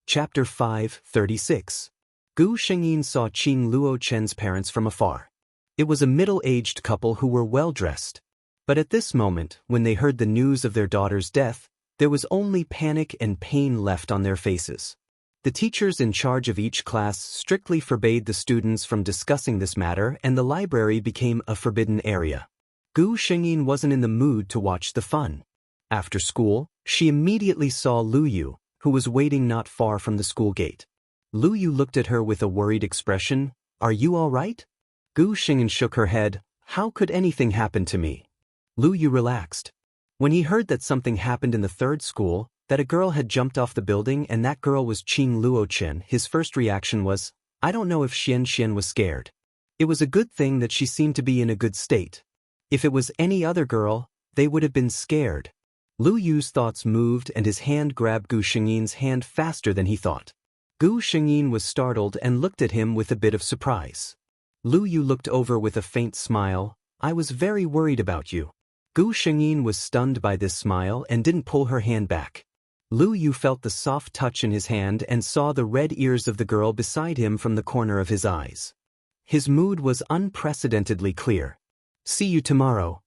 Chapter 5:36. Gu Shengyin saw Qing Luochen's parents from afar. It was a middle-aged couple who were well-dressed. But at this moment, when they heard the news of their daughter's death, there was only panic and pain left on their faces. The teachers in charge of each class strictly forbade the students from discussing this matter, and the library became a forbidden area. Gu Shengyin wasn't in the mood to watch the fun. After school, she immediately saw Lu Yu, who was waiting not far from the school gate. Lu Yu looked at her with a worried expression. "Are you all right?" Gu Shengyin shook her head. "How could anything happen to me?" Lu Yu relaxed. When he heard that something happened in the third school, that a girl had jumped off the building and that girl was Qing Luochen, his first reaction was, I don't know if Xian was scared. It was a good thing that she seemed to be in a good state. If it was any other girl, they would have been scared. Lu Yu's thoughts moved and his hand grabbed Gu Shengyin's hand faster than he thought. Gu Shengyin was startled and looked at him with a bit of surprise. Lu Yu looked over with a faint smile. "I was very worried about you." Gu Shengyin was stunned by this smile and didn't pull her hand back. Lu Yu felt the soft touch in his hand and saw the red ears of the girl beside him from the corner of his eyes. His mood was unprecedentedly clear. "See you tomorrow."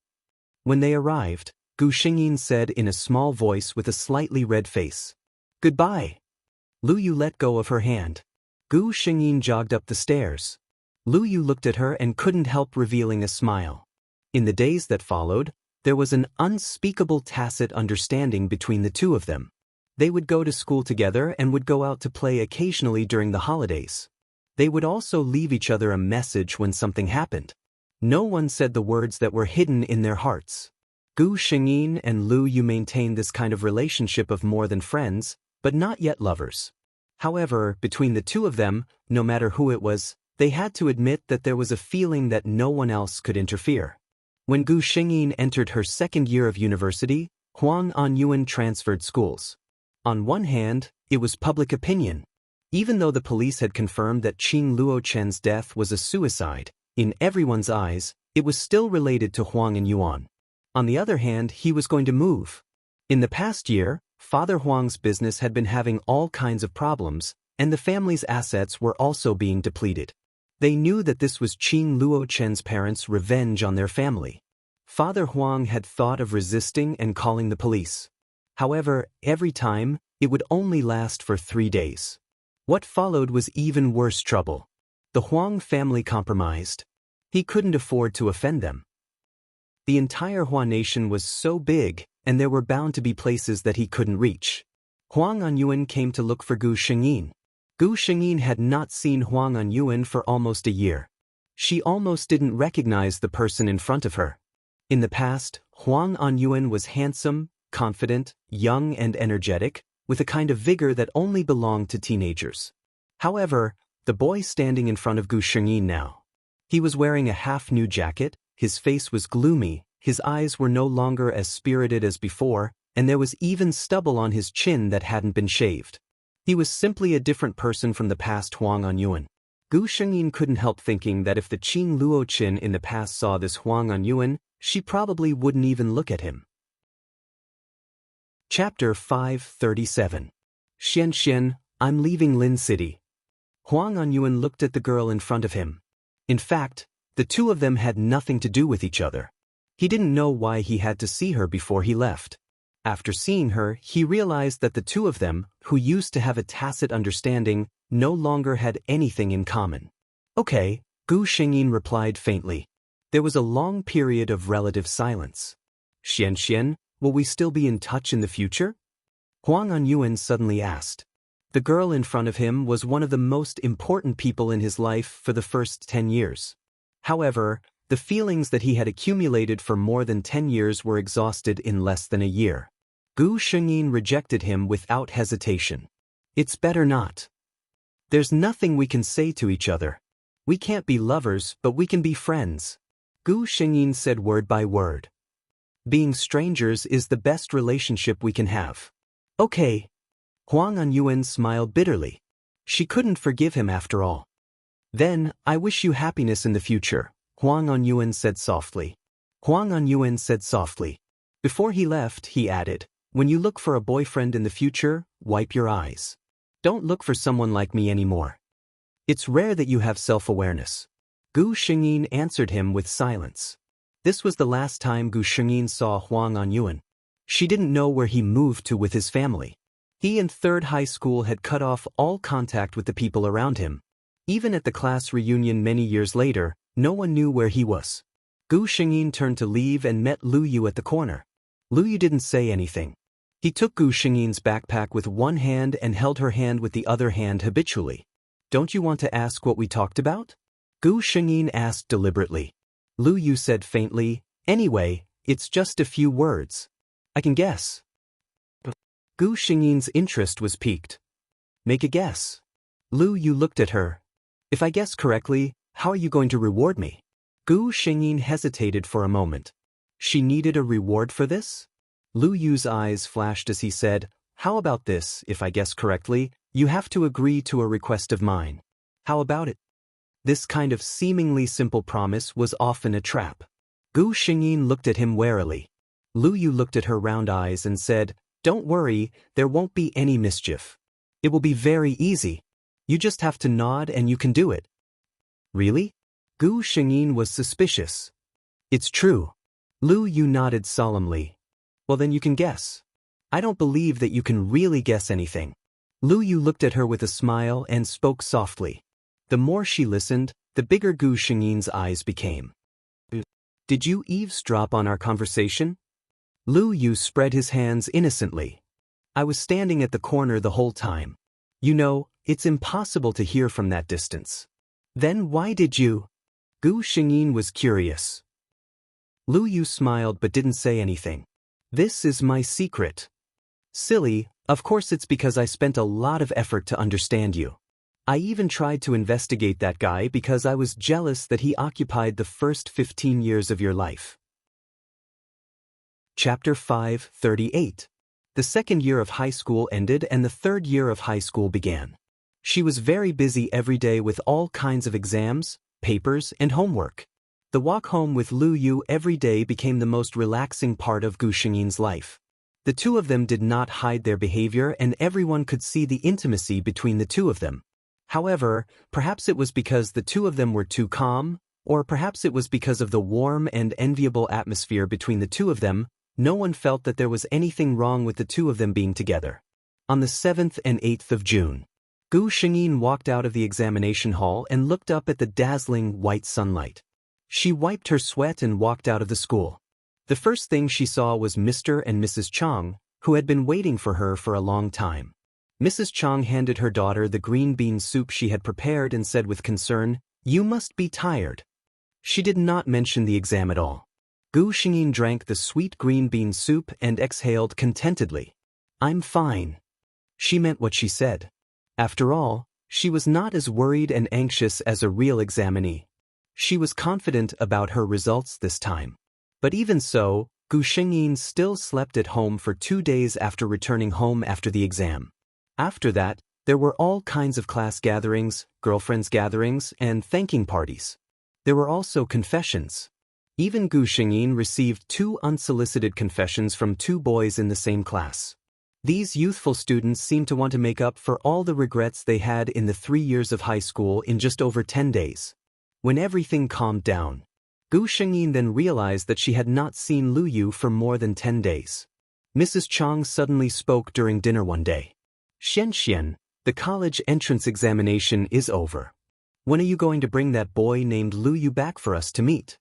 When they arrived, Gu Shengyin said in a small voice with a slightly red face, "Goodbye." Lu Yu let go of her hand. Gu Shengyin jogged up the stairs. Lu Yu looked at her and couldn't help revealing a smile. In the days that followed, there was an unspeakable tacit understanding between the two of them. They would go to school together and would go out to play occasionally during the holidays. They would also leave each other a message when something happened. No one said the words that were hidden in their hearts. Gu Shengyin and Lu Yu maintained this kind of relationship of more than friends, but not yet lovers. However, between the two of them, no matter who it was, they had to admit that there was a feeling that no one else could interfere. When Gu Shengyin entered her second year of university, Huang Anyuan transferred schools. On one hand, it was public opinion. Even though the police had confirmed that Qing Luochen's death was a suicide, in everyone's eyes, it was still related to Huang Anyuan. On the other hand, he was going to move. In the past year, Father Huang's business had been having all kinds of problems, and the family's assets were also being depleted. They knew that this was Qing Luochen's parents' revenge on their family. Father Huang had thought of resisting and calling the police. However, every time, it would only last for 3 days. What followed was even worse trouble. The Huang family compromised. He couldn't afford to offend them. The entire Hua nation was so big, and there were bound to be places that he couldn't reach. Huang Anyuan came to look for Gu Shengyin. Gu Shengyin had not seen Huang Anyuan for almost a year. She almost didn't recognize the person in front of her. In the past, Huang Anyuan was handsome, confident, young and energetic, with a kind of vigor that only belonged to teenagers. However, the boy standing in front of Gu Shengyin now. He was wearing a half-new jacket, his face was gloomy, his eyes were no longer as spirited as before, and there was even stubble on his chin that hadn't been shaved. He was simply a different person from the past Huang Anyuan. Gu Shengyin couldn't help thinking that if the Qing Luochin in the past saw this Huang Anyuan, she probably wouldn't even look at him. Chapter 5:37. Xian, I'm leaving Lin City. Huang Anyuan looked at the girl in front of him. In fact, the two of them had nothing to do with each other. He didn't know why he had to see her before he left. After seeing her, he realized that the two of them, who used to have a tacit understanding, no longer had anything in common. Okay, Gu Shengyin replied faintly. There was a long period of relative silence. Xian, will we still be in touch in the future? Huang Anyuan suddenly asked. The girl in front of him was one of the most important people in his life for the first 10 years. However, the feelings that he had accumulated for more than 10 years were exhausted in less than a year. Gu Shengyin rejected him without hesitation. It's better not. There's nothing we can say to each other. We can't be lovers, but we can be friends. Gu Shengyin said word by word. Being strangers is the best relationship we can have. Okay. Huang Anyuan smiled bitterly. She couldn't forgive him after all. Then, I wish you happiness in the future, Huang Anyuan said softly. Huang Anyuan said softly. Before he left, he added, when you look for a boyfriend in the future, wipe your eyes. Don't look for someone like me anymore. It's rare that you have self-awareness. Gu Shengyin answered him with silence. This was the last time Gu Shengyin saw Huang Anyuan. She didn't know where he moved to with his family. He in third high school had cut off all contact with the people around him. Even at the class reunion many years later, no one knew where he was. Gu Shengyin turned to leave and met Lu Yu at the corner. Lu Yu didn't say anything. He took Gu Shengyin's backpack with one hand and held her hand with the other hand habitually. Don't you want to ask what we talked about? Gu Shengyin asked deliberately. Lu Yu said faintly, anyway, it's just a few words. I can guess. Gu Shengyin's interest was piqued. Make a guess. Lu Yu looked at her. If I guess correctly, how are you going to reward me? Gu Shengyin hesitated for a moment. She needed a reward for this? Lu Yu's eyes flashed as he said, how about this, if I guess correctly, you have to agree to a request of mine. How about it? This kind of seemingly simple promise was often a trap. Gu Shengyin looked at him warily. Lu Yu looked at her round eyes and said, don't worry, there won't be any mischief. It will be very easy. You just have to nod and you can do it. Really? Gu Shengyin was suspicious. It's true. Lu Yu nodded solemnly. Well then you can guess. I don't believe that you can really guess anything. Lu Yu looked at her with a smile and spoke softly. The more she listened, the bigger Gu Shengyin's eyes became. Did you eavesdrop on our conversation? Lu Yu spread his hands innocently. I was standing at the corner the whole time. You know, it's impossible to hear from that distance. Then why did you? Gu Shengyin was curious. Lu Yu smiled but didn't say anything. This is my secret. Silly, of course it's because I spent a lot of effort to understand you. I even tried to investigate that guy because I was jealous that he occupied the first 15 years of your life. Chapter 5:38. The second year of high school ended and the third year of high school began. She was very busy every day with all kinds of exams, papers, and homework. The walk home with Lu Yu every day became the most relaxing part of Gu Shengyin's life. The two of them did not hide their behavior and everyone could see the intimacy between the two of them. However, perhaps it was because the two of them were too calm, or perhaps it was because of the warm and enviable atmosphere between the two of them, no one felt that there was anything wrong with the two of them being together. On the 7th and 8th of June, Gu Shengyin walked out of the examination hall and looked up at the dazzling white sunlight. She wiped her sweat and walked out of the school. The first thing she saw was Mr. and Mrs. Chang, who had been waiting for her for a long time. Mrs. Chang handed her daughter the green bean soup she had prepared and said with concern, "You must be tired." She did not mention the exam at all. Gu Shengyin drank the sweet green bean soup and exhaled contentedly. "I'm fine." She meant what she said. After all, she was not as worried and anxious as a real examinee. She was confident about her results this time. But even so, Gu Shengyin still slept at home for 2 days after returning home after the exam. After that, there were all kinds of class gatherings, girlfriends' gatherings, and thanking parties. There were also confessions. Even Gu Shengyin received 2 unsolicited confessions from 2 boys in the same class. These youthful students seemed to want to make up for all the regrets they had in the 3 years of high school in just over 10 days. When everything calmed down, Gu Shengyin then realized that she had not seen Lu Yu for more than 10 days. Mrs. Chang suddenly spoke during dinner one day. "Xian, the college entrance examination is over. When are you going to bring that boy named Lu Yu back for us to meet?"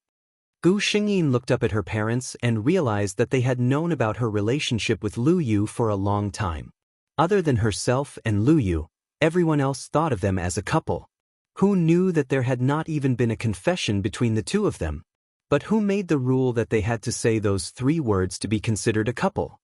Gu Shengyin looked up at her parents and realized that they had known about her relationship with Lu Yu for a long time. Other than herself and Lu Yu, everyone else thought of them as a couple. Who knew that there had not even been a confession between the two of them? But who made the rule that they had to say those 3 words to be considered a couple?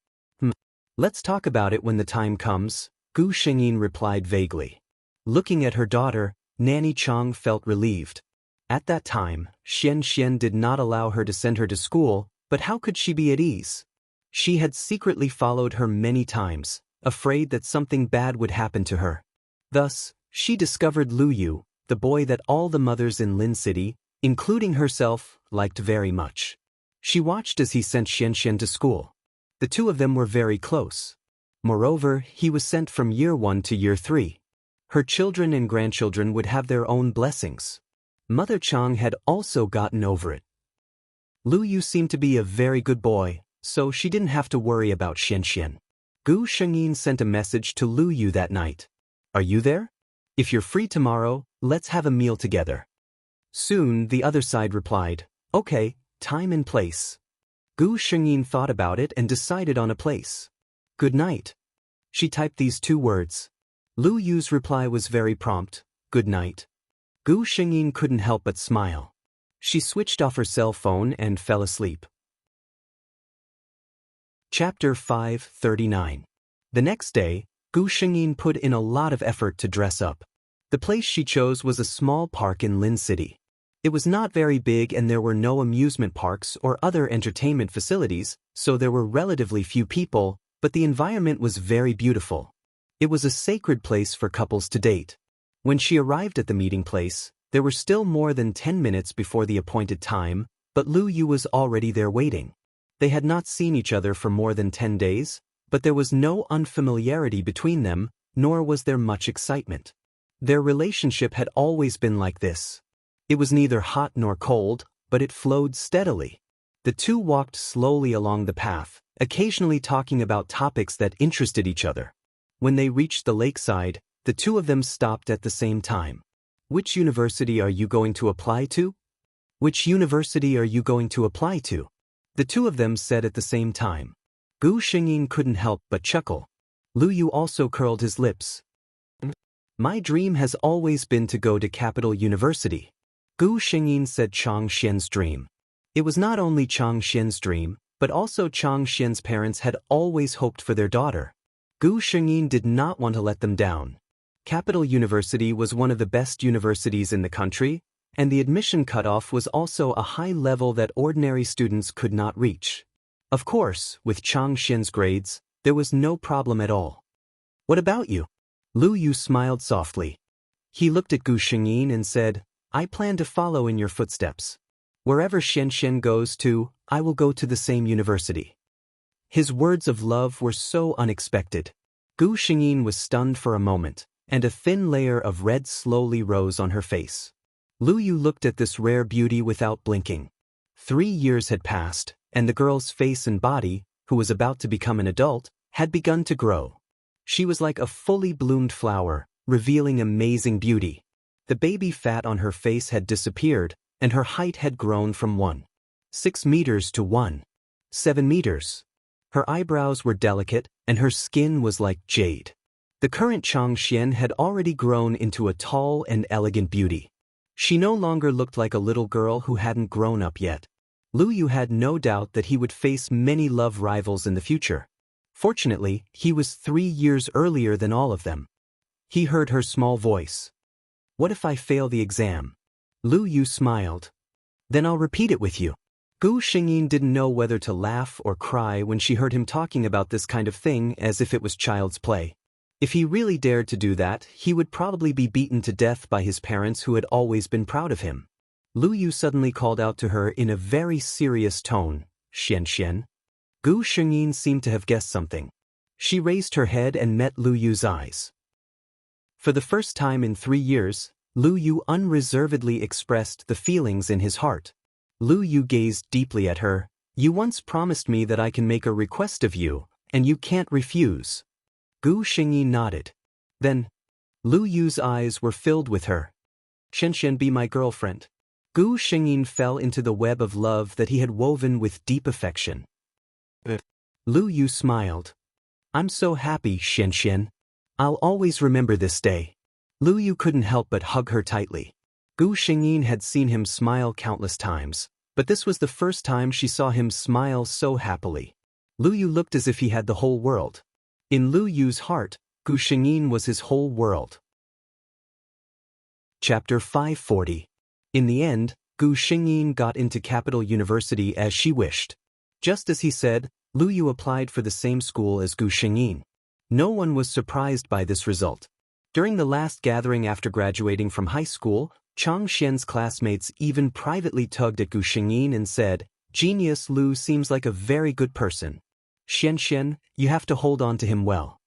Let's talk about it when the time comes, Gu Shengyin replied vaguely. Looking at her daughter, Nanny Chang felt relieved. At that time, Xian did not allow her to send her to school, but how could she be at ease? She had secretly followed her many times, afraid that something bad would happen to her. Thus, she discovered Lu Yu, the boy that all the mothers in Lin City, including herself, liked very much. She watched as he sent Xian to school. The two of them were very close. Moreover, he was sent from year 1 to year 3. Her children and grandchildren would have their own blessings. Mother Chang had also gotten over it. Lu Yu seemed to be a very good boy, so she didn't have to worry about Xianxian. Gu Shengyin sent a message to Lu Yu that night. Are you there? If you're free tomorrow, let's have a meal together. Soon, the other side replied, okay, time and place. Gu Shengyin thought about it and decided on a place. Good night. She typed these 2 words. Lu Yu's reply was very prompt, good night. Gu Shengyin couldn't help but smile. She switched off her cell phone and fell asleep. Chapter 539. The next day, Gu Shengyin put in a lot of effort to dress up. The place she chose was a small park in Lin City. It was not very big and there were no amusement parks or other entertainment facilities, so there were relatively few people, but the environment was very beautiful. It was a sacred place for couples to date. When she arrived at the meeting place, there were still more than 10 minutes before the appointed time, but Lu Yu was already there waiting. They had not seen each other for more than 10 days, but there was no unfamiliarity between them, nor was there much excitement. Their relationship had always been like this. It was neither hot nor cold, but it flowed steadily. The two walked slowly along the path, occasionally talking about topics that interested each other. When they reached the lakeside, the two of them stopped at the same time. Which university are you going to apply to? Which university are you going to apply to? The two of them said at the same time. Gu Shengyin couldn't help but chuckle. Lu Yu also curled his lips. My dream has always been to go to Capital University. Gu Shengyin said Chang Xian's dream. It was not only Chang Xian's dream, but also Chang Xian's parents had always hoped for their daughter. Gu Shengyin did not want to let them down. Capital University was one of the best universities in the country, and the admission cutoff was also a high level that ordinary students could not reach. Of course, with Chang Xian's grades, there was no problem at all. What about you? Lu Yu smiled softly. He looked at Gu Shengyin and said, I plan to follow in your footsteps. Wherever Xianxian goes to, I will go to the same university. His words of love were so unexpected. Gu Shengyin was stunned for a moment, and a thin layer of red slowly rose on her face. Lu Yu looked at this rare beauty without blinking. 3 years had passed, and the girl's face and body, who was about to become an adult, had begun to grow. She was like a fully bloomed flower, revealing amazing beauty. The baby fat on her face had disappeared, and her height had grown from 1.6 meters to 1.7 meters. Her eyebrows were delicate, and her skin was like jade. The current Chang Xian had already grown into a tall and elegant beauty. She no longer looked like a little girl who hadn't grown up yet. Lu Yu had no doubt that he would face many love rivals in the future. Fortunately, he was 3 years earlier than all of them. He heard her small voice. What if I fail the exam? Lu Yu smiled. Then I'll repeat it with you. Gu Shengyin didn't know whether to laugh or cry when she heard him talking about this kind of thing as if it was child's play. If he really dared to do that, he would probably be beaten to death by his parents who had always been proud of him. Lu Yu suddenly called out to her in a very serious tone, Xianxian. Gu Shengyin seemed to have guessed something. She raised her head and met Lu Yu's eyes. For the first time in 3 years, Lu Yu unreservedly expressed the feelings in his heart. Lu Yu gazed deeply at her. You once promised me that I can make a request of you, and you can't refuse. Gu Shengyin nodded. Then, Lu Yu's eyes were filled with her. Xianxian, be my girlfriend. Gu Shengyin fell into the web of love that he had woven with deep affection. Lu Yu smiled. I'm so happy, Xianxian. I'll always remember this day. Lu Yu couldn't help but hug her tightly. Gu Shengyin had seen him smile countless times, but this was the first time she saw him smile so happily. Lu Yu looked as if he had the whole world. In Lu Yu's heart, Gu Shengyin was his whole world. Chapter 540. In the end, Gu Shengyin got into Capital University as she wished. Just as he said, Lu Yu applied for the same school as Gu Shengyin. No one was surprised by this result. During the last gathering after graduating from high school, Chang Xian's classmates even privately tugged at Gu Shengyin and said, Genius Lu seems like a very good person. Xian, you have to hold on to him well.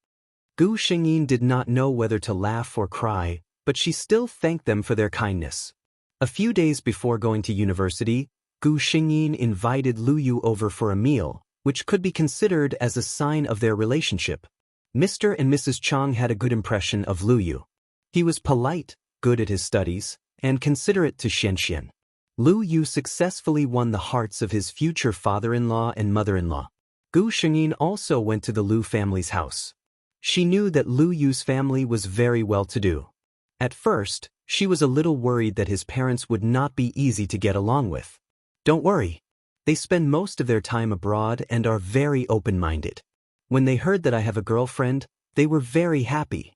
Gu Shengyin did not know whether to laugh or cry, but she still thanked them for their kindness. A few days before going to university, Gu Shengyin invited Lu Yu over for a meal, which could be considered as a sign of their relationship. Mr. and Mrs. Chang had a good impression of Lu Yu. He was polite, good at his studies, and considerate to Xian. Lu Yu successfully won the hearts of his future father-in-law and mother-in-law. Gu Shengyin also went to the Lu family's house. She knew that Lu Yu's family was very well-to-do. At first, she was a little worried that his parents would not be easy to get along with. Don't worry. They spend most of their time abroad and are very open-minded. When they heard that I have a girlfriend, they were very happy.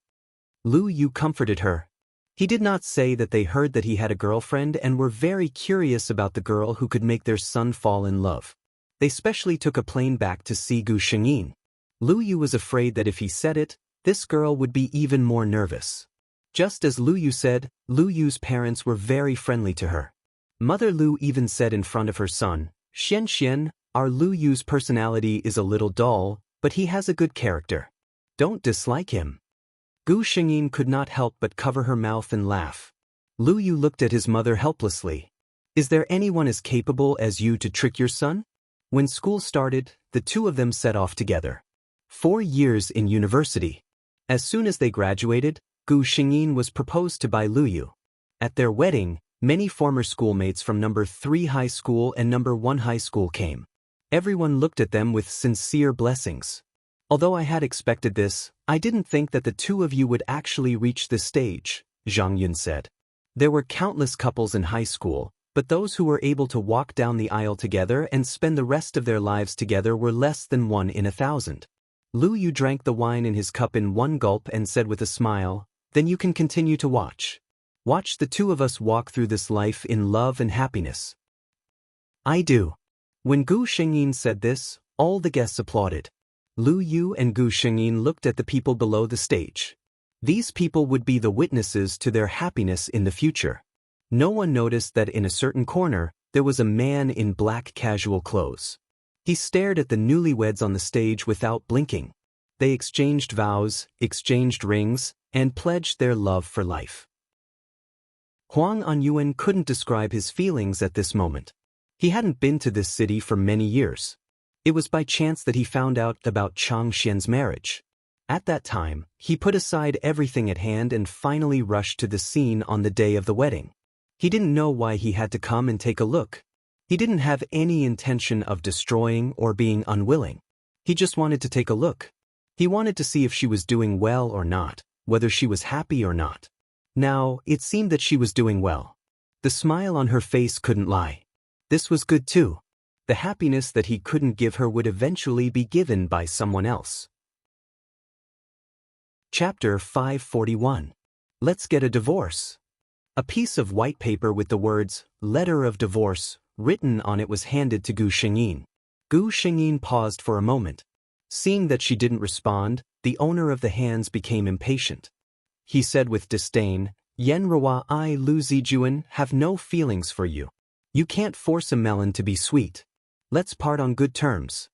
Lu Yu comforted her. He did not say that they heard that he had a girlfriend and were very curious about the girl who could make their son fall in love. They specially took a plane back to see Gu Shengyin. Lu Yu was afraid that if he said it, this girl would be even more nervous. Just as Lu Yu said, Lu Yu's parents were very friendly to her. Mother Lu even said in front of her son, Xian, our Lu Yu's personality is a little dull, but he has a good character. Don't dislike him. Gu Shengyin could not help but cover her mouth and laugh. Lu Yu looked at his mother helplessly. Is there anyone as capable as you to trick your son? When school started, the two of them set off together. 4 years in university. As soon as they graduated, Gu Shengyin was proposed to by Lu Yu. At their wedding, many former schoolmates from number 3 high school and number 1 high school came. Everyone looked at them with sincere blessings. Although I had expected this, I didn't think that the two of you would actually reach this stage, Zhang Yun said. There were countless couples in high school, but those who were able to walk down the aisle together and spend the rest of their lives together were less than 1 in 1,000. Lu Yu drank the wine in his cup in one gulp and said with a smile, then you can continue to watch. Watch the two of us walk through this life in love and happiness. I do. When Gu Shengyin said this, all the guests applauded. Lu Yu and Gu Shengyin looked at the people below the stage. These people would be the witnesses to their happiness in the future. No one noticed that in a certain corner, there was a man in black casual clothes. He stared at the newlyweds on the stage without blinking. They exchanged vows, exchanged rings, and pledged their love for life. Huang Anyuan couldn't describe his feelings at this moment. He hadn't been to this city for many years. It was by chance that he found out about Chang Xian's marriage. At that time, he put aside everything at hand and finally rushed to the scene on the day of the wedding. He didn't know why he had to come and take a look. He didn't have any intention of destroying or being unwilling. He just wanted to take a look. He wanted to see if she was doing well or not, whether she was happy or not. Now, it seemed that she was doing well. The smile on her face couldn't lie. This was good too. The happiness that he couldn't give her would eventually be given by someone else. Chapter 541. Let's get a divorce. A piece of white paper with the words, Letter of Divorce, written on it was handed to Gu Shengyin. Gu Shengyin paused for a moment. Seeing that she didn't respond, the owner of the hands became impatient. He said with disdain, Yen Ruwa I Lu Zijuan have no feelings for you. You can't force a melon to be sweet. Let's part on good terms.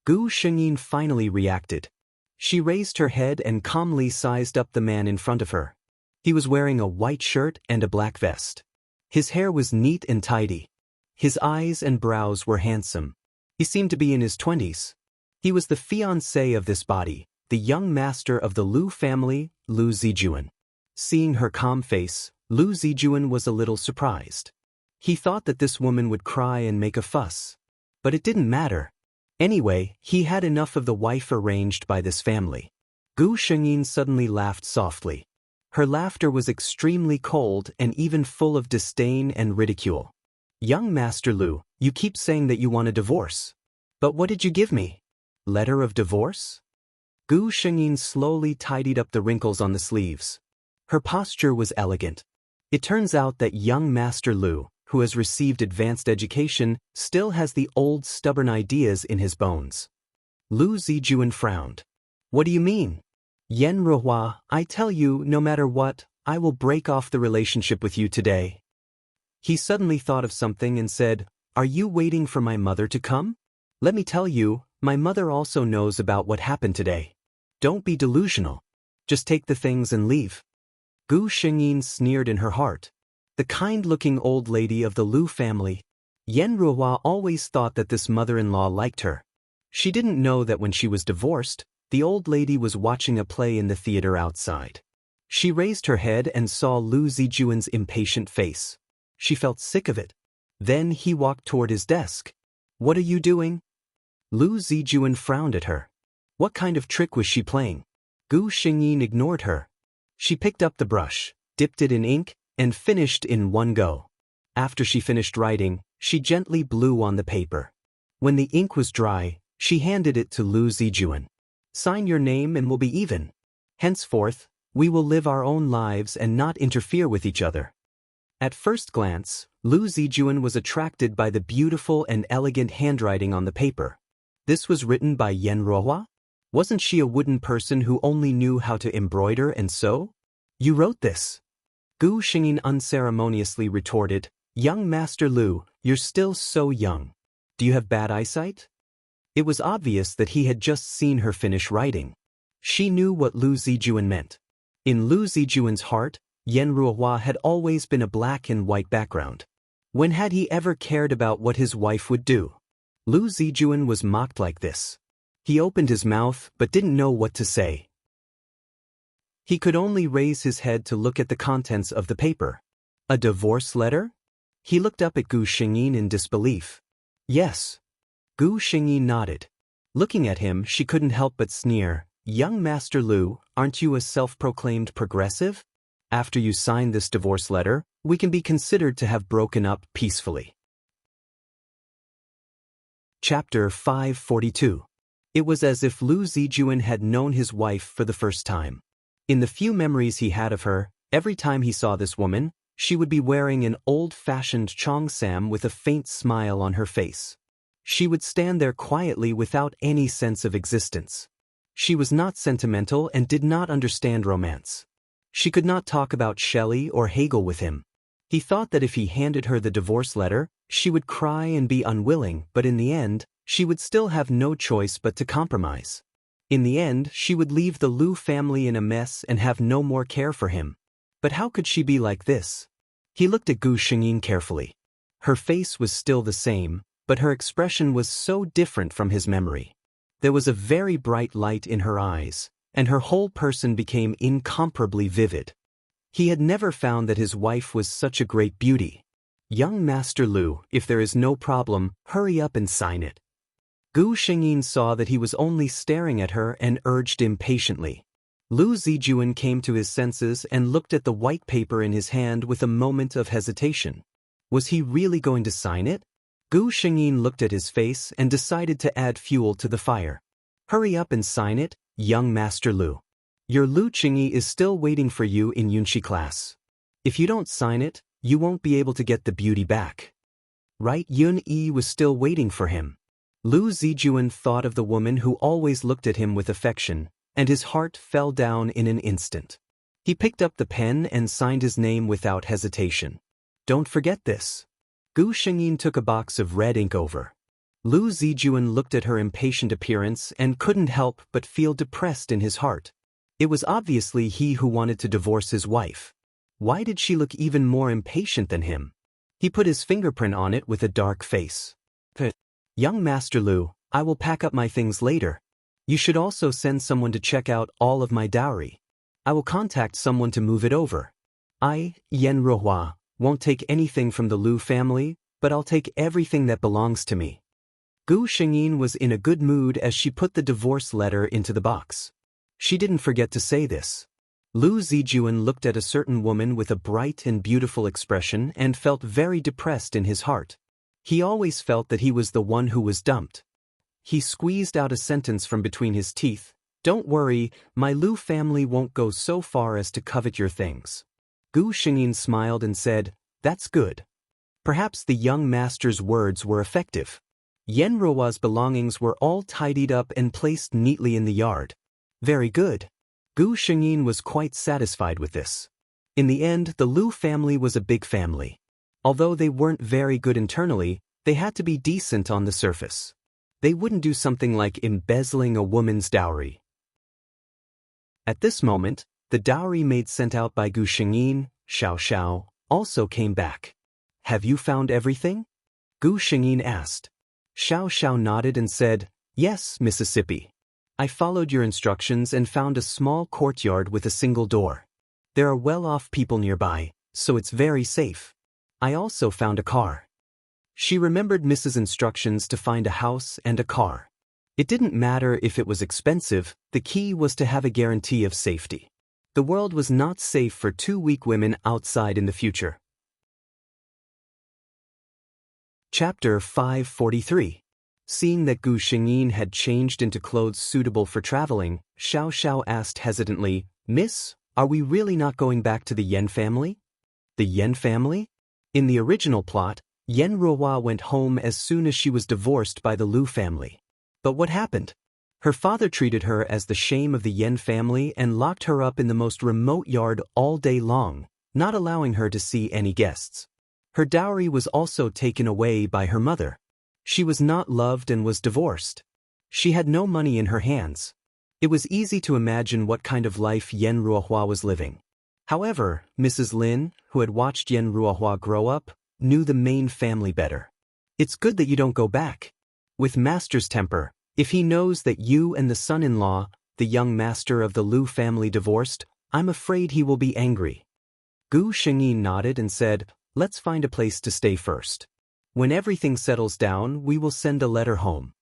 Gu Shengyin finally reacted. She raised her head and calmly sized up the man in front of her. He was wearing a white shirt and a black vest. His hair was neat and tidy. His eyes and brows were handsome. He seemed to be in his 20s. He was the fiancé of this body, the young master of the Lu family, Lu Zijuan. Seeing her calm face, Lu Zijuan was a little surprised. He thought that this woman would cry and make a fuss. But it didn't matter. Anyway, he had enough of the wife arranged by this family. Gu Shengyin suddenly laughed softly. Her laughter was extremely cold and even full of disdain and ridicule. Young Master Lu, you keep saying that you want a divorce. But what did you give me? Letter of divorce? Gu Shengyin slowly tidied up the wrinkles on the sleeves. Her posture was elegant. It turns out that young Master Lu, who has received advanced education, still has the old stubborn ideas in his bones. Lu Zijuan frowned. What do you mean? Yen Ruhua, I tell you, no matter what, I will break off the relationship with you today. He suddenly thought of something and said, Are you waiting for my mother to come? Let me tell you, My mother also knows about what happened today. Don't be delusional. Just take the things and leave. Gu Shengyin sneered in her heart. The kind-looking old lady of the Lu family. Yan Ruohua always thought that this mother-in-law liked her. She didn't know that when she was divorced, the old lady was watching a play in the theater outside. She raised her head and saw Lu Zijuan's impatient face. She felt sick of it. Then he walked toward his desk. What are you doing? Lu Zijuan frowned at her. What kind of trick was she playing? Gu Shengyin ignored her. She picked up the brush, dipped it in ink, and finished in one go. After she finished writing, she gently blew on the paper. When the ink was dry, she handed it to Lu Zijuan. Sign your name and we'll be even. Henceforth, we will live our own lives and not interfere with each other. At first glance, Lu Zijuan was attracted by the beautiful and elegant handwriting on the paper. This was written by Yan Ruohua? Wasn't she a wooden person who only knew how to embroider and sew? You wrote this. Gu Shengyin unceremoniously retorted, Young Master Lu, you're still so young. Do you have bad eyesight? It was obvious that he had just seen her finish writing. She knew what Lu Zijuan meant. In Lu Zijuan's heart, Yan Ruohua had always been a black and white background. When had he ever cared about what his wife would do? Lu Zijuan was mocked like this. He opened his mouth but didn't know what to say. He could only raise his head to look at the contents of the paper. A divorce letter? He looked up at Gu Shengyin in disbelief. Yes. Gu Shengyin nodded. Looking at him, she couldn't help but sneer. Young Master Lu, aren't you a self-proclaimed progressive? After you sign this divorce letter, we can be considered to have broken up peacefully. Chapter 542. It was as if Lu Zijuan had known his wife for the first time. In the few memories he had of her, every time he saw this woman, she would be wearing an old-fashioned cheongsam with a faint smile on her face. She would stand there quietly without any sense of existence. She was not sentimental and did not understand romance. She could not talk about Shelley or Hegel with him. He thought that if he handed her the divorce letter, she would cry and be unwilling, but in the end, she would still have no choice but to compromise. In the end, she would leave the Lu family in a mess and have no more care for him. But how could she be like this? He looked at Gu Shengyin carefully. Her face was still the same, but her expression was so different from his memory. There was a very bright light in her eyes, and her whole person became incomparably vivid. He had never found that his wife was such a great beauty. Young Master Lu, if there is no problem, hurry up and sign it. Gu Shengyin saw that he was only staring at her and urged impatiently. Lu Zijuan came to his senses and looked at the white paper in his hand with a moment of hesitation. Was he really going to sign it? Gu Shengyin looked at his face and decided to add fuel to the fire. Hurry up and sign it, young Master Lu. Your Lu Qingyi is still waiting for you in Yunxi class. If you don't sign it, you won't be able to get the beauty back. Right? Yun Yi was still waiting for him. Lu Zijuan thought of the woman who always looked at him with affection, and his heart fell down in an instant. He picked up the pen and signed his name without hesitation. Don't forget this. Gu Shengyin took a box of red ink over. Lu Zijuan looked at her impatient appearance and couldn't help but feel depressed in his heart. It was obviously he who wanted to divorce his wife. Why did she look even more impatient than him? He put his fingerprint on it with a dark face. Young Master Lu, I will pack up my things later. You should also send someone to check out all of my dowry. I will contact someone to move it over. I, Yan Ruohua, won't take anything from the Lu family, but I'll take everything that belongs to me. Gu Shengyin was in a good mood as she put the divorce letter into the box. She didn't forget to say this. Lu Zijuan looked at a certain woman with a bright and beautiful expression and felt very depressed in his heart. He always felt that he was the one who was dumped. He squeezed out a sentence from between his teeth. Don't worry, my Lu family won't go so far as to covet your things. Gu Shengyin smiled and said, That's good. Perhaps the young master's words were effective. Yan Ruohua's belongings were all tidied up and placed neatly in the yard. Very good. Gu Shengyin was quite satisfied with this. In the end, the Lu family was a big family. Although they weren't very good internally, they had to be decent on the surface. They wouldn't do something like embezzling a woman's dowry. At this moment, the dowry maid sent out by Gu Shengyin, Xiao Xiao, also came back. Have you found everything? Gu Shengyin asked. Xiao Xiao nodded and said, Yes, Mississippi. I followed your instructions and found a small courtyard with a single door. There are well-off people nearby, so it's very safe. I also found a car. She remembered Mrs. instructions to find a house and a car. It didn't matter if it was expensive, the key was to have a guarantee of safety. The world was not safe for two weak women outside in the future. Chapter 543. Seeing that Gu Shengyin had changed into clothes suitable for traveling, Xiao Xiao asked hesitantly, Miss, are we really not going back to the Yen family? The Yen family? In the original plot, Yen Ruohua went home as soon as she was divorced by the Lu family. But what happened? Her father treated her as the shame of the Yen family and locked her up in the most remote yard all day long, not allowing her to see any guests. Her dowry was also taken away by her mother. She was not loved and was divorced. She had no money in her hands. It was easy to imagine what kind of life Yen Ruohua was living. However, Mrs. Lin, who had watched Yen Ruohua grow up, knew the main family better. It's good that you don't go back. With master's temper, if he knows that you and the son-in-law, the young master of the Lu family divorced, I'm afraid he will be angry. Gu Shengyin nodded and said, Let's find a place to stay first. When everything settles down, we will send a letter home.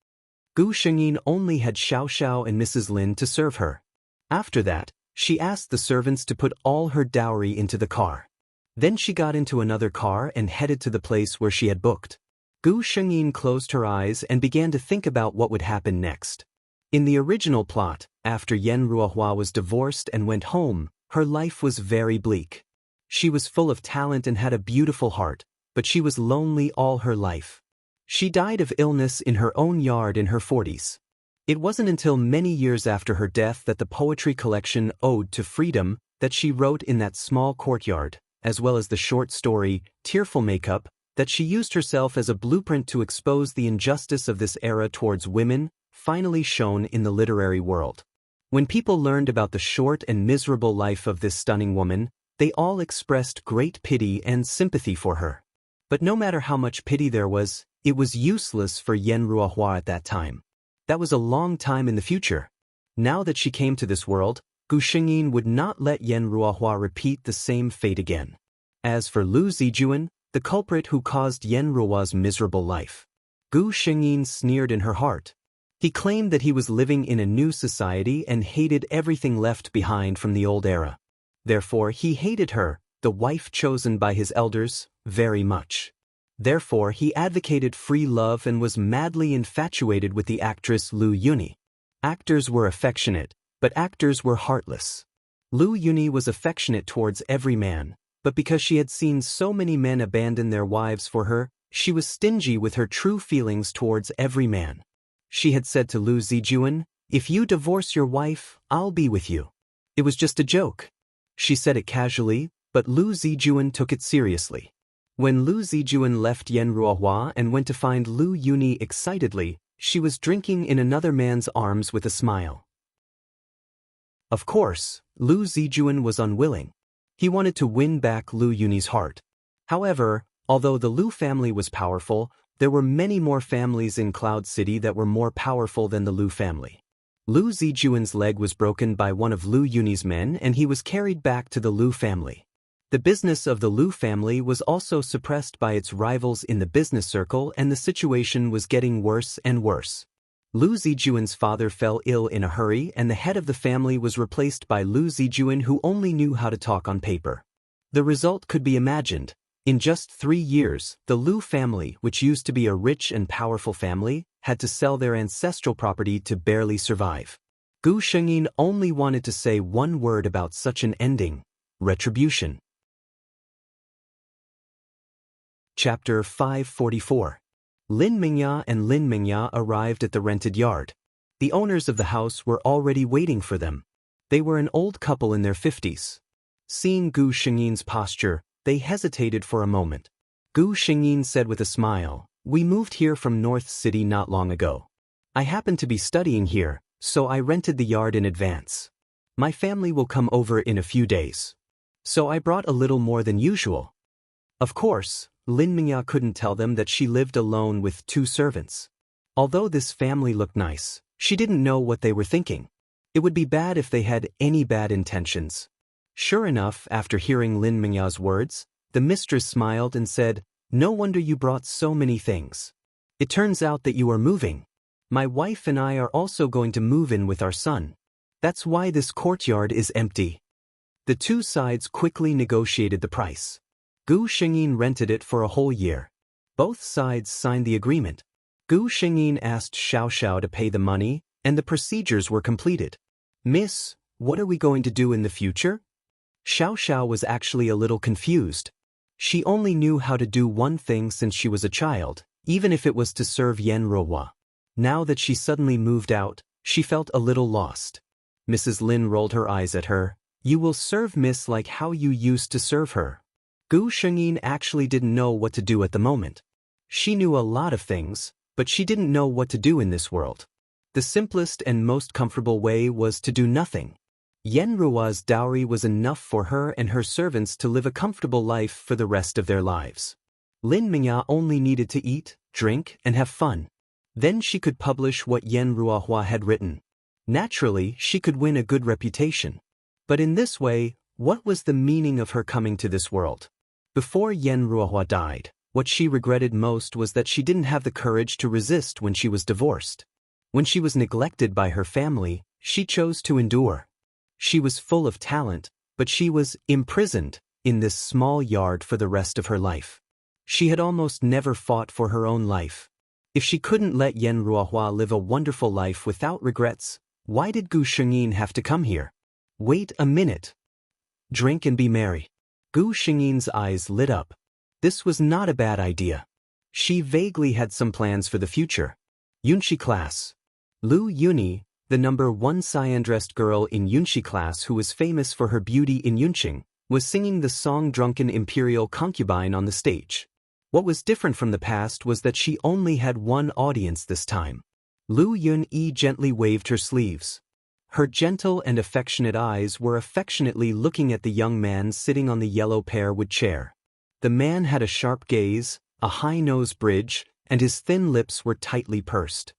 Gu Shengyin only had Xiao Xiao and Mrs. Lin to serve her. After that, she asked the servants to put all her dowry into the car. Then she got into another car and headed to the place where she had booked. Gu Shengyin closed her eyes and began to think about what would happen next. In the original plot, after Yen Ruohua was divorced and went home, her life was very bleak. She was full of talent and had a beautiful heart, but she was lonely all her life. She died of illness in her own yard in her 40s. It wasn't until many years after her death that the poetry collection Ode to Freedom that she wrote in that small courtyard, as well as the short story, Tearful Makeup, that she used herself as a blueprint to expose the injustice of this era towards women, finally shown in the literary world. When people learned about the short and miserable life of this stunning woman, they all expressed great pity and sympathy for her. But no matter how much pity there was, it was useless for Yen Ruohua at that time. That was a long time in the future. Now that she came to this world, Gu Shengyin would not let Yen Ruohua repeat the same fate again. As for Lu Zijuan, the culprit who caused Yen Ruohua's miserable life, Gu Shengyin sneered in her heart. He claimed that he was living in a new society and hated everything left behind from the old era. Therefore, he hated her, the wife chosen by his elders, very much. Therefore, he advocated free love and was madly infatuated with the actress Lu Yuni. Actors were affectionate, but actors were heartless. Lu Yuni was affectionate towards every man, but because she had seen so many men abandon their wives for her, she was stingy with her true feelings towards every man. She had said to Lu Zijuan, If you divorce your wife, I'll be with you. It was just a joke. She said it casually, but Lu Zijuan took it seriously. When Lu Zijuan left Yen Ruohua and went to find Lu Yuni excitedly, she was drinking in another man's arms with a smile. Of course, Lu Zijuan was unwilling. He wanted to win back Lu Yuni's heart. However, although the Lu family was powerful, there were many more families in Cloud City that were more powerful than the Lu family. Lu Zijuan's leg was broken by one of Lu Yuni's men and he was carried back to the Lu family. The business of the Lu family was also suppressed by its rivals in the business circle and the situation was getting worse and worse. Lu Zijuan's father fell ill in a hurry and the head of the family was replaced by Lu Zijuan who only knew how to talk on paper. The result could be imagined. In just 3 years, the Lu family, which used to be a rich and powerful family, had to sell their ancestral property to barely survive. Gu Shengyin only wanted to say one word about such an ending: retribution. Chapter 544. Lin Mingya and Lin Mingya arrived at the rented yard. The owners of the house were already waiting for them. They were an old couple in their 50s. Seeing Gu Shengyin's posture, they hesitated for a moment. Gu Shengyin said with a smile, "We moved here from North City not long ago. I happen to be studying here, so I rented the yard in advance. My family will come over in a few days. So I brought a little more than usual. Of course, Lin Mingya couldn't tell them that she lived alone with 2 servants. Although this family looked nice, she didn't know what they were thinking. It would be bad if they had any bad intentions. Sure enough, after hearing Lin Mingya's words, the mistress smiled and said, "No wonder you brought so many things. It turns out that you are moving. My wife and I are also going to move in with our son. That's why this courtyard is empty." The 2 sides quickly negotiated the price. Gu Shengyin rented it for a whole year. Both sides signed the agreement. Gu Shengyin asked Xiao Xiao to pay the money, and the procedures were completed. "Miss, what are we going to do in the future?" Xiao Xiao was actually a little confused. She only knew how to do one thing since she was a child, even if it was to serve Yen Ruohua. Now that she suddenly moved out, she felt a little lost. Mrs. Lin rolled her eyes at her. "You will serve Miss like how you used to serve her." Gu Shengyin actually didn't know what to do at the moment. She knew a lot of things, but she didn't know what to do in this world. The simplest and most comfortable way was to do nothing. Yen Ruohua's dowry was enough for her and her servants to live a comfortable life for the rest of their lives. Lin Mingya only needed to eat, drink, and have fun. Then she could publish what Yen Ruohua had written. Naturally, she could win a good reputation. But in this way, what was the meaning of her coming to this world? Before Yen Ruohua died, what she regretted most was that she didn't have the courage to resist when she was divorced. When she was neglected by her family, she chose to endure. She was full of talent, but she was imprisoned in this small yard for the rest of her life. She had almost never fought for her own life. If she couldn't let Yen Ruohua live a wonderful life without regrets, why did Gu Shengyin have to come here? Wait a minute. Drink and be merry. Gu Shengyin's eyes lit up. This was not a bad idea. She vaguely had some plans for the future. Yunshi class. Lu Yuni, the number 1 cyan-dressed girl in Yunshi class who was famous for her beauty in Yunqing, was singing the song Drunken Imperial Concubine on the stage. What was different from the past was that she only had one audience this time. Lu Yun-yi gently waved her sleeves. Her gentle and affectionate eyes were affectionately looking at the young man sitting on the yellow pear-wood chair. The man had a sharp gaze, a high nose bridge, and his thin lips were tightly pursed.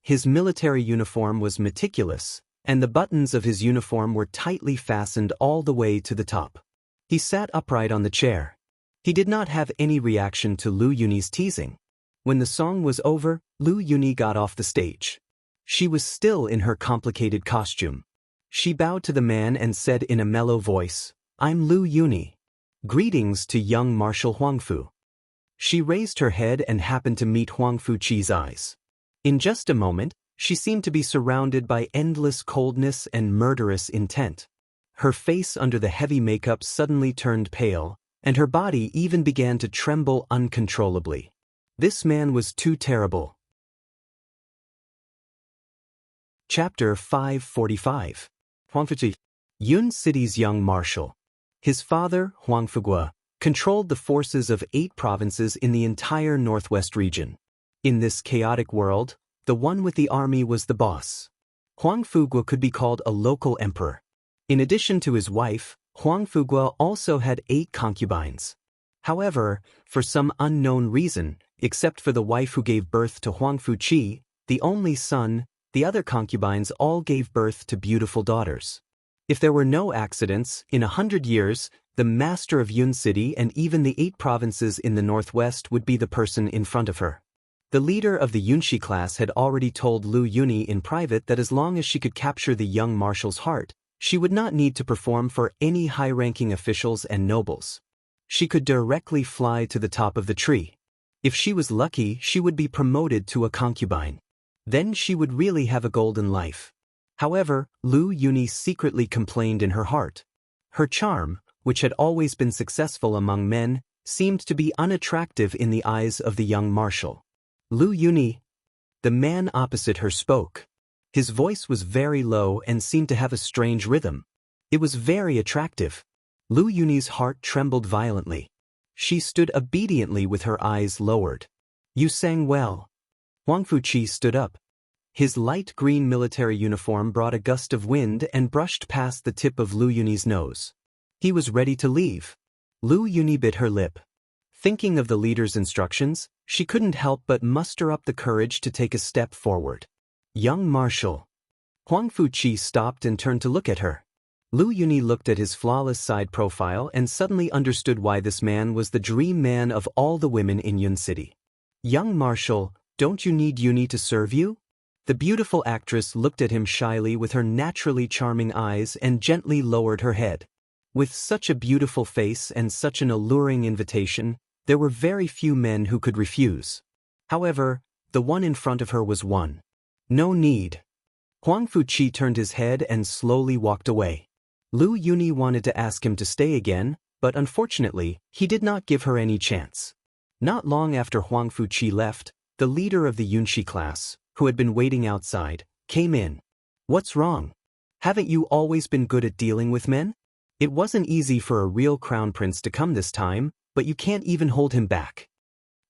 His military uniform was meticulous, and the buttons of his uniform were tightly fastened all the way to the top. He sat upright on the chair. He did not have any reaction to Lu Yuni's teasing. When the song was over, Lu Yuni got off the stage. She was still in her complicated costume. She bowed to the man and said in a mellow voice, "I'm Lu Yuni. Greetings to young Marshal Huangfu." She raised her head and happened to meet Huangfu Qi's eyes. In just a moment, she seemed to be surrounded by endless coldness and murderous intent. Her face under the heavy makeup suddenly turned pale, and her body even began to tremble uncontrollably. This man was too terrible. Chapter 545. Huangfu Yun City's young marshal. His father, Huangfu, controlled the forces of 8 provinces in the entire northwest region. In this chaotic world, the one with the army was the boss. Huangfu could be called a local emperor. In addition to his wife, Huangfu also had 8 concubines. However, for some unknown reason, except for the wife who gave birth to Huangfu Qi, the only son, the other concubines all gave birth to beautiful daughters. If there were no accidents, in 100 years, the master of Yun City and even the 8 provinces in the northwest would be the person in front of her. The leader of the Yunshi class had already told Lu Yuni in private that as long as she could capture the young marshal's heart, she would not need to perform for any high-ranking officials and nobles. She could directly fly to the top of the tree. If she was lucky, she would be promoted to a concubine. Then she would really have a golden life. However, Lu Yuni secretly complained in her heart. Her charm, which had always been successful among men, seemed to be unattractive in the eyes of the young marshal. Lu Yuni. The man opposite her spoke. His voice was very low and seemed to have a strange rhythm. It was very attractive. Lu Yuni's heart trembled violently. She stood obediently with her eyes lowered. "You sang well." Huang Fuqi stood up. His light green military uniform brought a gust of wind and brushed past the tip of Lu Yunyi's nose. He was ready to leave. Lu Yunyi bit her lip. Thinking of the leader's instructions, she couldn't help but muster up the courage to take a step forward. Young Marshal. Huang Fuqi stopped and turned to look at her. Lu Yunyi looked at his flawless side profile and suddenly understood why this man was the dream man of all the women in Yun City. Young Marshal, don't you need Yunyi to serve you? The beautiful actress looked at him shyly with her naturally charming eyes and gently lowered her head. With such a beautiful face and such an alluring invitation, there were very few men who could refuse. However, the one in front of her was one. No need. Huang Fuqi turned his head and slowly walked away. Lu Yunyi wanted to ask him to stay again, but unfortunately, he did not give her any chance. Not long after Huang Fuqi left, the leader of the Yunshi class, who had been waiting outside, came in. What's wrong? Haven't you always been good at dealing with men? It wasn't easy for a real crown prince to come this time, but you can't even hold him back.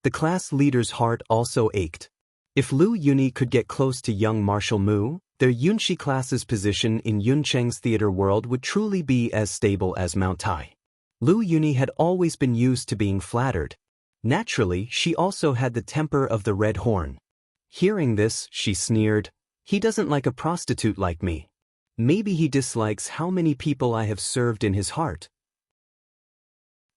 The class leader's heart also ached. If Lu Yunyi could get close to young Marshal Mu, their Yunshi class's position in Yuncheng's theater world would truly be as stable as Mount Tai. Lu Yunyi had always been used to being flattered. Naturally, she also had the temper of the red horn. Hearing this, she sneered, "He doesn't like a prostitute like me. Maybe he dislikes how many people I have served in his heart.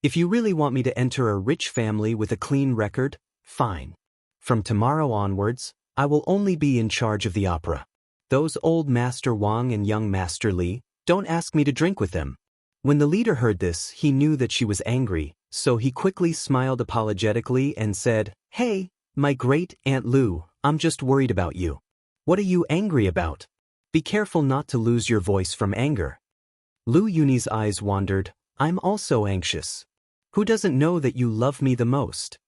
If you really want me to enter a rich family with a clean record, fine. From tomorrow onwards, I will only be in charge of the opera. Those old Master Wang and young Master Li, don't ask me to drink with them." When the leader heard this, he knew that she was angry, so he quickly smiled apologetically and said, "Hey, my great Aunt Lu, I'm just worried about you. What are you angry about? Be careful not to lose your voice from anger." Lu Yunyi's eyes wandered. "I'm also anxious. Who doesn't know that you love me the most?"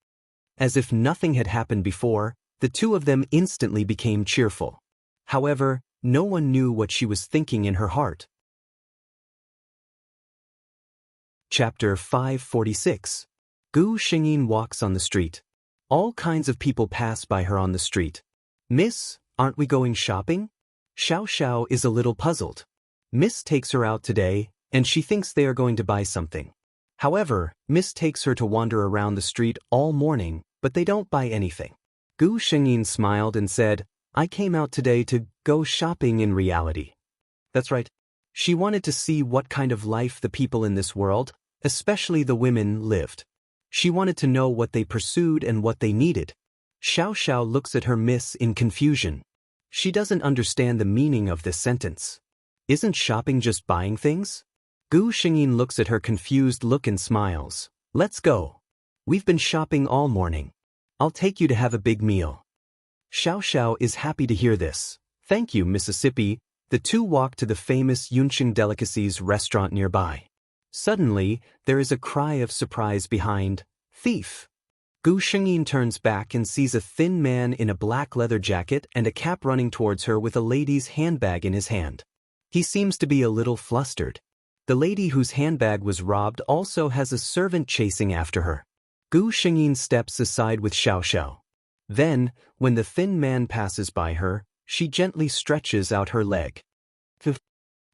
As if nothing had happened before, the two of them instantly became cheerful. However, no one knew what she was thinking in her heart. Chapter 546. Gu Xingyin walks on the street. All kinds of people pass by her on the street. "Miss, aren't we going shopping?" Xiao Xiao is a little puzzled. Miss takes her out today, and she thinks they are going to buy something. However, Miss takes her to wander around the street all morning, but they don't buy anything. Gu Xingyin smiled and said, "I came out today to go shopping in reality." That's right. She wanted to see what kind of life the people in this world, especially the women, lived. She wanted to know what they pursued and what they needed. Xiao Xiao looks at her miss in confusion. She doesn't understand the meaning of this sentence. Isn't shopping just buying things? Gu Xingyin looks at her confused look and smiles. "Let's go. We've been shopping all morning. I'll take you to have a big meal." Xiao Xiao is happy to hear this. "Thank you, Mississippi." The two walk to the famous Yuncheng Delicacies restaurant nearby. Suddenly, there is a cry of surprise behind. "Thief!" Gu Xingyin turns back and sees a thin man in a black leather jacket and a cap running towards her with a lady's handbag in his hand. He seems to be a little flustered. The lady whose handbag was robbed also has a servant chasing after her. Gu Xingyin steps aside with Xiao Xiao. Then, when the thin man passes by her, she gently stretches out her leg.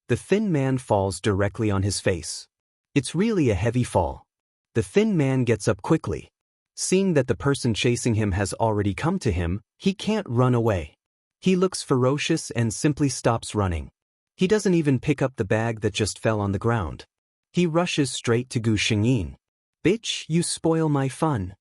The thin man falls directly on his face. It's really a heavy fall. The thin man gets up quickly. Seeing that the person chasing him has already come to him, he can't run away. He looks ferocious and simply stops running. He doesn't even pick up the bag that just fell on the ground. He rushes straight to Gu Xingyin. "Bitch, you spoil my fun."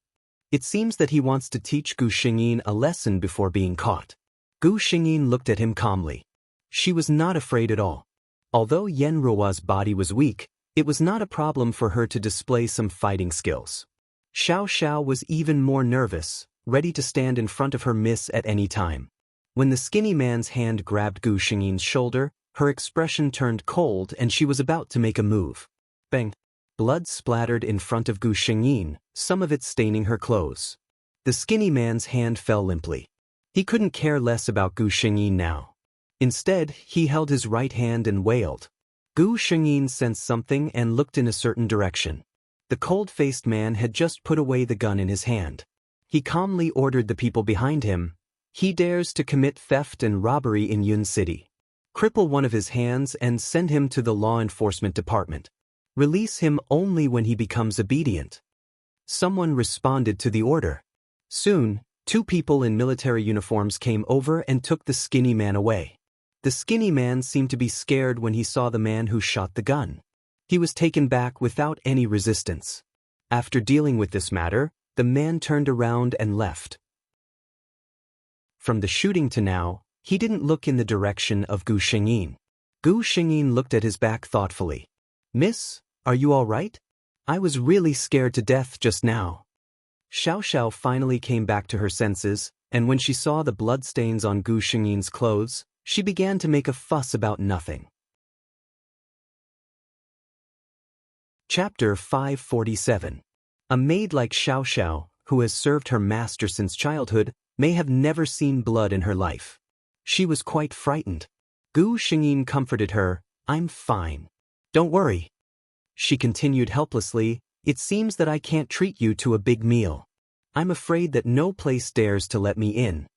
It seems that he wants to teach Gu Xingyin a lesson before being caught. Gu Xingyin looked at him calmly. She was not afraid at all. Although Yan Ruo's body was weak, it was not a problem for her to display some fighting skills. Xiao Xiao was even more nervous, ready to stand in front of her miss at any time. When the skinny man's hand grabbed Gu Xingyin's shoulder, her expression turned cold and she was about to make a move. Bang! Blood splattered in front of Gu Xingyin, some of it staining her clothes. The skinny man's hand fell limply. He couldn't care less about Gu Xingyin now. Instead, he held his right hand and wailed. Gu Xingyin sensed something and looked in a certain direction. The cold-faced man had just put away the gun in his hand. He calmly ordered the people behind him, He dares to commit theft and robbery in Yun City. Cripple one of his hands and send him to the law enforcement department. Release him only when he becomes obedient. Someone responded to the order. Soon, 2 people in military uniforms came over and took the skinny man away. The skinny man seemed to be scared when he saw the man who shot the gun. He was taken back without any resistance. After dealing with this matter, the man turned around and left. From the shooting to now, he didn't look in the direction of Gu Shengyin. Gu Shengyin looked at his back thoughtfully. "Miss, are you all right? I was really scared to death just now." Xiao Xiao finally came back to her senses, and when she saw the bloodstains on Gu Shengyin's clothes, she began to make a fuss about nothing. Chapter 547. A maid like Xiao Xiao, who has served her master since childhood, may have never seen blood in her life. She was quite frightened. Gu Shengyin comforted her. "I'm fine. Don't worry." She continued helplessly, "It seems that I can't treat you to a big meal. I'm afraid that no place dares to let me in."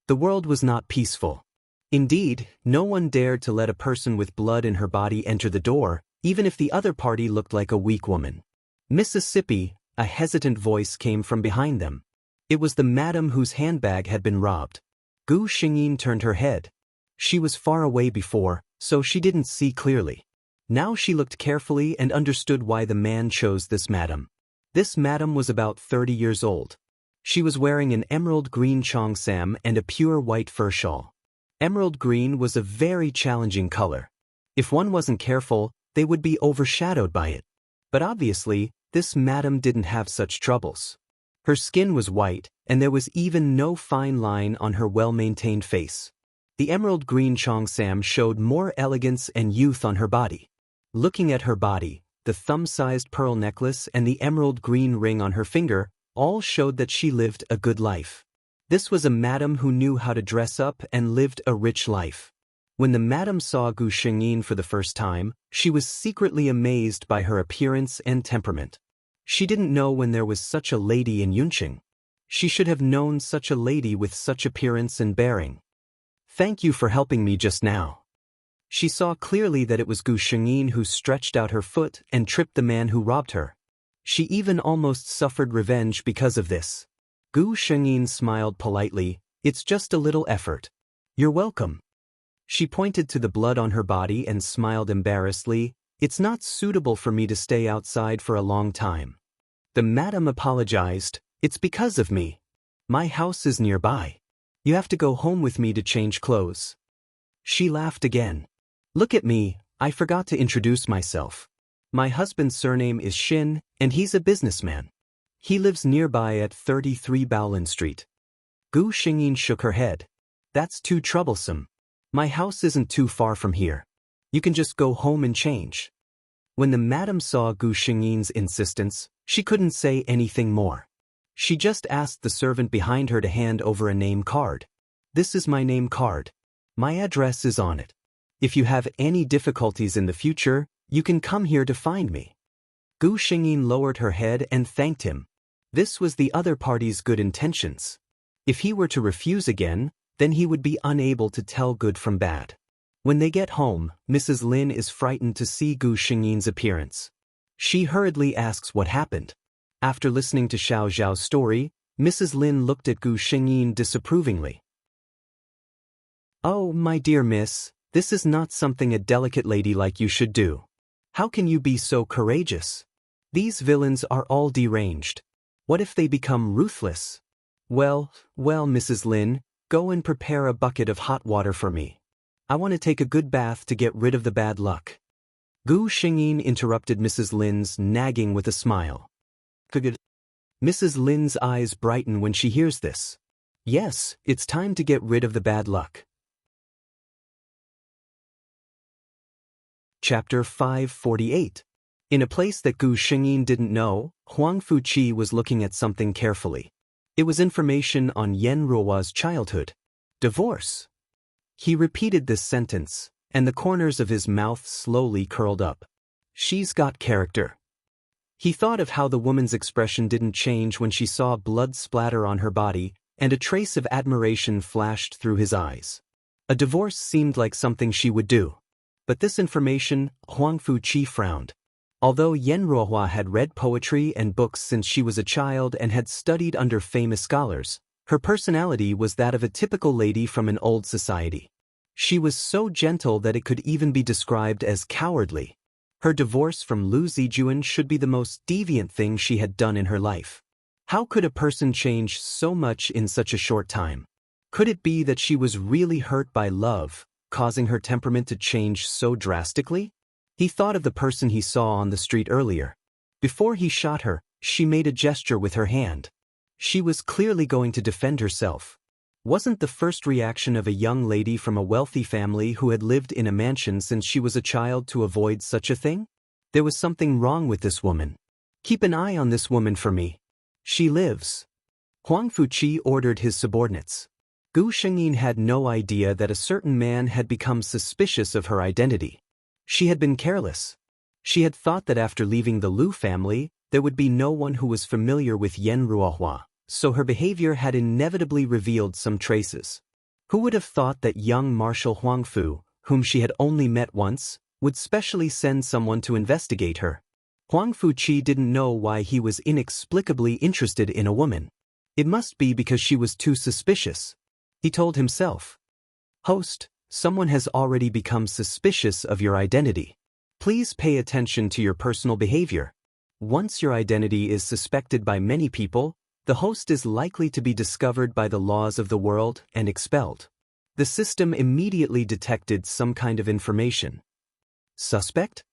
The world was not peaceful. Indeed, no one dared to let a person with blood in her body enter the door, even if the other party looked like a weak woman. "Mississippi," a hesitant voice came from behind them. It was the madam whose handbag had been robbed. Gu Shengyin turned her head. She was far away before, so she didn't see clearly. Now she looked carefully and understood why the man chose this madam. This madam was about 30 years old. She was wearing an emerald green cheongsam and a pure white fur shawl. Emerald green was a very challenging color. If one wasn't careful, they would be overshadowed by it. But obviously, this madam didn't have such troubles. Her skin was white, and there was even no fine line on her well-maintained face. The emerald green cheongsam showed more elegance and youth on her body. Looking at her body, the thumb-sized pearl necklace and the emerald green ring on her finger all showed that she lived a good life. This was a madam who knew how to dress up and lived a rich life. When the madam saw Gu Shengyin for the first time, she was secretly amazed by her appearance and temperament. She didn't know when there was such a lady in Yunqing. She should have known such a lady with such appearance and bearing. "Thank you for helping me just now." She saw clearly that it was Gu Shengyin who stretched out her foot and tripped the man who robbed her. She even almost suffered revenge because of this. Gu Shengyin smiled politely. "It's just a little effort." "You're welcome." She pointed to the blood on her body and smiled embarrassedly. "It's not suitable for me to stay outside for a long time." The madam apologized. "It's because of me. My house is nearby. You have to go home with me to change clothes." She laughed again. "Look at me, I forgot to introduce myself. My husband's surname is Shin, and he's a businessman. He lives nearby at 33 Baolin Street." Gu Shengyin shook her head. "That's too troublesome. My house isn't too far from here. You can just go home and change." When the madam saw Gu Shengyin's insistence, she couldn't say anything more. She just asked the servant behind her to hand over a name card. "This is my name card. My address is on it. If you have any difficulties in the future, you can come here to find me." Gu Shengyin lowered her head and thanked him. This was the other party's good intentions. If he were to refuse again, then he would be unable to tell good from bad. When they get home, Mrs. Lin is frightened to see Gu Shengyin's appearance. She hurriedly asks what happened. After listening to Xiao Zhao's story, Mrs. Lin looked at Gu Shengyin disapprovingly. "Oh, my dear miss, this is not something a delicate lady like you should do. How can you be so courageous? These villains are all deranged. What if they become ruthless?" Well, Mrs. Lin, go and prepare a bucket of hot water for me. I want to take a good bath to get rid of the bad luck." Gu Shengyin interrupted Mrs. Lin's nagging with a smile. "Good." Mrs. Lin's eyes brighten when she hears this. Yes, it's time to get rid of the bad luck. Chapter 548. In a place that Gu Shengyin didn't know, Huang Fuqi was looking at something carefully. It was information on Yan Ruo's childhood. Divorce. He repeated this sentence, and the corners of his mouth slowly curled up. She's got character. He thought of how the woman's expression didn't change when she saw blood splatter on her body, and a trace of admiration flashed through his eyes. A divorce seemed like something she would do. But this information, Huang Fuqi frowned. Although Yen Ruohua had read poetry and books since she was a child and had studied under famous scholars, her personality was that of a typical lady from an old society. She was so gentle that it could even be described as cowardly. Her divorce from Lu Zijuan should be the most deviant thing she had done in her life. How could a person change so much in such a short time? Could it be that she was really hurt by love, causing her temperament to change so drastically? He thought of the person he saw on the street earlier. Before he shot her, she made a gesture with her hand. She was clearly going to defend herself. Wasn't the first reaction of a young lady from a wealthy family who had lived in a mansion since she was a child to avoid such a thing? There was something wrong with this woman. Keep an eye on this woman for me. She lives. Huang Fuqi ordered his subordinates. Gu Shengyin had no idea that a certain man had become suspicious of her identity. She had been careless. She had thought that after leaving the Lu family, there would be no one who was familiar with Yen Ruohua, so her behavior had inevitably revealed some traces. Who would have thought that young Marshal Huang Fu, whom she had only met once, would specially send someone to investigate her? Huang Fuqi didn't know why he was inexplicably interested in a woman. It must be because she was too suspicious. He told himself. Host, someone has already become suspicious of your identity. Please pay attention to your personal behavior. Once your identity is suspected by many people, the host is likely to be discovered by the laws of the world and expelled. The system immediately detected some kind of information. Suspect?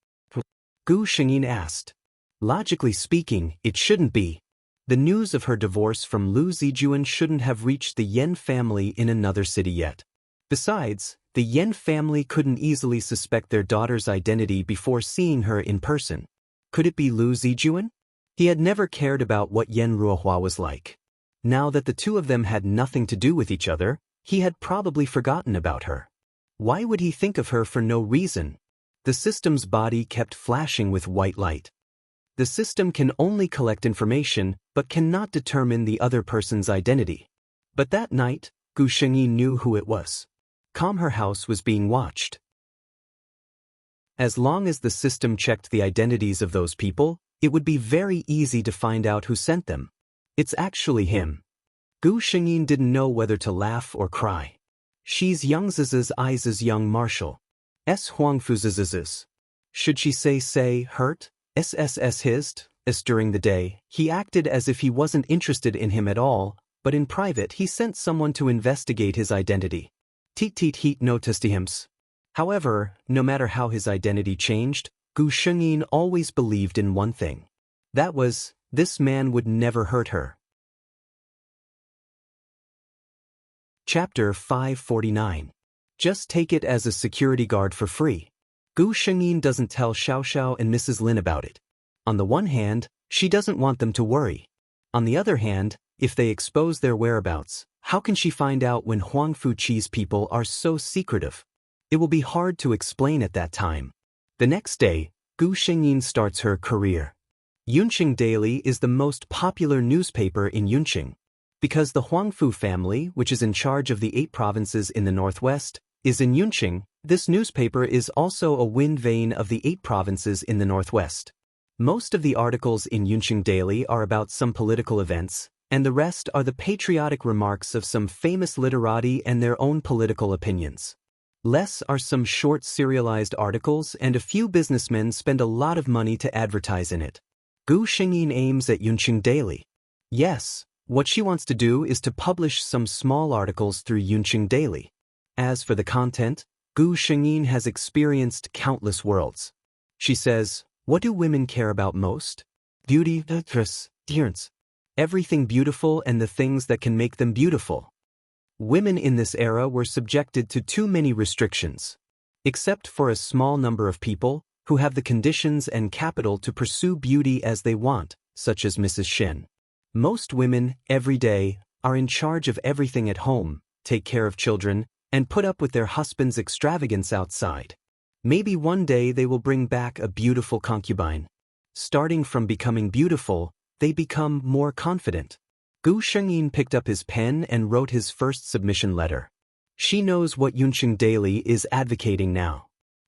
Gu Shengyin asked. Logically speaking, it shouldn't be. The news of her divorce from Lu Zijuan shouldn't have reached the Yen family in another city yet. Besides, the Yen family couldn't easily suspect their daughter's identity before seeing her in person. Could it be Lu Zijuan? He had never cared about what Yen Ruohua was like. Now that the two of them had nothing to do with each other, he had probably forgotten about her. Why would he think of her for no reason? The system's body kept flashing with white light. The system can only collect information, but cannot determine the other person's identity. But that night, Gu Shengyi knew who it was. Her house was being watched. As long as the system checked the identities of those people, it would be very easy to find out who sent them. It's actually him. Gu Shengyin didn't know whether to laugh or cry. She's Youngz's eyes young Marshal. S Huang Fuz's. Should she say hurt? SSS hissed. As during the day, he acted as if he wasn't interested in him at all, but in private he sent someone to investigate his identity. Teet heat noticed him. However, no matter how his identity changed, Gu Shengyin always believed in one thing. That was, this man would never hurt her. Chapter 549. Just take it as a security guard for free. Gu Shengyin doesn't tell Xiao Xiao and Mrs. Lin about it. On the one hand, she doesn't want them to worry. On the other hand, if they expose their whereabouts, how can she find out when Huang Fuqi's people are so secretive? It will be hard to explain at that time. The next day, Gu Shengyin starts her career. Yunqing Daily is the most popular newspaper in Yunqing. Because the Huangfu family, which is in charge of the 8 provinces in the northwest, is in Yunqing, this newspaper is also a wind vane of the 8 provinces in the northwest. Most of the articles in Yunqing Daily are about some political events, and the rest are the patriotic remarks of some famous literati and their own political opinions. Less are some short serialized articles, and a few businessmen spend a lot of money to advertise in it. Gu Shengyin aims at Yunqing Daily. Yes, what she wants to do is to publish some small articles through Yunqing Daily. As for the content, Gu Shengyin has experienced countless worlds. She says, what do women care about most? Beauty, appearance. Everything beautiful and the things that can make them beautiful. Women in this era were subjected to too many restrictions. Except for a small number of people who have the conditions and capital to pursue beauty as they want, such as Mrs. Shen. Most women, every day, are in charge of everything at home, take care of children, and put up with their husband's extravagance outside. Maybe one day they will bring back a beautiful concubine. Starting from becoming beautiful, they become more confident. Gu Shengyin picked up his pen and wrote his first submission letter. She knows what Yunqing Daily is advocating now.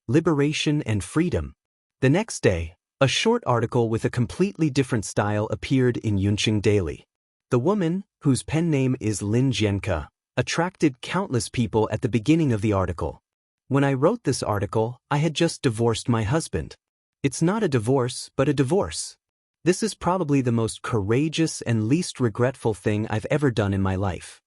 Liberation and freedom. The next day, a short article with a completely different style appeared in Yunqing Daily. The woman, whose pen name is Lin Jianke, attracted countless people at the beginning of the article. When I wrote this article, I had just divorced my husband. It's not a divorce, but a divorce. This is probably the most courageous and least regretful thing I've ever done in my life.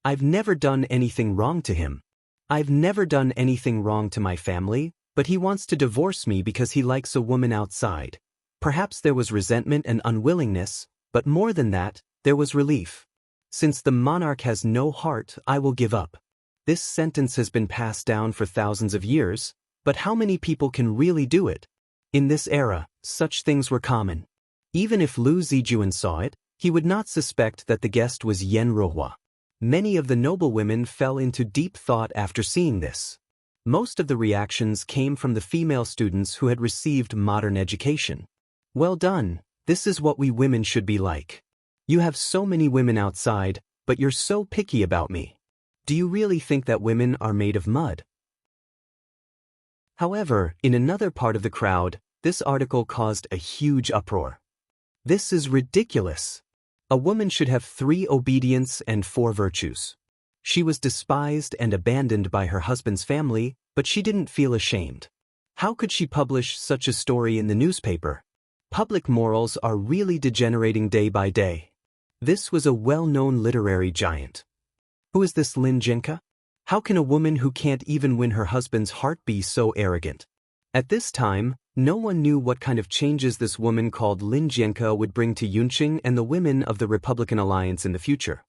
I've never done anything wrong to him. I've never done anything wrong to my family, but he wants to divorce me because he likes a woman outside. Perhaps there was resentment and unwillingness, but more than that, there was relief. Since the monarch has no heart, I will give up. This sentence has been passed down for thousands of years, but how many people can really do it? In this era, such things were common. Even if Lu Zijuan saw it, he would not suspect that the guest was Yan Ruohua. Many of the noblewomen fell into deep thought after seeing this. Most of the reactions came from the female students who had received modern education. Well done, this is what we women should be like. You have so many women outside, but you're so picky about me. Do you really think that women are made of mud? However, in another part of the crowd, this article caused a huge uproar. This is ridiculous. A woman should have 3 obedience and 4 virtues. She was despised and abandoned by her husband's family, but she didn't feel ashamed. How could she publish such a story in the newspaper? Public morals are really degenerating day by day. This was a well-known literary giant. Who is this Lin Jianke? How can a woman who can't even win her husband's heart be so arrogant? At this time, no one knew what kind of changes this woman called Lin Jianke would bring to Yunqing and the women of the Republican Alliance in the future.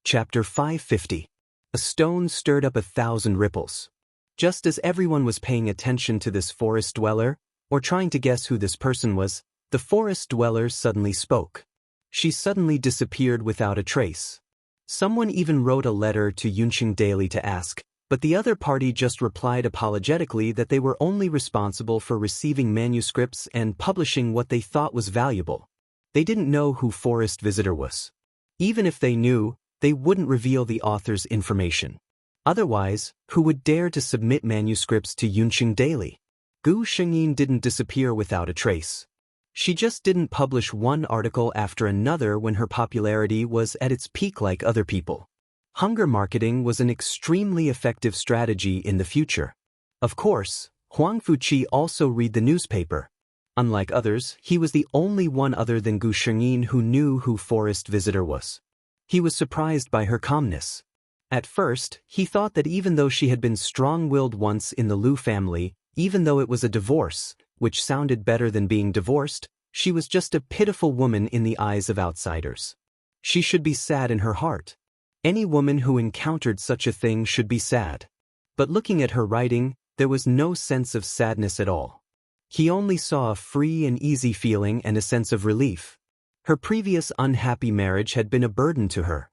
Chapter 550. A stone stirred up 1,000 ripples. Just as everyone was paying attention to this forest dweller, or trying to guess who this person was, the forest dweller suddenly spoke. She suddenly disappeared without a trace. Someone even wrote a letter to Yunqing Daily to ask, but the other party just replied apologetically that they were only responsible for receiving manuscripts and publishing what they thought was valuable. They didn't know who Forest Visitor was. Even if they knew, they wouldn't reveal the author's information. Otherwise, who would dare to submit manuscripts to Yunqing Daily? Gu Shengyin didn't disappear without a trace. She just didn't publish one article after another when her popularity was at its peak like other people. Hunger marketing was an extremely effective strategy in the future. Of course, Huang Fuqi also read the newspaper. Unlike others, he was the only one other than Gu Shengyin who knew who Forest Visitor was. He was surprised by her calmness. At first, he thought that even though she had been strong-willed once in the Lu family, even though it was a divorce, which sounded better than being divorced, she was just a pitiful woman in the eyes of outsiders. She should be sad in her heart. Any woman who encountered such a thing should be sad. But looking at her writing, there was no sense of sadness at all. He only saw a free and easy feeling and a sense of relief. Her previous unhappy marriage had been a burden to her.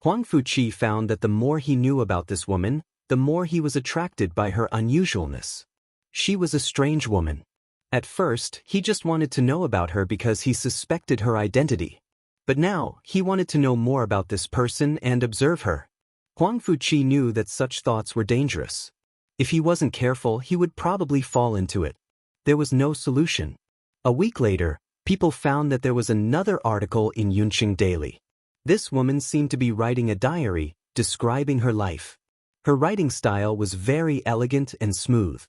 Huang Fuqi found that the more he knew about this woman, the more he was attracted by her unusualness. She was a strange woman. At first, he just wanted to know about her because he suspected her identity. But now, he wanted to know more about this person and observe her. Huang Fuqi knew that such thoughts were dangerous. If he wasn't careful, he would probably fall into it. There was no solution. A week later, people found that there was another article in Yunqing Daily. This woman seemed to be writing a diary, describing her life. Her writing style was very elegant and smooth.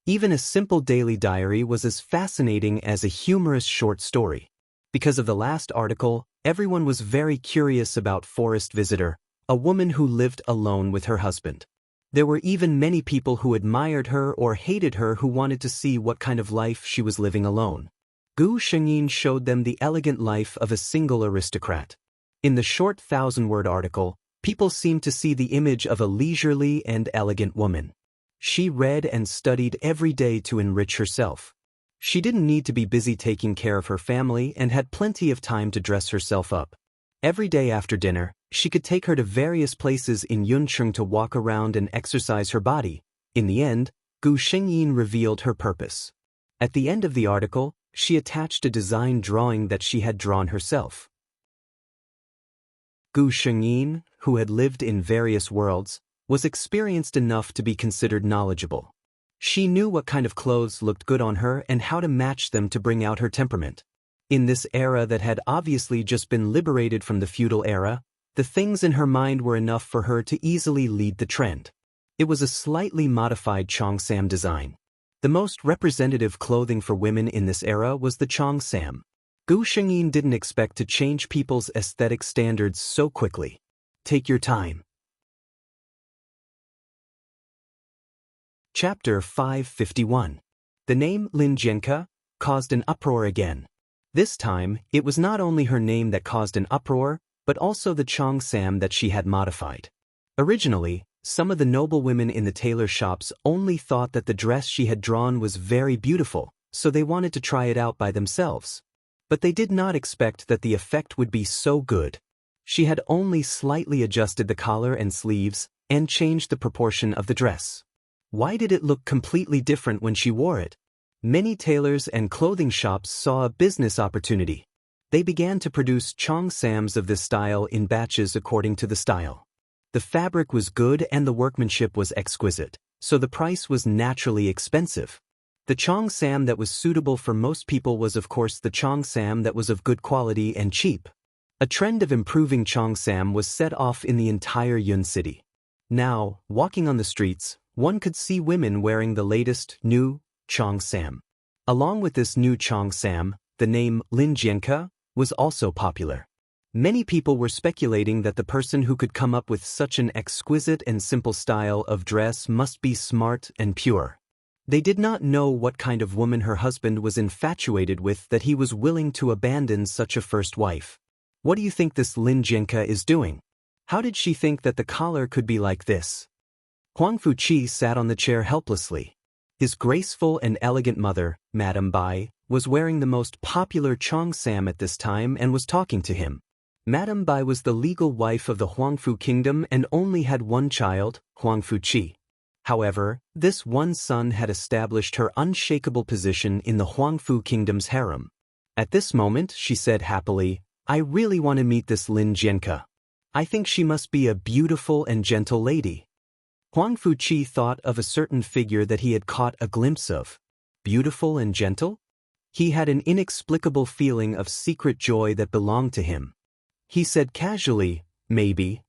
Even a simple daily diary was as fascinating as a humorous short story. Because of the last article, everyone was very curious about Forest Visitor, a woman who lived alone with her husband. There were even many people who admired her or hated her who wanted to see what kind of life she was living alone. Gu Shengyin showed them the elegant life of a single aristocrat. In the short 1,000-word article, people seemed to see the image of a leisurely and elegant woman. She read and studied every day to enrich herself. She didn't need to be busy taking care of her family and had plenty of time to dress herself up. Every day after dinner, she could take her to various places in Yunqing to walk around and exercise her body. In the end, Gu Shengyin revealed her purpose. At the end of the article, she attached a design drawing that she had drawn herself. Gu Shengyin, who had lived in various worlds, was experienced enough to be considered knowledgeable. She knew what kind of clothes looked good on her and how to match them to bring out her temperament. In this era that had obviously just been liberated from the feudal era, the things in her mind were enough for her to easily lead the trend. It was a slightly modified cheongsam design. The most representative clothing for women in this era was the cheongsam. Gu Shengyin didn't expect to change people's aesthetic standards so quickly. Take your time. Chapter 551. The name Lin Jianke caused an uproar again. This time, it was not only her name that caused an uproar, but also the cheongsam that she had modified. Originally, some of the noble women in the tailor shops only thought that the dress she had drawn was very beautiful, so they wanted to try it out by themselves. But they did not expect that the effect would be so good. She had only slightly adjusted the collar and sleeves and changed the proportion of the dress. Why did it look completely different when she wore it? Many tailors and clothing shops saw a business opportunity. They began to produce cheongsams of this style in batches according to the style. The fabric was good and the workmanship was exquisite, so the price was naturally expensive. The cheongsam that was suitable for most people was of course the cheongsam that was of good quality and cheap. A trend of improving cheongsam was set off in the entire Yun city. Now, walking on the streets, one could see women wearing the latest, new, cheongsam. Along with this new cheongsam, the name Lin Jianke was also popular. Many people were speculating that the person who could come up with such an exquisite and simple style of dress must be smart and pure. They did not know what kind of woman her husband was infatuated with that he was willing to abandon such a first wife. What do you think this Lin Jianke is doing? How did she think that the collar could be like this? Huang Fuqi sat on the chair helplessly. His graceful and elegant mother, Madame Bai, was wearing the most popular cheongsam at this time and was talking to him. Madame Bai was the legal wife of the Huangfu kingdom and only had one child, Huang Fuqi. However, this one son had established her unshakable position in the Huangfu kingdom's harem. At this moment, she said happily, "I really want to meet this Lin Jianke. I think she must be a beautiful and gentle lady." Huang Fuqi thought of a certain figure that he had caught a glimpse of. Beautiful and gentle? He had an inexplicable feeling of secret joy that belonged to him. He said casually, "Maybe."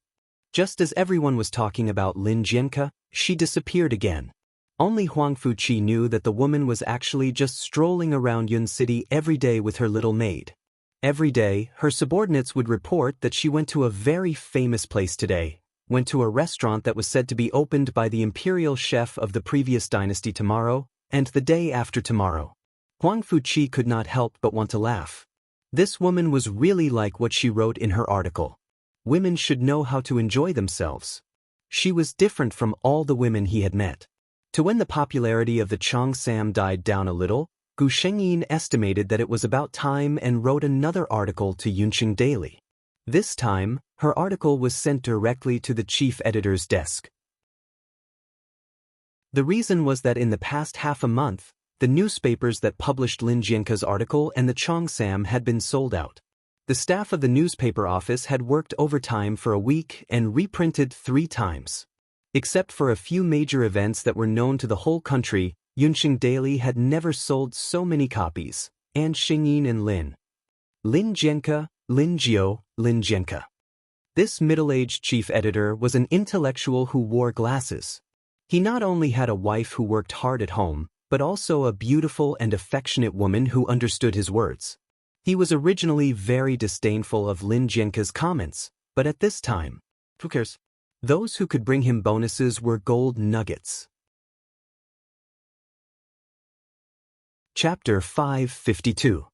Just as everyone was talking about Lin Jianke, she disappeared again. Only Huang Fuqi knew that the woman was actually just strolling around Yun City every day with her little maid. Every day, her subordinates would report that she went to a very famous place today, went to a restaurant that was said to be opened by the imperial chef of the previous dynasty tomorrow, and the day after tomorrow. Huang Fuqi could not help but want to laugh. This woman was really like what she wrote in her article. Women should know how to enjoy themselves. She was different from all the women he had met. To when the popularity of the cheongsam died down a little, Gu Shengyin estimated that it was about time and wrote another article to Yunqing Daily. This time, her article was sent directly to the chief editor's desk. The reason was that in the past half a month, the newspapers that published Lin Jianke's article and the cheongsam had been sold out. The staff of the newspaper office had worked overtime for a week and reprinted 3 times. Except for a few major events that were known to the whole country, Yunqing Daily had never sold so many copies, and Shengyin and Lin Jianke, Lin Jiao, Lin Jianke. This middle-aged chief editor was an intellectual who wore glasses. He not only had a wife who worked hard at home, but also a beautiful and affectionate woman who understood his words. He was originally very disdainful of Lin Jianke's comments, but at this time, who cares? Those who could bring him bonuses were gold nuggets. Chapter 552.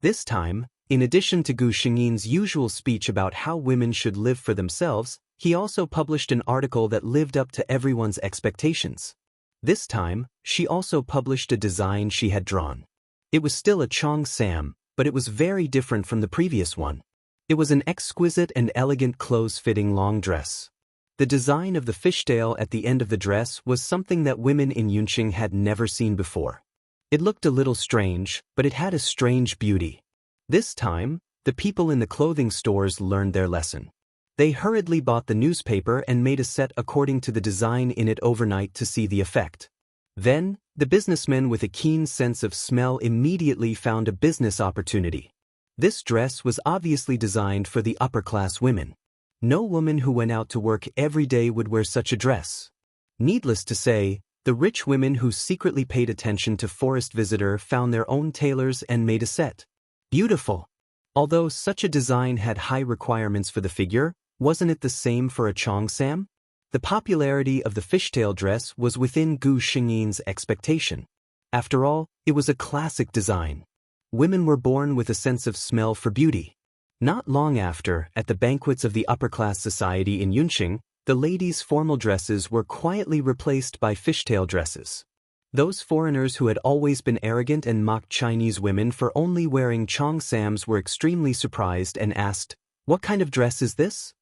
This time, in addition to Gu Shengyin's usual speech about how women should live for themselves, he also published an article that lived up to everyone's expectations. This time, she also published a design she had drawn. It was still a cheongsam, but it was very different from the previous one. It was an exquisite and elegant close-fitting long dress. The design of the fishtail at the end of the dress was something that women in Yunqing had never seen before. It looked a little strange, but it had a strange beauty. This time, the people in the clothing stores learned their lesson. They hurriedly bought the newspaper and made a set according to the design in it overnight to see the effect. Then, the businessmen with a keen sense of smell immediately found a business opportunity. This dress was obviously designed for the upper-class women. No woman who went out to work every day would wear such a dress. Needless to say, the rich women who secretly paid attention to Forest Visitor found their own tailors and made a set. Beautiful. Although such a design had high requirements for the figure, wasn't it the same for a cheongsam? The popularity of the fishtail dress was within Gu Xingyin's expectation. After all, it was a classic design. Women were born with a sense of smell for beauty. Not long after, at the banquets of the upper-class society in Yunqing, the ladies' formal dresses were quietly replaced by fishtail dresses. Those foreigners who had always been arrogant and mocked Chinese women for only wearing cheongsams were extremely surprised and asked, "What kind of dress is this?"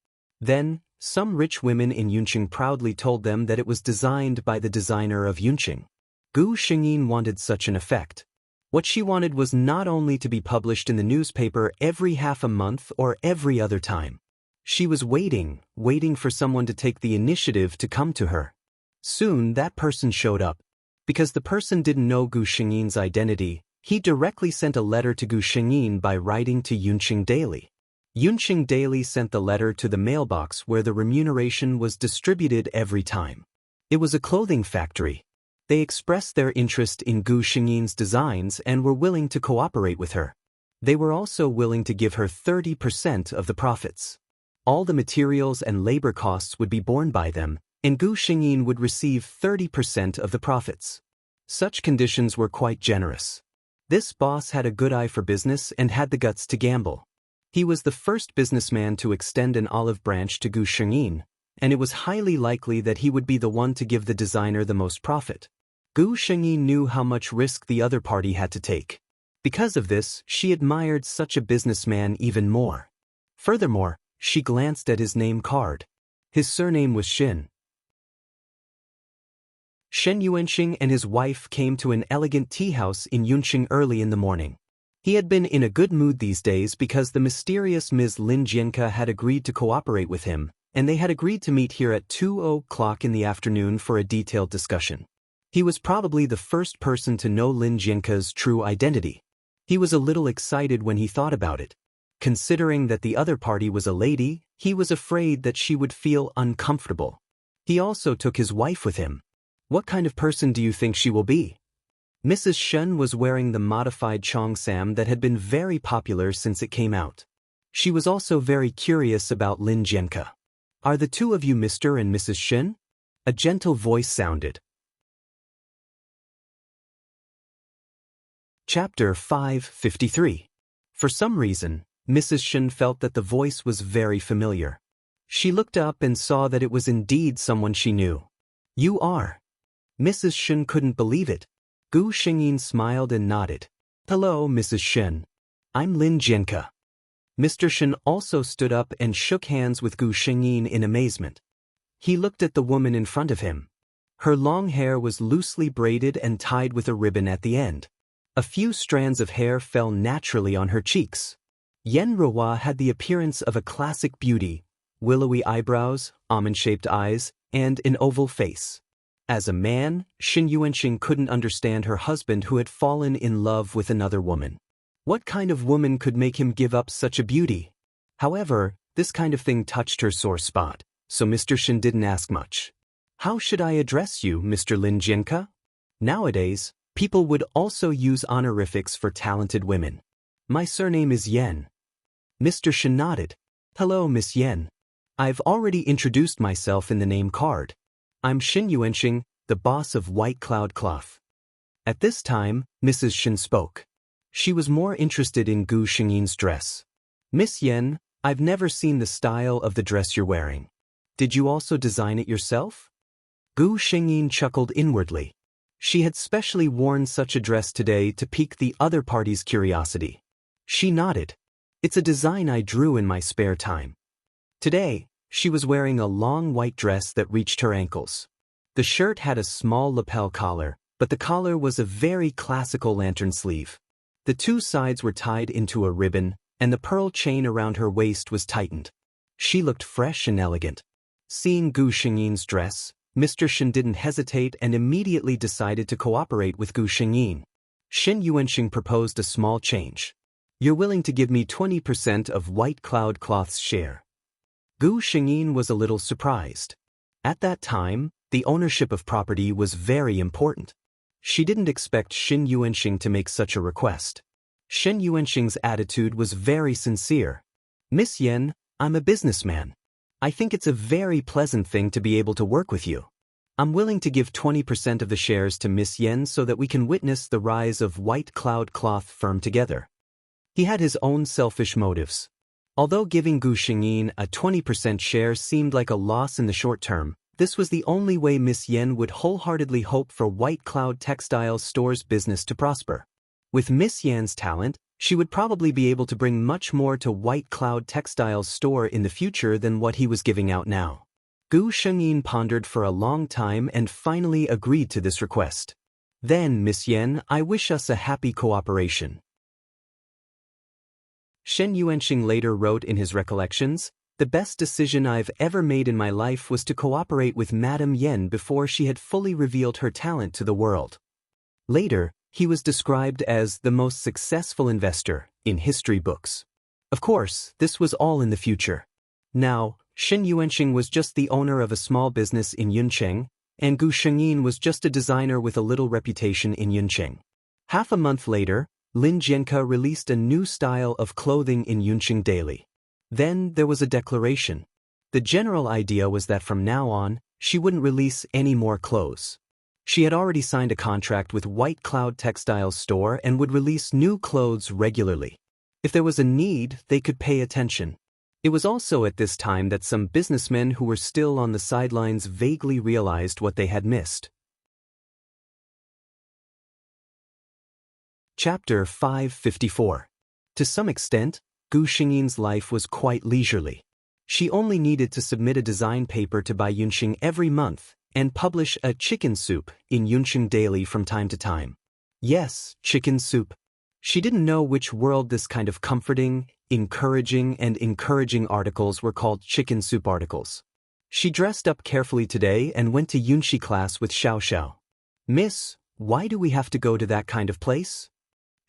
Then, some rich women in Yunqing proudly told them that it was designed by the designer of Yunqing. Gu Xingyin wanted such an effect. What she wanted was not only to be published in the newspaper every half a month or every other time. She was waiting for someone to take the initiative to come to her. Soon that person showed up. Because the person didn't know Gu Xingyin's identity, he directly sent a letter to Gu Xingyin by writing to Yunqing Daily. Yunqing Daily sent the letter to the mailbox where the remuneration was distributed every time. It was a clothing factory. They expressed their interest in Gu Xingyin's designs and were willing to cooperate with her. They were also willing to give her 30% of the profits. All the materials and labor costs would be borne by them, and Gu Xingyin would receive 30% of the profits. Such conditions were quite generous. This boss had a good eye for business and had the guts to gamble. He was the first businessman to extend an olive branch to Gu Xingyin, and it was highly likely that he would be the one to give the designer the most profit. Gu Xingyin knew how much risk the other party had to take. Because of this, she admired such a businessman even more. Furthermore, she glanced at his name card. His surname was Xin. Shen Yuanxing and his wife came to an elegant tea house in Yunqing early in the morning. He had been in a good mood these days because the mysterious Ms. Lin Jianke had agreed to cooperate with him, and they had agreed to meet here at 2:00 in the afternoon for a detailed discussion. He was probably the first person to know Lin Jianke's true identity. He was a little excited when he thought about it. Considering that the other party was a lady, he was afraid that she would feel uncomfortable. He also took his wife with him. What kind of person do you think she will be? Mrs. Shen was wearing the modified cheongsam that had been very popular since it came out. She was also very curious about Lin Jianke. Are the two of you Mr. and Mrs. Shen? A gentle voice sounded. Chapter 553. For some reason, Mrs. Shen felt that the voice was very familiar. She looked up and saw that it was indeed someone she knew. You are. Mrs. Shen couldn't believe it. Gu Xingyin smiled and nodded. Hello, Mrs. Shen. I'm Lin Jianke. Mr. Shen also stood up and shook hands with Gu Xingyin in amazement. He looked at the woman in front of him. Her long hair was loosely braided and tied with a ribbon at the end. A few strands of hair fell naturally on her cheeks. Yan Ruohua had the appearance of a classic beauty, willowy eyebrows, almond-shaped eyes, and an oval face. As a man, Shen Yuanxing couldn't understand her husband who had fallen in love with another woman. What kind of woman could make him give up such a beauty? However, this kind of thing touched her sore spot, so Mr. Shen didn't ask much. How should I address you, Mr. Lin Jianke? Nowadays, people would also use honorifics for talented women. My surname is Yan. Mr. Shen nodded. Hello, Miss Yan. I've already introduced myself in the name card. I'm Shen Yuanxing, the boss of White Cloud Cloth. At this time, Mrs. Shen spoke. She was more interested in Gu Xingyin's dress. Miss Yan, I've never seen the style of the dress you're wearing. Did you also design it yourself? Gu Xingyin chuckled inwardly. She had specially worn such a dress today to pique the other party's curiosity. She nodded. It's a design I drew in my spare time. Today, she was wearing a long white dress that reached her ankles. The shirt had a small lapel collar, but the collar was a very classical lantern sleeve. The two sides were tied into a ribbon, and the pearl chain around her waist was tightened. She looked fresh and elegant. Seeing Gu Xingyin's dress, Mr. Shen didn't hesitate and immediately decided to cooperate with Gu Xingyin. Shen Yuanxing proposed a small change. "You're willing to give me 20% of White Cloud Cloth's share." Gu Xingyin was a little surprised. At that time, the ownership of property was very important. She didn't expect Shen Yuanxing to make such a request. Shen Yuanxing's attitude was very sincere. "Miss Yen, I'm a businessman. I think it's a very pleasant thing to be able to work with you. I'm willing to give 20% of the shares to Miss Yen so that we can witness the rise of White Cloud Cloth firm together." He had his own selfish motives. Although giving Gu Xingyin a 20% share seemed like a loss in the short term, this was the only way Miss Yen would wholeheartedly hope for White Cloud Textiles Store's business to prosper. With Miss Yen's talent, she would probably be able to bring much more to White Cloud Textiles Store in the future than what he was giving out now. Gu Xingyin pondered for a long time and finally agreed to this request. "Then, Miss Yen, I wish us a happy cooperation." Shen Yuanxing later wrote in his recollections, "The best decision I've ever made in my life was to cooperate with Madame Yen before she had fully revealed her talent to the world." Later, he was described as the most successful investor in history books. Of course, this was all in the future. Now, Shen Yuanxing was just the owner of a small business in Yuncheng, and Gu Xingyin was just a designer with a little reputation in Yuncheng. Half a month later, Lin Jianke released a new style of clothing in Yuncheng Daily. Then there was a declaration. The general idea was that from now on, she wouldn't release any more clothes. She had already signed a contract with White Cloud Textiles Store and would release new clothes regularly. If there was a need, they could pay attention. It was also at this time that some businessmen who were still on the sidelines vaguely realized what they had missed. Chapter 554. To some extent, Gu Xingyin's life was quite leisurely. She only needed to submit a design paper to Bai Yunxing every month and publish a chicken soup in Yuncheng Daily from time to time. Yes, chicken soup. She didn't know which world this kind of comforting, encouraging articles were called chicken soup articles. She dressed up carefully today and went to Yunxi class with Xiao Xiao. "Miss, why do we have to go to that kind of place?"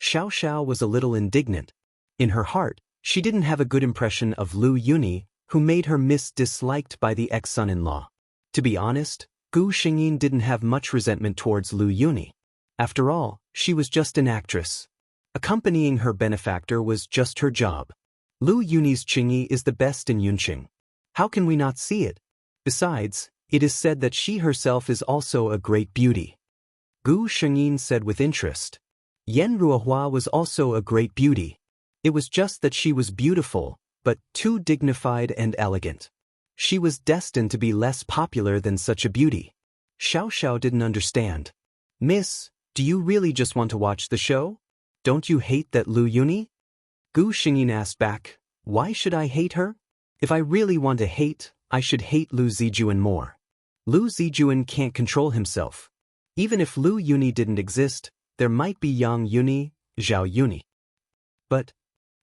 Xiao Xiao was a little indignant. In her heart, she didn't have a good impression of Lu Yuni, who made her disliked by the ex-son-in-law. To be honest, Gu Xingyin didn't have much resentment towards Lu Yuni. After all, she was just an actress. Accompanying her benefactor was just her job. Lu Yuni's Qingyi is the best in Yuncheng. How can we not see it? Besides, it is said that she herself is also a great beauty. Gu Xingyin said with interest. Yan Ruohua was also a great beauty. It was just that she was beautiful, but too dignified and elegant. She was destined to be less popular than such a beauty. Xiao Xiao didn't understand. "Miss, do you really just want to watch the show? Don't you hate that Lu Yuni?" Gu Xingyin asked back, "Why should I hate her? If I really want to hate, I should hate Lu Zijuan more. Lu Zijuan can't control himself. Even if Lu Yuni didn't exist, there might be Yang Yuni, Zhao Yuni." But,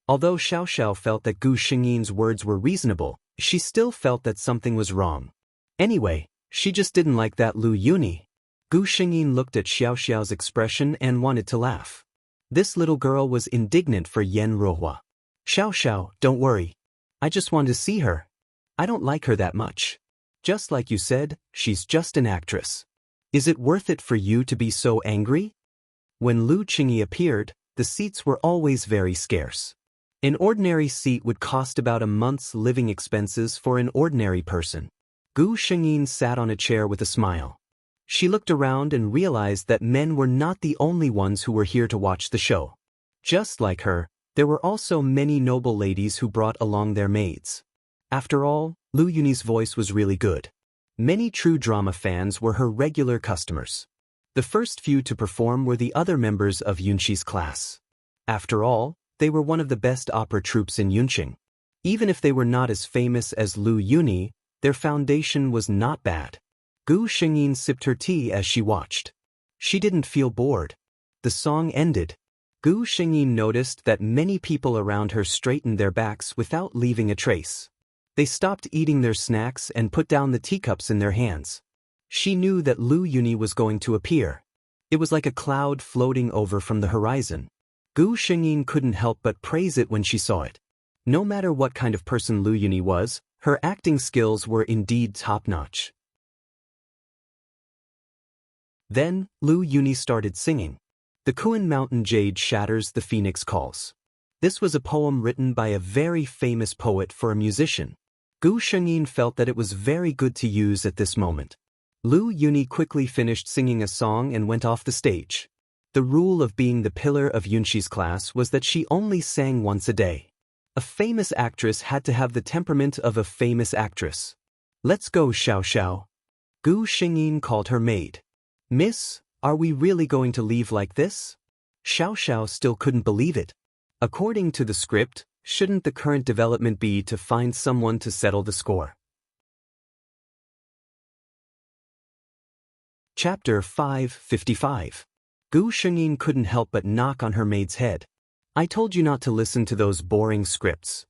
although Xiao Xiao felt that Gu Xingyin's words were reasonable, she still felt that something was wrong. Anyway, she just didn't like that Lu Yuni. Gu Xingyin looked at Xiao Xiao's expression and wanted to laugh. This little girl was indignant for Yan Ruohua. "Xiao Xiao, don't worry. I just want to see her. I don't like her that much. Just like you said, she's just an actress. Is it worth it for you to be so angry?" When Lu Qingyi appeared, the seats were always very scarce. An ordinary seat would cost about a month's living expenses for an ordinary person. Gu Xingyin sat on a chair with a smile. She looked around and realized that men were not the only ones who were here to watch the show. Just like her, there were also many noble ladies who brought along their maids. After all, Lu Yuni's voice was really good. Many true drama fans were her regular customers. The first few to perform were the other members of Yunxi's class. After all, they were one of the best opera troupes in Yuncheng. Even if they were not as famous as Lu Yuni, their foundation was not bad. Gu Xingyin sipped her tea as she watched. She didn't feel bored. The song ended. Gu Shengyin noticed that many people around her straightened their backs without leaving a trace. They stopped eating their snacks and put down the teacups in their hands. She knew that Lu Yuni was going to appear. It was like a cloud floating over from the horizon. Gu Shengyin couldn't help but praise it when she saw it. No matter what kind of person Lu Yuni was, her acting skills were indeed top-notch. Then, Lu Yuni started singing. The Kuan Mountain Jade shatters, the phoenix calls. This was a poem written by a very famous poet for a musician. Gu Shengyin felt that it was very good to use at this moment. Lu Yuni quickly finished singing a song and went off the stage. The rule of being the pillar of Yunxi's class was that she only sang once a day. A famous actress had to have the temperament of a famous actress. "Let's go, Xiao Xiao." Gu Shengyin called her maid. "Miss, are we really going to leave like this?" Xiao Xiao still couldn't believe it. According to the script, shouldn't the current development be to find someone to settle the score? Chapter 555. Gu Shengyin couldn't help but knock on her maid's head. "I told you not to listen to those boring scripts."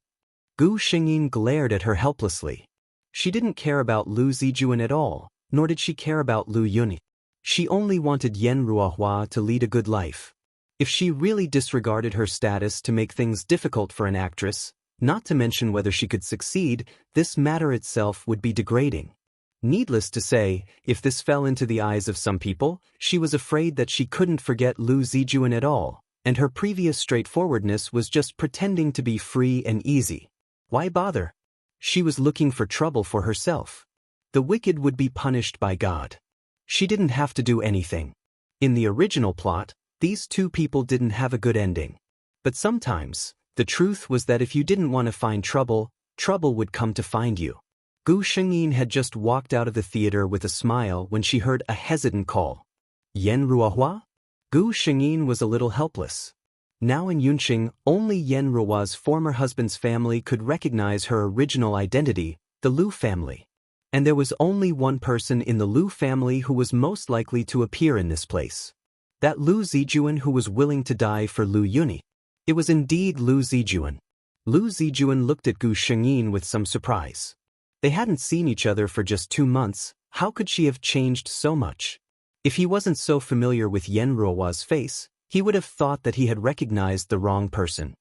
Gu Shengyin glared at her helplessly. She didn't care about Lu Zijuan at all, nor did she care about Lu Yuni. She only wanted Yan Ruohua to lead a good life. If she really disregarded her status to make things difficult for an actress, not to mention whether she could succeed, this matter itself would be degrading. Needless to say, if this fell into the eyes of some people, she was afraid that she couldn't forget Lu Zijuan at all, and her previous straightforwardness was just pretending to be free and easy. Why bother? She was looking for trouble for herself. The wicked would be punished by God. She didn't have to do anything. In the original plot, these two people didn't have a good ending. But sometimes, the truth was that if you didn't want to find trouble, trouble would come to find you. Gu Shengyin had just walked out of the theater with a smile when she heard a hesitant call. "Yan Ruohua?" Gu Shengyin was a little helpless. Now in Yunqing, only Yan Ruohua's former husband's family could recognize her original identity, the Lu family. And there was only one person in the Lu family who was most likely to appear in this place. That Lu Zijuan who was willing to die for Lu Yuni. It was indeed Lu Zijuan. Lu Zijuan looked at Gu Shengyin with some surprise. They hadn't seen each other for just 2 months. How could she have changed so much? If he wasn't so familiar with Yan Ruohua's face, he would have thought that he had recognized the wrong person.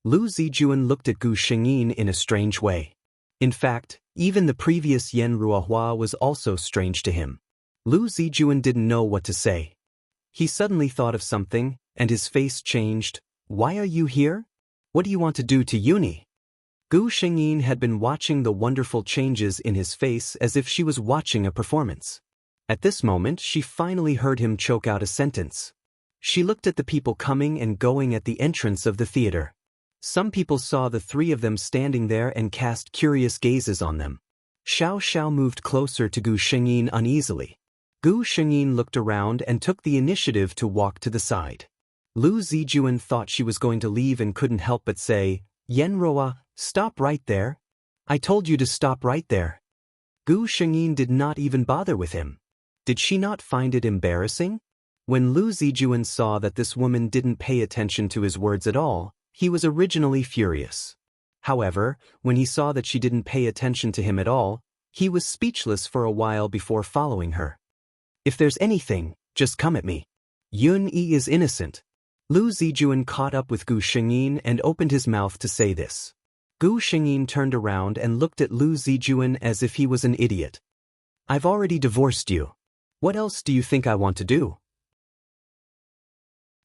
Lu Zijuan looked at Gu Shengyin in a strange way. In fact, even the previous Yan Ruohua was also strange to him. Lu Zijuan didn't know what to say. He suddenly thought of something, and his face changed. "Why are you here? What do you want to do to Yuni?" Gu Shengyin had been watching the wonderful changes in his face as if she was watching a performance. At this moment, she finally heard him choke out a sentence. She looked at the people coming and going at the entrance of the theater. Some people saw the three of them standing there and cast curious gazes on them. Xiao Xiao moved closer to Gu Shengyin uneasily. Gu Shengyin looked around and took the initiative to walk to the side. Lu Zijuan thought she was going to leave and couldn't help but say, "Yan Ruohua, stop right there. I told you to stop right there." Gu Shengyin did not even bother with him. Did she not find it embarrassing? When Lu Zijuan saw that this woman didn't pay attention to his words at all, he was originally furious. However, when he saw that she didn't pay attention to him at all, he was speechless for a while before following her. "If there's anything, just come at me. Yun Yi is innocent." Lu Zijuan caught up with Gu Shengyin and opened his mouth to say this. Gu Shengyin turned around and looked at Lu Zijuan as if he was an idiot. "I've already divorced you. What else do you think I want to do?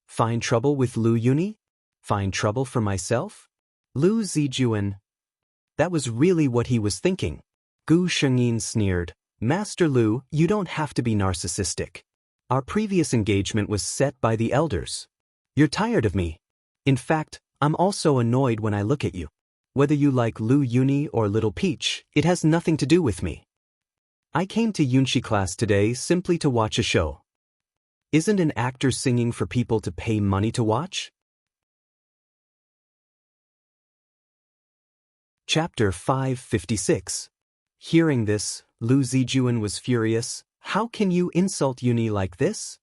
Find trouble with Lu Yuni? Find trouble for myself?" Lu Zijuan. That was really what he was thinking. Gu Shengyin sneered. "Master Lu, you don't have to be narcissistic. Our previous engagement was set by the elders. You're tired of me. In fact, I'm also annoyed when I look at you. Whether you like Lu Yuni or Little Peach, it has nothing to do with me. I came to Yunxi class today simply to watch a show. Isn't an actor singing for people to pay money to watch?" Chapter 556. Hearing this, Lu Zijuan was furious. How can you insult Uni like this?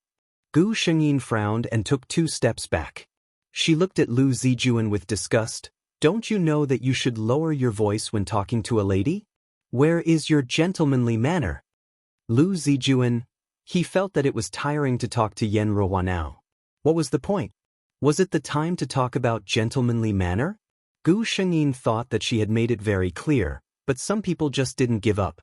Gu Shengyin frowned and took 2 steps back. She looked at Lu Zijuan with disgust. Don't you know that you should lower your voice when talking to a lady? Where is your gentlemanly manner? Lu Zijuan, he felt that it was tiring to talk to Yan Ruohua now. What was the point? Was it the time to talk about gentlemanly manner? Gu Shengyin thought that she had made it very clear, but some people just didn't give up.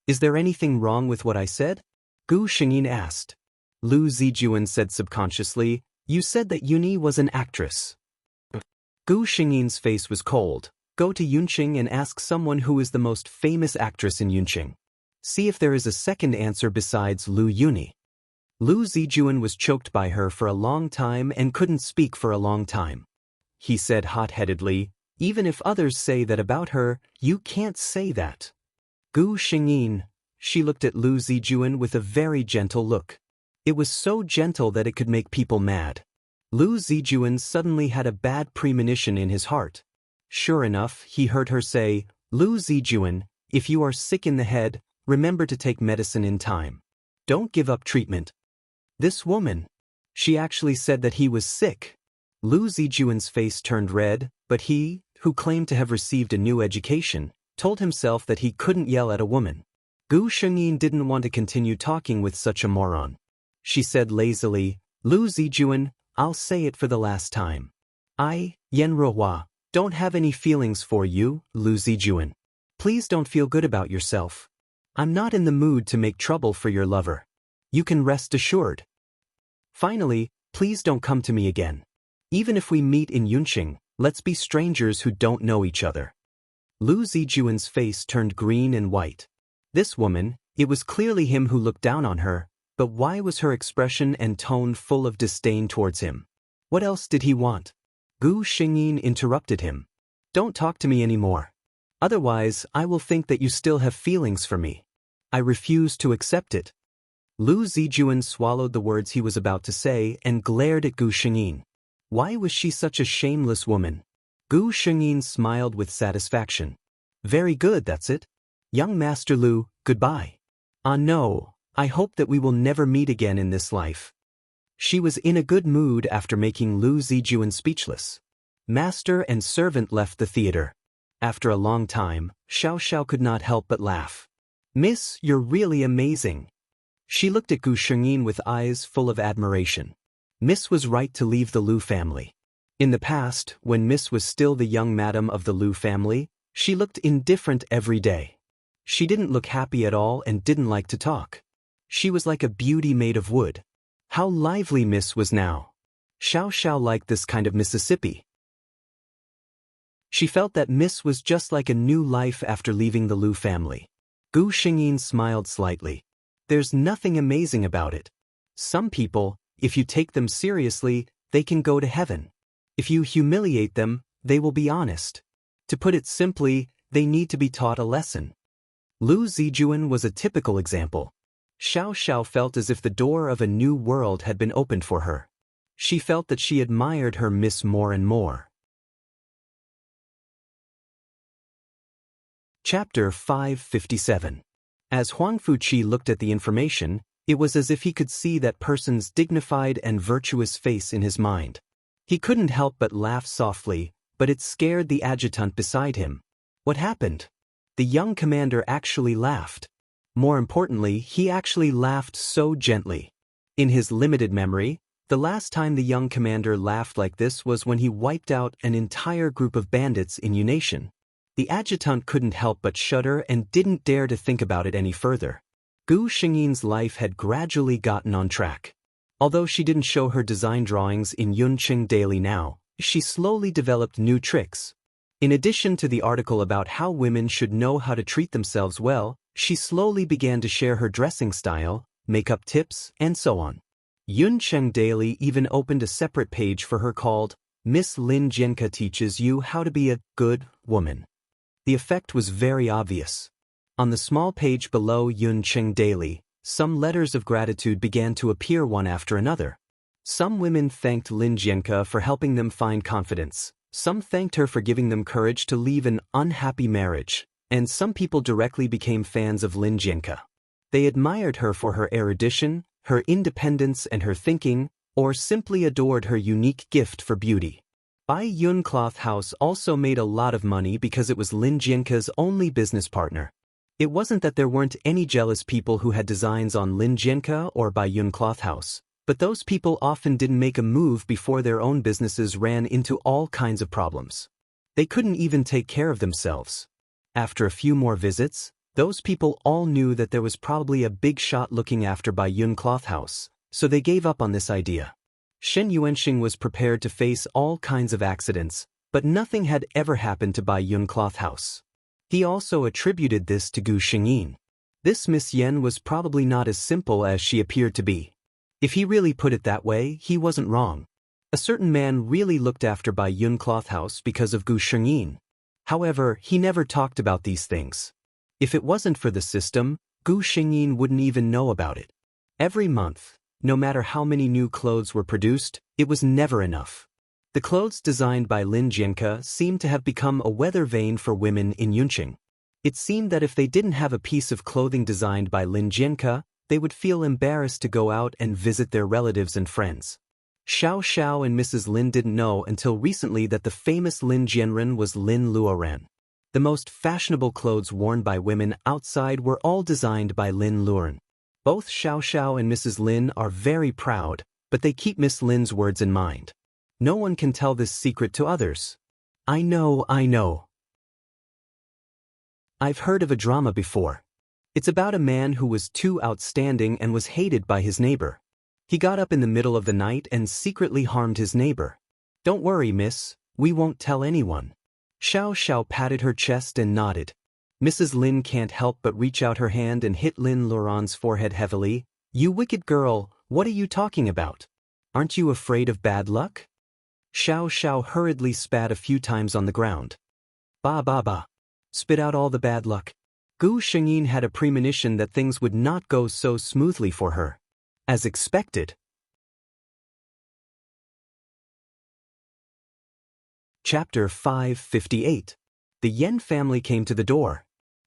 Is there anything wrong with what I said? Gu Shengyin asked. Lu Zijuan said subconsciously, you said that Yuni was an actress. Gu Shengyin's face was cold. Go to Yunqing and ask someone who is the most famous actress in Yunqing. See if there is a second answer besides Lu Yuni. Lu Zijuan was choked by her for a long time and couldn't speak for a long time. He said hot-headedly, even if others say that about her, you can't say that. Gu Shengyin, she looked at Lu Zijuan with a very gentle look. It was so gentle that it could make people mad. Lu Zijuan suddenly had a bad premonition in his heart. Sure enough, he heard her say, Lu Zijuan, if you are sick in the head, remember to take medicine in time. Don't give up treatment. This woman. She actually said that he was sick. Lu Zijuan's face turned red, but he, who claimed to have received a new education, told himself that he couldn't yell at a woman. Gu Shengyin didn't want to continue talking with such a moron. She said lazily, Lu Zijuan, I'll say it for the last time. I, Yan Ruohua, don't have any feelings for you, Lu Zijuan. Please don't feel good about yourself. I'm not in the mood to make trouble for your lover. You can rest assured. Finally, please don't come to me again. Even if we meet in Yunqing, let's be strangers who don't know each other. Lu Zijuan's face turned green and white. This woman, it was clearly him who looked down on her, but why was her expression and tone full of disdain towards him? What else did he want? Gu Shengyin interrupted him. Don't talk to me anymore. Otherwise, I will think that you still have feelings for me. I refuse to accept it. Lu Zijuan swallowed the words he was about to say and glared at Gu Shengyin. Why was she such a shameless woman? Gu Shengyin smiled with satisfaction. Very good, that's it. Young Master Lu, goodbye. Ah no. I hope that we will never meet again in this life. She was in a good mood after making Lu Zijuan speechless. Master and servant left the theater. After a long time, Xiao Xiao could not help but laugh. Miss, you're really amazing. She looked at Gu Shengyin with eyes full of admiration. Miss was right to leave the Lu family. In the past, when Miss was still the young madam of the Lu family, she looked indifferent every day. She didn't look happy at all and didn't like to talk. She was like a beauty made of wood. How lively Miss was now. Xiao Xiao liked this kind of Mississippi. She felt that Miss was just like a new life after leaving the Lu family. Gu Shengyin smiled slightly. There's nothing amazing about it. Some people, if you take them seriously, they can go to heaven. If you humiliate them, they will be honest. To put it simply, they need to be taught a lesson. Lu Zijuan was a typical example. Xiao Xiao felt as if the door of a new world had been opened for her. She felt that she admired her Miss more and more. Chapter 557. As Huang Fuqi looked at the information, it was as if he could see that person's dignified and virtuous face in his mind. He couldn't help but laugh softly, but it scared the adjutant beside him. What happened? The young commander actually laughed. More importantly, he actually laughed so gently. In his limited memory, the last time the young commander laughed like this was when he wiped out an entire group of bandits in Yunation. The adjutant couldn't help but shudder and didn't dare to think about it any further. Gu Shengyin's life had gradually gotten on track. Although she didn't show her design drawings in Yunqing daily now, she slowly developed new tricks. In addition to the article about how women should know how to treat themselves well, she slowly began to share her dressing style, makeup tips, and so on. Yunqing Daily even opened a separate page for her called, Miss Lin Jianke Teaches You How to Be a Good Woman. The effect was very obvious. On the small page below Yunqing Daily, some letters of gratitude began to appear one after another. Some women thanked Lin Jianke for helping them find confidence. Some thanked her for giving them courage to leave an unhappy marriage. And some people directly became fans of Lin Jianke. They admired her for her erudition, her independence and her thinking, or simply adored her unique gift for beauty. Bai Yun Cloth House also made a lot of money because it was Lin Jianke's only business partner. It wasn't that there weren't any jealous people who had designs on Lin Jianke or Bai Yun Cloth House, but those people often didn't make a move before their own businesses ran into all kinds of problems. They couldn't even take care of themselves. After a few more visits, those people all knew that there was probably a big shot looking after Bai Yun Cloth House, so they gave up on this idea. Shen Yuanxing was prepared to face all kinds of accidents, but nothing had ever happened to Bai Yun Cloth House. He also attributed this to Gu Xingyin. This Miss Yen was probably not as simple as she appeared to be. If he really put it that way, he wasn't wrong. A certain man really looked after Bai Yun Cloth House because of Gu Xingyin. However, he never talked about these things. If it wasn't for the system, Gu Xingyin wouldn't even know about it. Every month, no matter how many new clothes were produced, it was never enough. The clothes designed by Lin Jianke seemed to have become a weather vane for women in Yunqing. It seemed that if they didn't have a piece of clothing designed by Lin Jianke, they would feel embarrassed to go out and visit their relatives and friends. Xiao Xiao and Mrs. Lin didn't know until recently that the famous Lin Jianren was Lin Luoran. The most fashionable clothes worn by women outside were all designed by Lin Luoran. Both Xiao Xiao and Mrs. Lin are very proud, but they keep Miss Lin's words in mind. No one can tell this secret to others. I know. I've heard of a drama before. It's about a man who was too outstanding and was hated by his neighbor. He got up in the middle of the night and secretly harmed his neighbor. Don't worry, miss, we won't tell anyone. Xiao Xiao patted her chest and nodded. Mrs. Lin can't help but reach out her hand and hit Lin Luoran's forehead heavily. You wicked girl, what are you talking about? Aren't you afraid of bad luck? Xiao Xiao hurriedly spat a few times on the ground. Ba. Spit out all the bad luck. Gu Xingyin had a premonition that things would not go so smoothly for her. As expected. Chapter 558. The Yen family came to the door.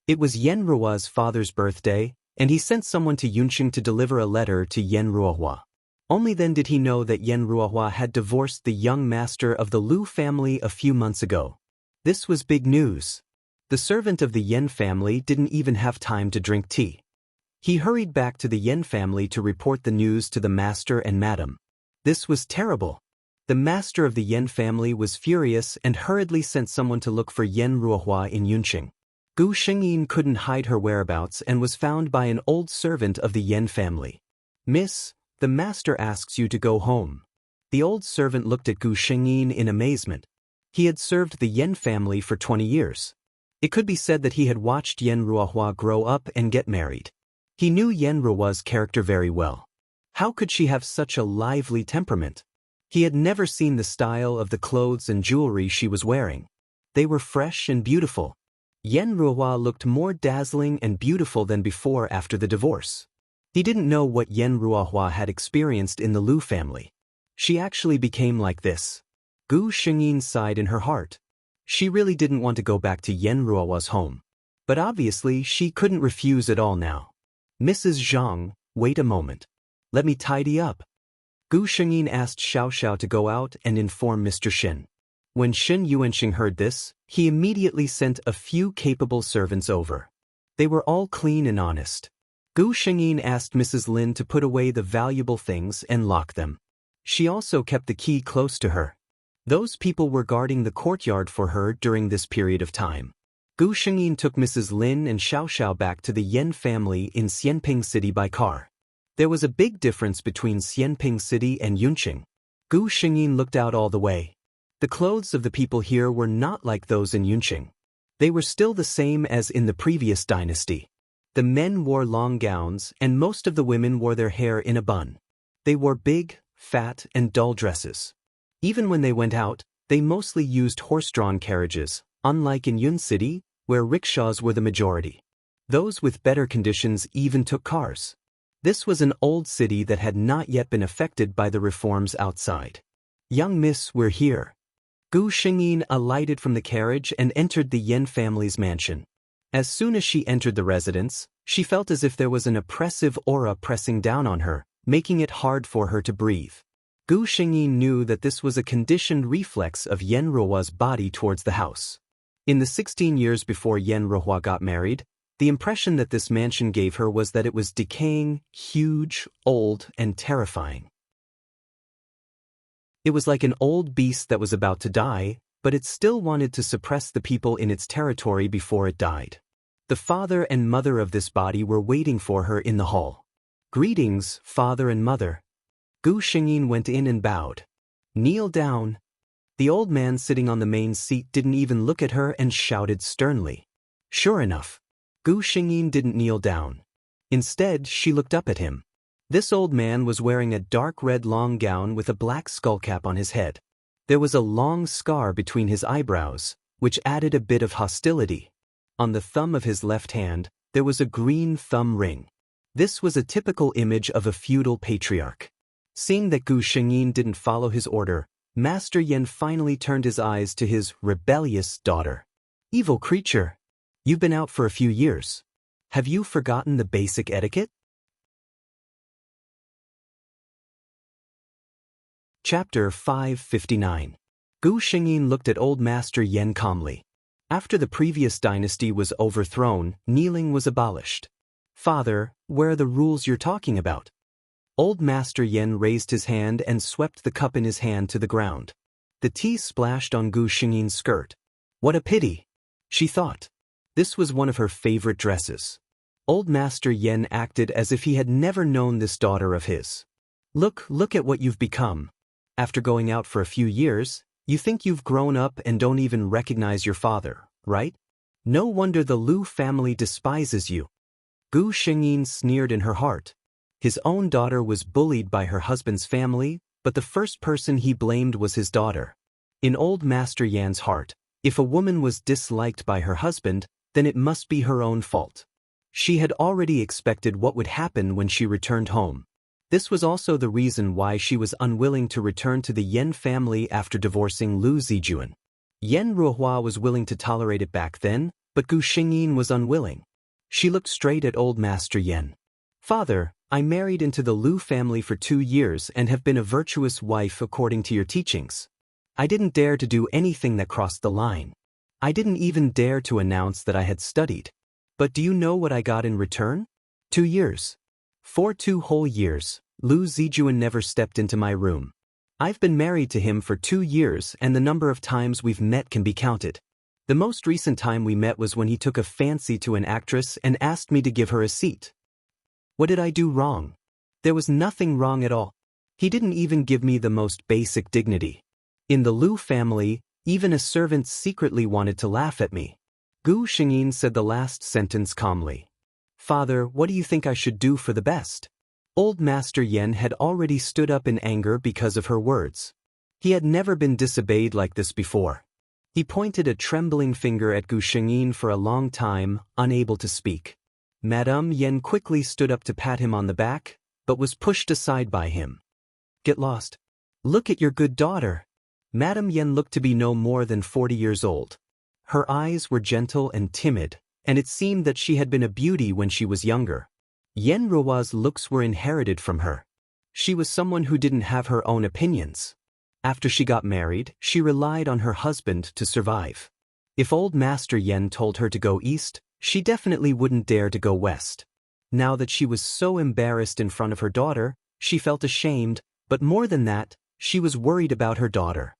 It was Yen Ruo's father's birthday, and he sent someone to Yunqing to deliver a letter to Yen Ruohua. Only then did he know that Yen Ruohua had divorced the young master of the Lu family a few months ago. This was big news. The servant of the Yen family didn't even have time to drink tea. He hurried back to the Yen family to report the news to the master and madam. This was terrible. The master of the Yen family was furious and hurriedly sent someone to look for Yen Ruohua in Yunqing. Gu Xingyin couldn't hide her whereabouts and was found by an old servant of the Yen family. Miss, the master asks you to go home. The old servant looked at Gu Xingyin in amazement. He had served the Yen family for 20 years. It could be said that he had watched Yen Ruohua grow up and get married. He knew Yen Ruohua's character very well. How could she have such a lively temperament? He had never seen the style of the clothes and jewelry she was wearing. They were fresh and beautiful. Yen Ruohua looked more dazzling and beautiful than before after the divorce. He didn't know what Yen Ruohua had experienced in the Lu family. She actually became like this. Gu Xingyin sighed in her heart. She really didn't want to go back to Yen Ruohua's home. But obviously she couldn't refuse at all now. Mrs. Zhang, wait a moment. Let me tidy up. Gu Xingyin asked Xiao Xiao to go out and inform Mr. Shen. When Shen Yuanxing heard this, he immediately sent a few capable servants over. They were all clean and honest. Gu Xingyin asked Mrs. Lin to put away the valuable things and lock them. She also kept the key close to her. Those people were guarding the courtyard for her during this period of time. Gu Xingyin took Mrs. Lin and Xiao Xiao back to the Yen family in Xianping City by car. There was a big difference between Xianping City and Yunqing. Gu Xingyin looked out all the way. The clothes of the people here were not like those in Yunqing. They were still the same as in the previous dynasty. The men wore long gowns and most of the women wore their hair in a bun. They wore big, fat, and dull dresses. Even when they went out, they mostly used horse-drawn carriages, unlike in Yun City, where rickshaws were the majority. Those with better conditions even took cars. This was an old city that had not yet been affected by the reforms outside. Young miss, we're here. Gu Xingyin alighted from the carriage and entered the Yen family's mansion. As soon as she entered the residence, She felt as if there was an oppressive aura pressing down on her, making it hard for her to breathe. Gu Shengyin knew that this was a conditioned reflex of Yan Ruo's body towards the house. In the 16 years before Yan Ruo got married, the impression that this mansion gave her was that it was decaying, huge, old, and terrifying. It was like an old beast that was about to die, but it still wanted to suppress the people in its territory before it died. The father and mother of this body were waiting for her in the hall. "Greetings, father and mother." Gu Shengyin went in and bowed. "Kneel down." The old man sitting on the main seat didn't even look at her and shouted sternly. Sure enough, Gu Shengyin didn't kneel down. Instead, she looked up at him. This old man was wearing a dark red long gown with a black skullcap on his head. There was a long scar between his eyebrows, which added a bit of hostility. On the thumb of his left hand, there was a green thumb ring. This was a typical image of a feudal patriarch. Seeing that Gu Shengyin didn't follow his order, Master Yan finally turned his eyes to his rebellious daughter. "Evil creature, you've been out for a few years. Have you forgotten the basic etiquette?" Chapter 559. Gu Shengyin looked at old Master Yan calmly. After the previous dynasty was overthrown, kneeling was abolished. "Father, where are the rules you're talking about?" Old Master Yan raised his hand and swept the cup in his hand to the ground. The tea splashed on Gu Shengyin's skirt. What a pity, she thought. This was one of her favorite dresses. Old Master Yan acted as if he had never known this daughter of his. Look at what you've become. After going out for a few years, you think you've grown up and don't even recognize your father, right? No wonder the Lu family despises you." Gu Shengyin sneered in her heart. His own daughter was bullied by her husband's family, but the first person he blamed was his daughter. In old Master Yan's heart, if a woman was disliked by her husband, then it must be her own fault. She had already expected what would happen when she returned home. This was also the reason why she was unwilling to return to the Yan family after divorcing Lu Zijuan. Yan Ruohua was willing to tolerate it back then, but Gu Shengyin was unwilling. She looked straight at old Master Yan. "Father, I married into the Lu family for 2 years and have been a virtuous wife according to your teachings. I didn't dare to do anything that crossed the line. I didn't even dare to announce that I had studied. But do you know what I got in return? 2 years. For 2 whole years, Lu Zijuan never stepped into my room. I've been married to him for 2 years and the number of times we've met can be counted. The most recent time we met was when he took a fancy to an actress and asked me to give her a seat. What did I do wrong? There was nothing wrong at all. He didn't even give me the most basic dignity. In the Lu family, even a servant secretly wanted to laugh at me." Gu Shengyin said the last sentence calmly. "Father, what do you think I should do for the best?" Old Master Yan had already stood up in anger because of her words. He had never been disobeyed like this before. He pointed a trembling finger at Gu Shengyin for a long time, unable to speak. Madame Yan quickly stood up to pat him on the back, but was pushed aside by him. "Get lost. Look at your good daughter." Madame Yan looked to be no more than 40 years old. Her eyes were gentle and timid, and it seemed that she had been a beauty when she was younger. Yan Ruo's looks were inherited from her. She was someone who didn't have her own opinions. After she got married, she relied on her husband to survive. If old Master Yan told her to go east, she definitely wouldn't dare to go west. Now that she was so embarrassed in front of her daughter, she felt ashamed, but more than that, she was worried about her daughter.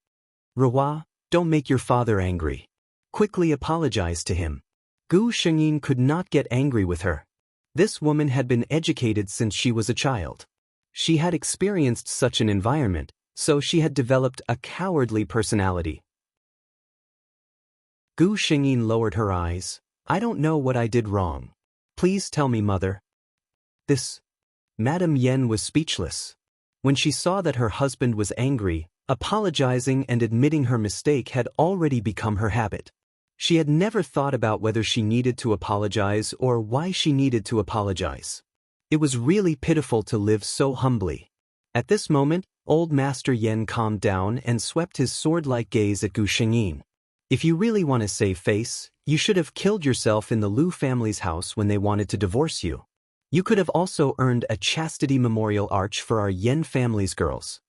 "Ruo, don't make your father angry. Quickly apologize to him." Gu Shengyin could not get angry with her. This woman had been educated since she was a child. She had experienced such an environment, so she had developed a cowardly personality. Gu Shengyin lowered her eyes. "I don't know what I did wrong. Please tell me, mother." Madame Yan was speechless. When she saw that her husband was angry, apologizing and admitting her mistake had already become her habit. She had never thought about whether she needed to apologize or why she needed to apologize. It was really pitiful to live so humbly. At this moment, old Master Yan calmed down and swept his sword-like gaze at Gu Shengyin. If you really want to save face, you should have killed yourself in the Liu family's house when they wanted to divorce you. You could have also earned a chastity memorial arch for our Yen family's girls.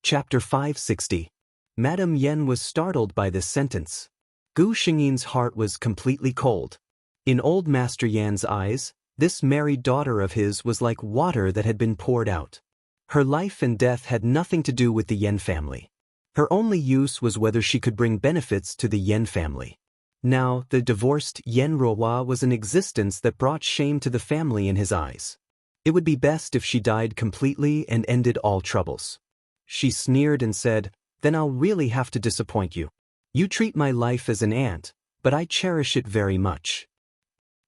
Chapter 560. Madame Yen was startled by this sentence. Gu Xingyin's heart was completely cold. In old Master Yan's eyes, this married daughter of his was like water that had been poured out. Her life and death had nothing to do with the Yen family. Her only use was whether she could bring benefits to the Yen family. Now, the divorced Yen Ruohua was an existence that brought shame to the family in his eyes. It would be best if she died completely and ended all troubles. She sneered and said, "Then I'll really have to disappoint you. You treat my life as an ant, but I cherish it very much.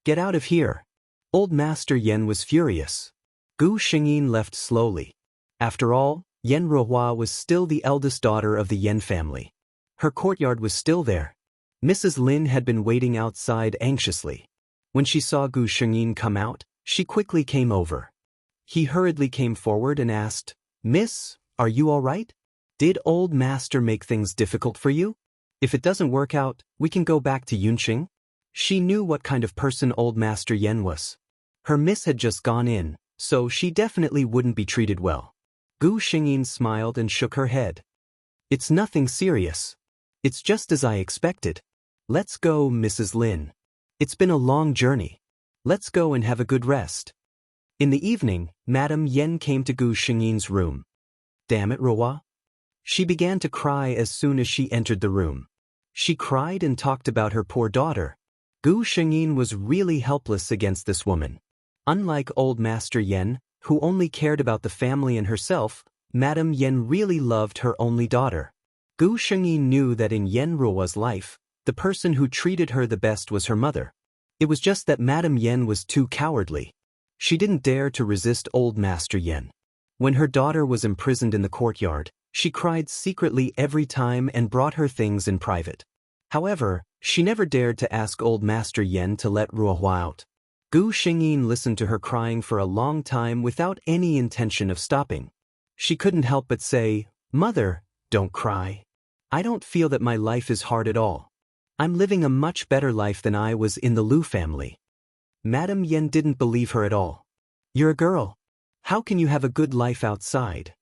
Get out of here." Old Master Yen was furious. Gu Xingyin left slowly. After all, Yen Ruohua was still the eldest daughter of the Yen family. Her courtyard was still there. Mrs. Lin had been waiting outside anxiously. When she saw Gu Xingyin come out, she quickly came over. He hurriedly came forward and asked, "Miss, are you all right? Did old master make things difficult for you? If it doesn't work out, we can go back to Yunqing." She knew what kind of person old Master Yen was. Her miss had just gone in, so she definitely wouldn't be treated well. Gu Xingyin smiled and shook her head. "It's nothing serious. It's just as I expected. Let's go, Mrs. Lin. It's been a long journey. Let's go and have a good rest." In the evening, Madame Yen came to Gu Xingyin's room. "Damn it, Ruohua." She began to cry as soon as she entered the room. She cried and talked about her poor daughter. Gu Xingyin was really helpless against this woman. Unlike old Master Yen, who only cared about the family and herself, Madame Yen really loved her only daughter. Gu Xingyin knew that in Yen Ruohua's life, the person who treated her the best was her mother. It was just that Madame Yen was too cowardly. She didn't dare to resist old Master Yen. When her daughter was imprisoned in the courtyard, she cried secretly every time and brought her things in private. However, she never dared to ask old Master Yen to let Ruohua out. Gu Xingyin listened to her crying for a long time without any intention of stopping. She couldn't help but say, "Mother, don't cry. I don't feel that my life is hard at all. I'm living a much better life than I was in the Liu family." Madame Yen didn't believe her at all. "You're a girl. How can you have a good life outside?"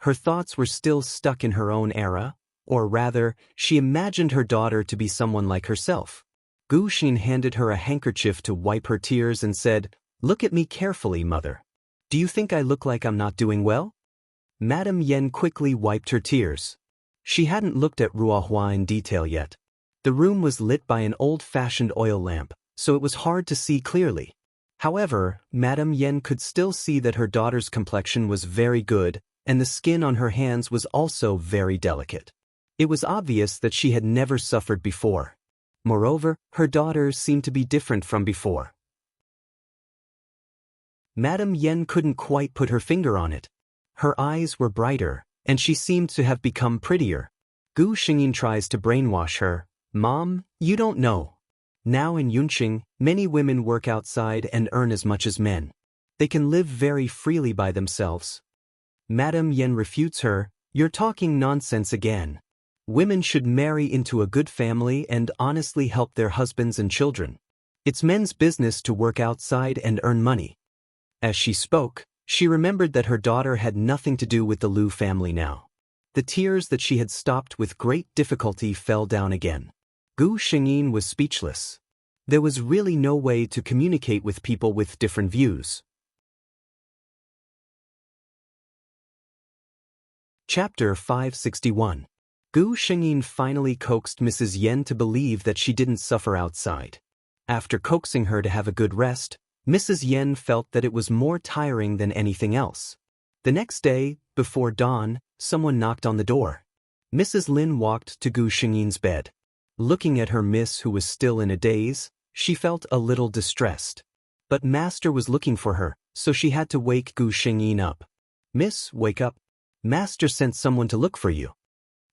Her thoughts were still stuck in her own era, or rather, she imagined her daughter to be someone like herself. Gu Xin handed her a handkerchief to wipe her tears and said, "Look at me carefully, mother. Do you think I look like I'm not doing well?" Madame Yen quickly wiped her tears. She hadn't looked at Ruohua in detail yet. The room was lit by an old-fashioned oil lamp, so it was hard to see clearly. However, Madame Yen could still see that her daughter's complexion was very good, and the skin on her hands was also very delicate. It was obvious that she had never suffered before. Moreover, her daughter seemed to be different from before. Madame Yen couldn't quite put her finger on it. Her eyes were brighter, and she seemed to have become prettier. Gu Xingyin tries to brainwash her. "Mom, you don't know. Now in Yunqing, many women work outside and earn as much as men. They can live very freely by themselves." Madame Yen refutes her, "You're talking nonsense again. Women should marry into a good family and honestly help their husbands and children. It's men's business to work outside and earn money." As she spoke, she remembered that her daughter had nothing to do with the Liu family now. The tears that she had stopped with great difficulty fell down again. Gu Xingyin was speechless. There was really no way to communicate with people with different views. Chapter 561. Gu Xingyin finally coaxed Mrs. Yen to believe that she didn't suffer outside. After coaxing her to have a good rest, Mrs. Yen felt that it was more tiring than anything else. The next day, before dawn, someone knocked on the door. Mrs. Lin walked to Gu Xingyin's bed. Looking at her miss who was still in a daze, she felt a little distressed. But Master was looking for her, so she had to wake Gu Xingyin up. "Miss, wake up. Master sent someone to look for you."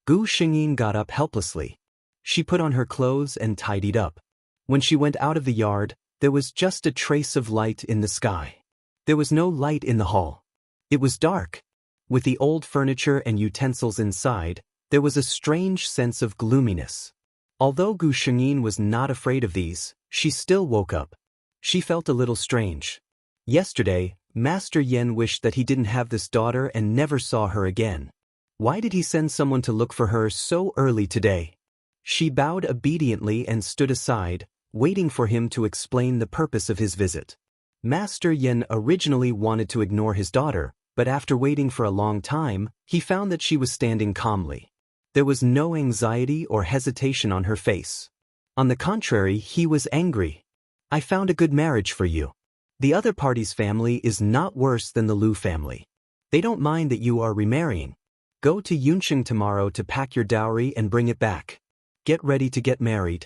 Gu Xingyin got up helplessly. She put on her clothes and tidied up. When she went out of the yard, there was just a trace of light in the sky. There was no light in the hall. It was dark. With the old furniture and utensils inside, there was a strange sense of gloominess. Although Gu Shengyin was not afraid of these, she still woke up. She felt a little strange. Yesterday, Master Yen wished that he didn't have this daughter and never saw her again. Why did he send someone to look for her so early today? She bowed obediently and stood aside, waiting for him to explain the purpose of his visit. Master Yen originally wanted to ignore his daughter, but after waiting for a long time, he found that she was standing calmly. There was no anxiety or hesitation on her face. On the contrary, he was angry. I found a good marriage for you. The other party's family is not worse than the Lu family. They don't mind that you are remarrying. Go to Yunqing tomorrow to pack your dowry and bring it back. Get ready to get married.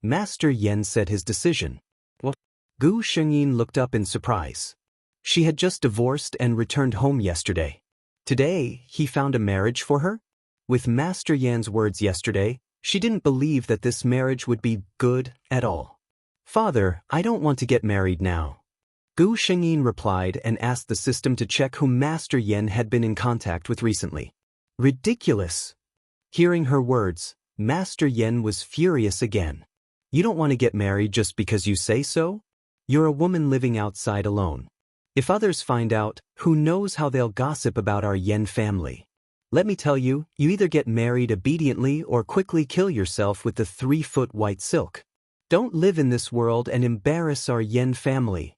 Master Yen said his decision. What? Gu Shengyin looked up in surprise. She had just divorced and returned home yesterday. Today, he found a marriage for her? With Master Yan's words yesterday, she didn't believe that this marriage would be good at all. Father, I don't want to get married now. Gu Shengyin replied and asked the system to check whom Master Yen had been in contact with recently. Ridiculous! Hearing her words, Master Yen was furious again. You don't want to get married just because you say so? You're a woman living outside alone. If others find out, who knows how they'll gossip about our Yen family. Let me tell you, you either get married obediently or quickly kill yourself with the 3-foot white silk. Don't live in this world and embarrass our Yen family.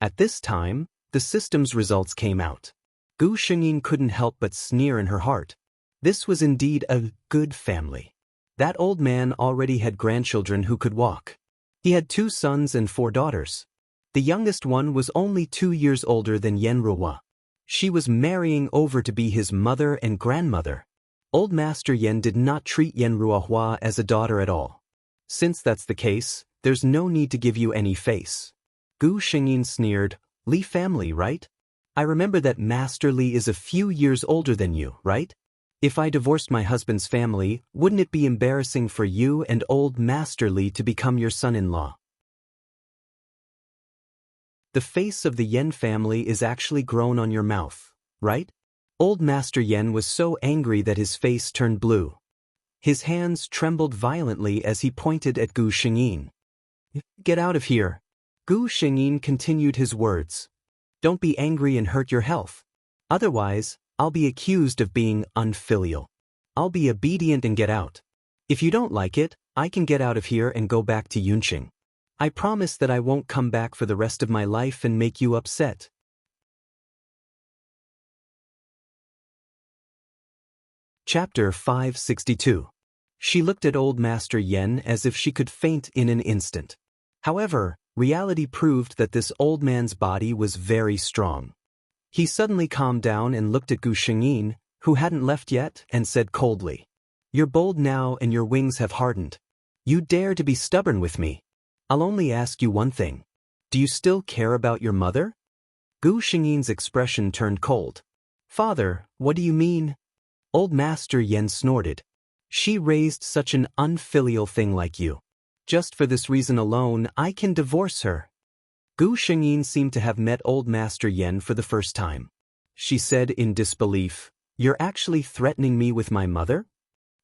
At this time, the system's results came out. Gu Shengyin couldn't help but sneer in her heart. This was indeed a good family. That old man already had grandchildren who could walk. He had 2 sons and 4 daughters. The youngest one was only 2 years older than Yen Ruohua. She was marrying over to be his mother and grandmother. Old Master Yen did not treat Yen Ruohua as a daughter at all. Since that's the case, there's no need to give you any face. Gu Shengyin sneered, Li family, right? I remember that Master Li is a few years older than you, right? If I divorced my husband's family, wouldn't it be embarrassing for you and old Master Li to become your son-in-law? The face of the Yen family is actually grown on your mouth, right? Old Master Yen was so angry that his face turned blue. His hands trembled violently as he pointed at Gu Shengyin. Get out of here. Gu Shengyin continued his words. Don't be angry and hurt your health. Otherwise, I'll be accused of being unfilial. I'll be obedient and get out. If you don't like it, I can get out of here and go back to Yunqing. I promise that I won't come back for the rest of my life and make you upset. Chapter 562. She looked at old Master Yen as if she could faint in an instant. However, reality proved that this old man's body was very strong. He suddenly calmed down and looked at Gu Shengyin, who hadn't left yet, and said coldly, You're bold now and your wings have hardened. You dare to be stubborn with me. I'll only ask you one thing. Do you still care about your mother? Gu Shengyin's expression turned cold. Father, what do you mean? Old Master Yen snorted. She raised such an unfilial thing like you. Just for this reason alone, I can divorce her. Gu Shengyin seemed to have met old Master Yen for the first time. She said in disbelief, You're actually threatening me with my mother?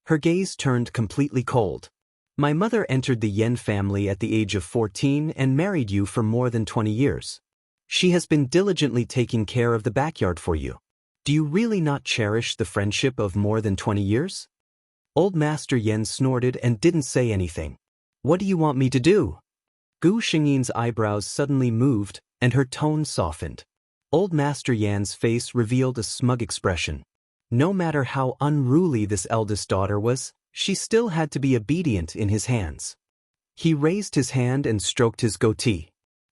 Her gaze turned completely cold. My mother entered the Yen family at the age of 14 and married you for more than 20 years. She has been diligently taking care of the backyard for you. Do you really not cherish the friendship of more than 20 years? Old Master Yen snorted and didn't say anything. What do you want me to do? Gu Shengyin's eyebrows suddenly moved, and her tone softened. Old Master Yan's face revealed a smug expression. No matter how unruly this eldest daughter was, she still had to be obedient in his hands. He raised his hand and stroked his goatee.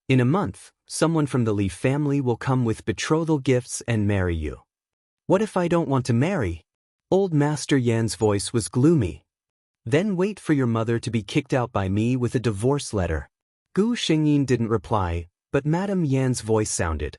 In a month, someone from the Li family will come with betrothal gifts and marry you. What if I don't want to marry? Old Master Yan's voice was gloomy. Then wait for your mother to be kicked out by me with a divorce letter. Gu Shengyin didn't reply, but Madame Yan's voice sounded.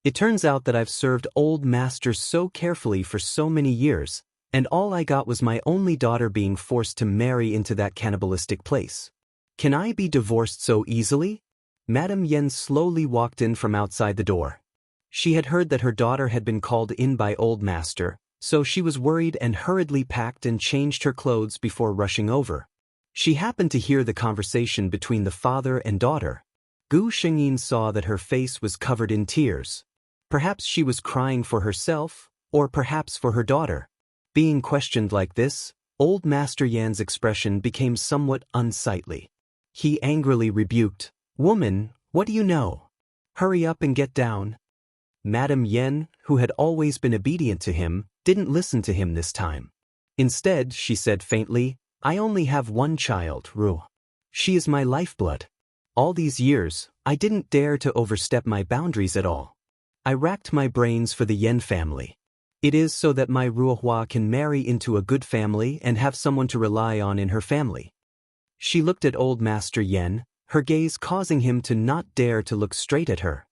It turns out that I've served old master so carefully for so many years, and all I got was my only daughter being forced to marry into that cannibalistic place. Can I be divorced so easily? Madame Yen slowly walked in from outside the door. She had heard that her daughter had been called in by Old Master, so she was worried and hurriedly packed and changed her clothes before rushing over. She happened to hear the conversation between the father and daughter. Gu Shengyin saw that her face was covered in tears. Perhaps she was crying for herself, or perhaps for her daughter. Being questioned like this, Old Master Yan's expression became somewhat unsightly. He angrily rebuked, "Woman, what do you know? Hurry up and get down." Madame Yan, who had always been obedient to him, didn't listen to him this time. Instead, she said faintly, "I only have one child, Ru. She is my lifeblood. All these years, I didn't dare to overstep my boundaries at all. I racked my brains for the Yan family. It is so that my Ruohua can marry into a good family and have someone to rely on in her family." She looked at Old Master Yan, her gaze causing him to not dare to look straight at her.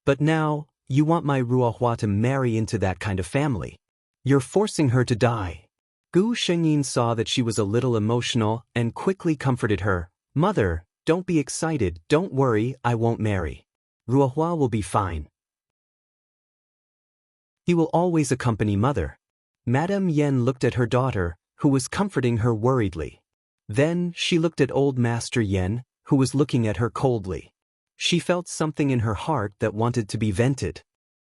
"But now, you want my Ruohua to marry into that kind of family. You're forcing her to die." Gu Shengyin saw that she was a little emotional and quickly comforted her. "Mother, don't be excited, don't worry, I won't marry. Ruohua will be fine. He will always accompany mother." Madame Yan looked at her daughter, who was comforting her worriedly. Then she looked at Old Master Yan, who was looking at her coldly. She felt something in her heart that wanted to be vented.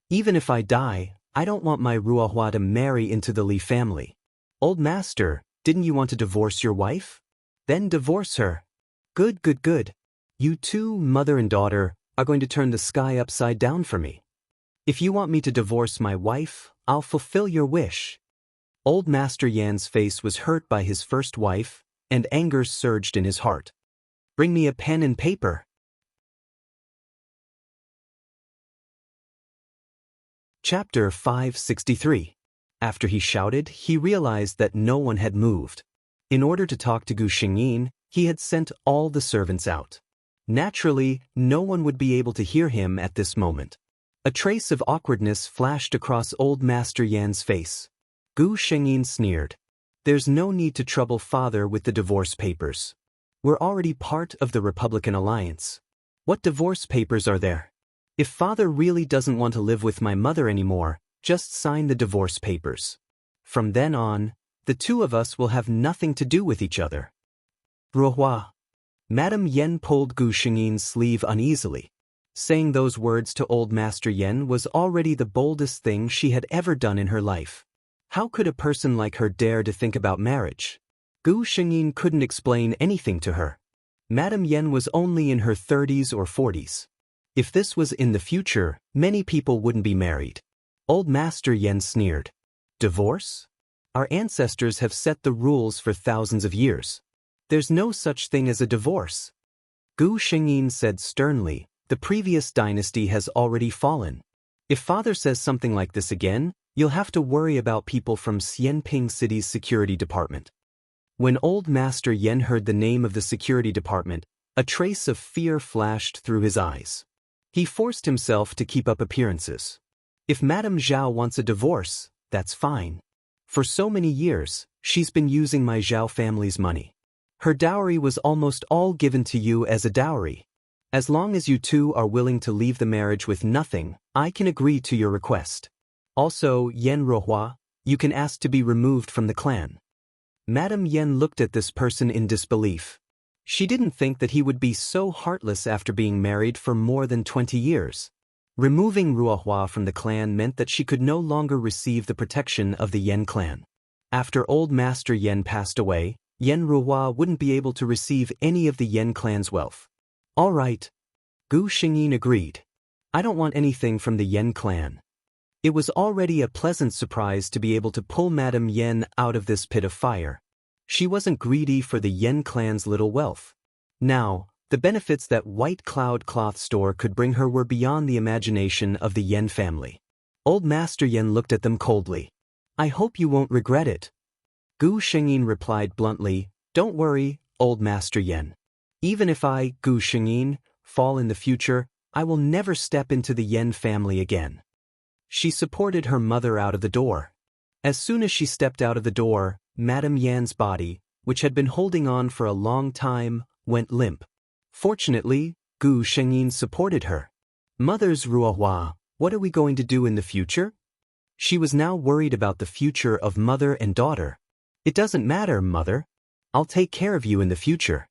"Even if I die, I don't want my Ruohua to marry into the Li family. Old Master, didn't you want to divorce your wife? Then divorce her. Good, good, good. You two, mother and daughter, are going to turn the sky upside down for me. If you want me to divorce my wife, I'll fulfill your wish." Old Master Yan's face was hurt by his first wife, and anger surged in his heart. "Bring me a pen and paper." Chapter 563. After he shouted, he realized that no one had moved. In order to talk to Gu Shengyin, he had sent all the servants out. Naturally, no one would be able to hear him at this moment. A trace of awkwardness flashed across Old Master Yan's face. Gu Shengyin sneered. "There's no need to trouble father with the divorce papers. We're already part of the Republican Alliance. What divorce papers are there? If father really doesn't want to live with my mother anymore, just sign the divorce papers. From then on, the two of us will have nothing to do with each other." "Ruohua." Madame Yan pulled Gu Shengyin's sleeve uneasily. Saying those words to Old Master Yan was already the boldest thing she had ever done in her life. How could a person like her dare to think about marriage? Gu Shengyin couldn't explain anything to her. Madame Yan was only in her 30s or 40s. If this was in the future, many people wouldn't be married. Old Master Yan sneered. "Divorce? Our ancestors have set the rules for thousands of years. There's no such thing as a divorce." Gu Shengyin said sternly, "The previous dynasty has already fallen. If father says something like this again, you'll have to worry about people from Xianping City's security department." When Old Master Yan heard the name of the security department, a trace of fear flashed through his eyes. He forced himself to keep up appearances. If Madame Zhao wants a divorce, that's fine. For so many years, she's been using my Zhao family's money. Her dowry was almost all given to you as a dowry. As long as you two are willing to leave the marriage with nothing, I can agree to your request. Also, Yan Ruohua, you can ask to be removed from the clan." Madame Yan looked at this person in disbelief. She didn't think that he would be so heartless after being married for more than 20 years. Removing Ruohua from the clan meant that she could no longer receive the protection of the Yan clan. After Old Master Yan passed away, Yan Ruohua wouldn't be able to receive any of the Yan clan's wealth. "All right." Gu Shengyin agreed. "I don't want anything from the Yan clan." It was already a pleasant surprise to be able to pull Madame Yan out of this pit of fire. She wasn't greedy for the Yan clan's little wealth. Now, the benefits that White Cloud Cloth Store could bring her were beyond the imagination of the Yan family. Old Master Yan looked at them coldly. "I hope you won't regret it." Gu Shengyin replied bluntly, "Don't worry, Old Master Yan. Even if I, Gu Shengyin, fall in the future, I will never step into the Yan family again." She supported her mother out of the door. As soon as she stepped out of the door, Madame Yan's body, which had been holding on for a long time, went limp. Fortunately, Gu Shengyin supported her. "Mother's Ruohua, What are we going to do in the future? She was now worried about the future of mother and daughter. It doesn't matter, mother. I'll take care of you in the future.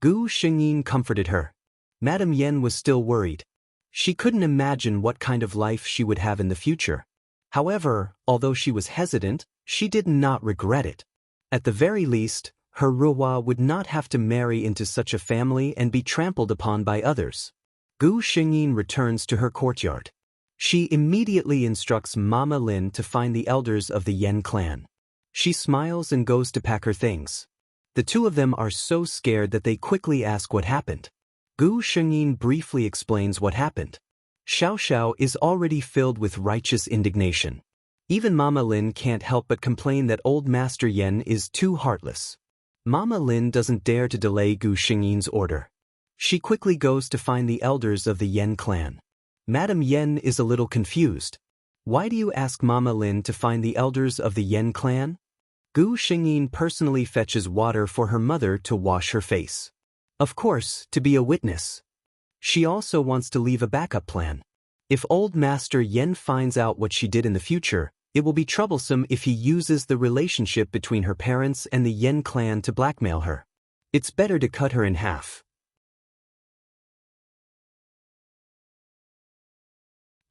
Gu Xingyin comforted her. Madame Yen was still worried. She couldn't imagine what kind of life she would have in the future. However, although she was hesitant, she did not regret it. At the very least, her Ruohua would not have to marry into such a family and be trampled upon by others. Gu Xingyin returns to her courtyard. She immediately instructs Mama Lin to find the elders of the Yen clan. She smiles and goes to pack her things. The two of them are so scared that they quickly ask what happened. Gu Xingyin briefly explains what happened. Xiao Xiao is already filled with righteous indignation. Even Mama Lin can't help but complain that old Master Yen is too heartless. Mama Lin doesn't dare to delay Gu Xingyin's order. She quickly goes to find the elders of the Yen clan. Madame Yen is a little confused. Why do you ask Mama Lin to find the elders of the Yen clan? Gu Xingyin personally fetches water for her mother to wash her face. Of course, to be a witness. She also wants to leave a backup plan. If old Master Yen finds out what she did in the future, it will be troublesome if he uses the relationship between her parents and the Yen clan to blackmail her. It's better to cut her in half.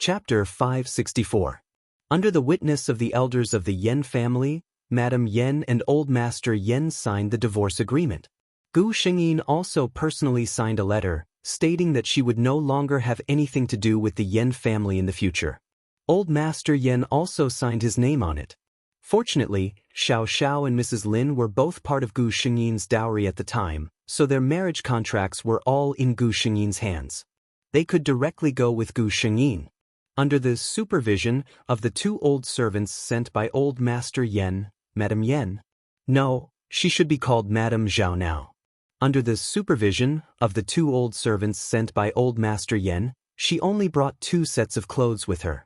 Chapter 564. Under the witness of the elders of the Yen family, Madame Yen and Old Master Yen signed the divorce agreement. Gu Xingyin also personally signed a letter, stating that she would no longer have anything to do with the Yen family in the future. Old Master Yen also signed his name on it. Fortunately, Xiao Xiao and Mrs. Lin were both part of Gu Xingyin's dowry at the time, so their marriage contracts were all in Gu Xingyin's hands. They could directly go with Gu Xingyin. Under the supervision of the two old servants sent by Old Master Yen, Madame Yen. No, she should be called Madame Zhao now. Under the supervision of the two old servants sent by Old Master Yen, she only brought 2 sets of clothes with her.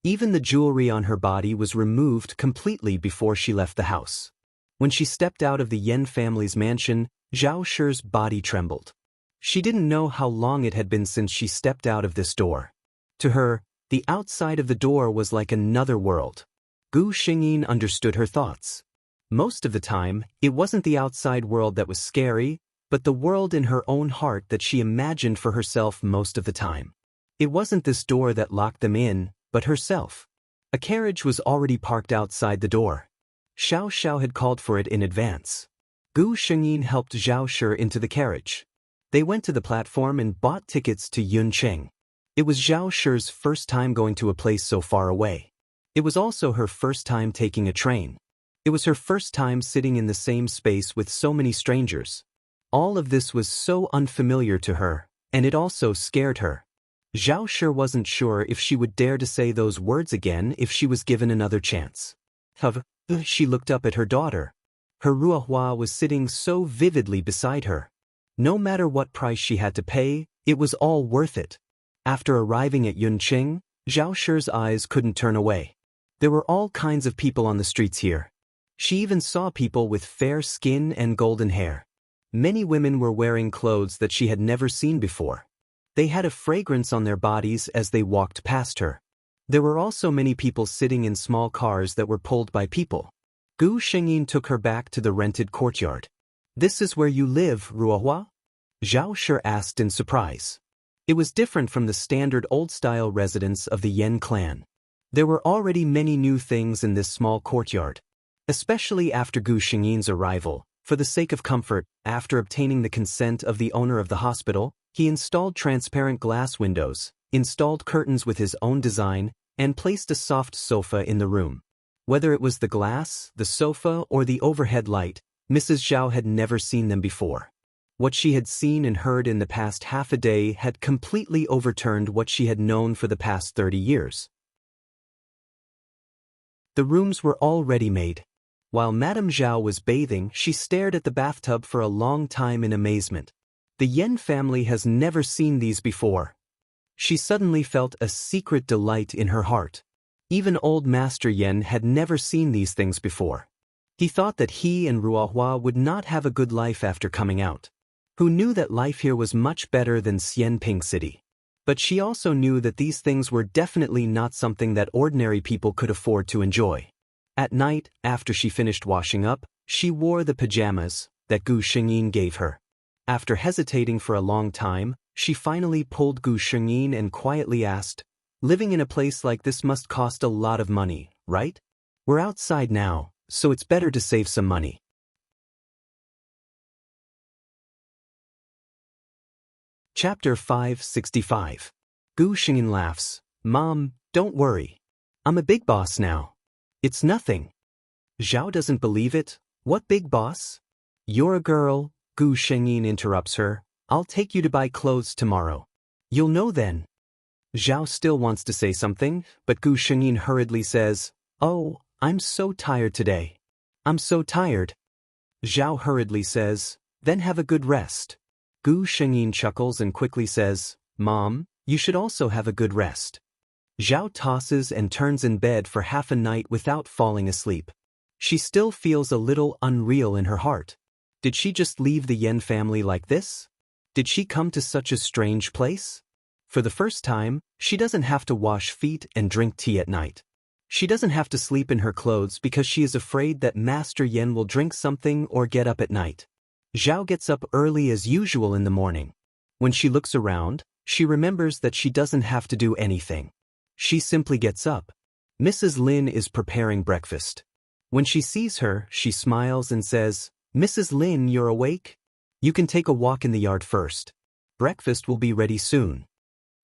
Even the jewelry on her body was removed completely before she left the house. When she stepped out of the Yen family's mansion, Zhao Shi's body trembled. She didn't know how long it had been since she stepped out of this door. To her, the outside of the door was like another world. Gu Xingyin understood her thoughts. Most of the time, it wasn't the outside world that was scary, but the world in her own heart that she imagined for herself most of the time. It wasn't this door that locked them in, but herself. A carriage was already parked outside the door. Xiao Xiao had called for it in advance. Gu Xingyin helped Zhao Shi into the carriage. They went to the platform and bought tickets to Yuncheng. It was Zhao Shi's first time going to a place so far away. It was also her first time taking a train. It was her first time sitting in the same space with so many strangers. All of this was so unfamiliar to her, and it also scared her. Zhao Shi wasn't sure if she would dare to say those words again if she was given another chance. She looked up at her daughter. Her Ruohua was sitting so vividly beside her. No matter what price she had to pay, it was all worth it. After arriving at Yuncheng, Zhao Shi's eyes couldn't turn away. There were all kinds of people on the streets here. She even saw people with fair skin and golden hair. Many women were wearing clothes that she had never seen before. They had a fragrance on their bodies as they walked past her. There were also many people sitting in small cars that were pulled by people. Gu Xingyin took her back to the rented courtyard. "This is where you live, Ruohua?" Zhao Shi asked in surprise. It was different from the standard old-style residence of the Yen clan. There were already many new things in this small courtyard. Especially after Gu Xingyin's arrival, for the sake of comfort, after obtaining the consent of the owner of the hospital, he installed transparent glass windows, installed curtains with his own design, and placed a soft sofa in the room. Whether it was the glass, the sofa, or the overhead light, Mrs. Zhao had never seen them before. What she had seen and heard in the past half a day had completely overturned what she had known for the past 30 years. The rooms were all ready-made. While Madame Zhao was bathing, she stared at the bathtub for a long time in amazement. The Yen family has never seen these before. She suddenly felt a secret delight in her heart. Even old Master Yen had never seen these things before. He thought that he and Ruohua would not have a good life after coming out. who knew that life here was much better than Xianping City. But she also knew that these things were definitely not something that ordinary people could afford to enjoy. At night, after she finished washing up, she wore the pajamas that Gu Shengyin gave her. After hesitating for a long time, she finally pulled Gu Shengyin and quietly asked, "Living in a place like this must cost a lot of money, right? We're outside now, so it's better to save some money." Chapter 565. Gu Shengyin laughs. "Mom, don't worry. I'm a big boss now. It's nothing." Zhao doesn't believe it. "What big boss?" "You're a girl," Gu Shengyin interrupts her. "I'll take you to buy clothes tomorrow. You'll know then." Zhao still wants to say something, but Gu Shengyin hurriedly says, "Oh, I'm so tired today. I'm so tired." Zhao hurriedly says, "Then have a good rest." Gu Shengyin chuckles and quickly says, "Mom, you should also have a good rest." Zhao tosses and turns in bed for half a night without falling asleep. She still feels a little unreal in her heart. Did she just leave the Yen family like this? Did she come to such a strange place? For the first time, she doesn't have to wash feet and drink tea at night. She doesn't have to sleep in her clothes because she is afraid that Master Yen will drink something or get up at night. Zhao gets up early as usual in the morning. When she looks around, she remembers that she doesn't have to do anything. She simply gets up. Mrs. Lin is preparing breakfast. When she sees her, she smiles and says, "Mrs. Lin, you're awake? You can take a walk in the yard first. Breakfast will be ready soon."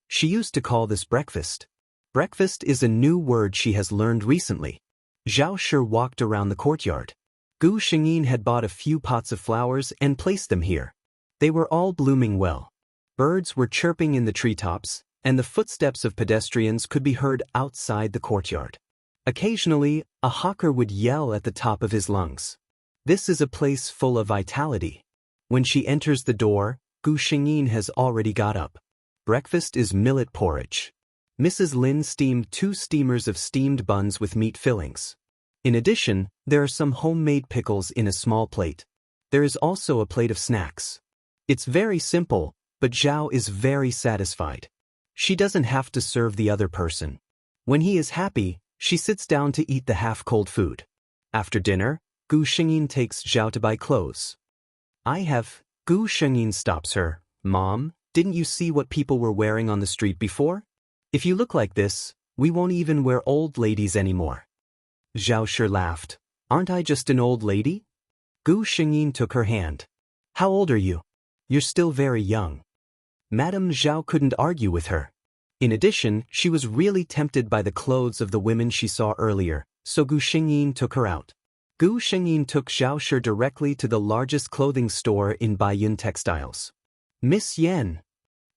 She used to call this breakfast. Breakfast is a new word she has learned recently. Zhao sure walked around the courtyard. Gu Shengyin had bought a few pots of flowers and placed them here. They were all blooming well. Birds were chirping in the treetops, and the footsteps of pedestrians could be heard outside the courtyard. Occasionally, a hawker would yell at the top of his lungs. This is a place full of vitality. When she enters the door, Gu Shengyin has already got up. Breakfast is millet porridge. Mrs. Lin steamed 2 steamers of steamed buns with meat fillings. In addition, there are some homemade pickles in a small plate. There is also a plate of snacks. It's very simple, but Zhao is very satisfied. She doesn't have to serve the other person. When he is happy, she sits down to eat the half-cold food. After dinner, Gu Shengyin takes Zhao to buy clothes. Gu Shengyin stops her. "Mom, didn't you see what people were wearing on the street before? If you look like this, we won't even wear old ladies anymore." Zhao sure laughed. "Aren't I just an old lady?" Gu Shengyin took her hand. "How old are you? You're still very young." Madame Zhao couldn't argue with her. In addition, she was really tempted by the clothes of the women she saw earlier, so Gu Shengyin took her out. Gu Shengyin took Zhao Shi directly to the largest clothing store in Baiyun Textiles. "Miss Yen."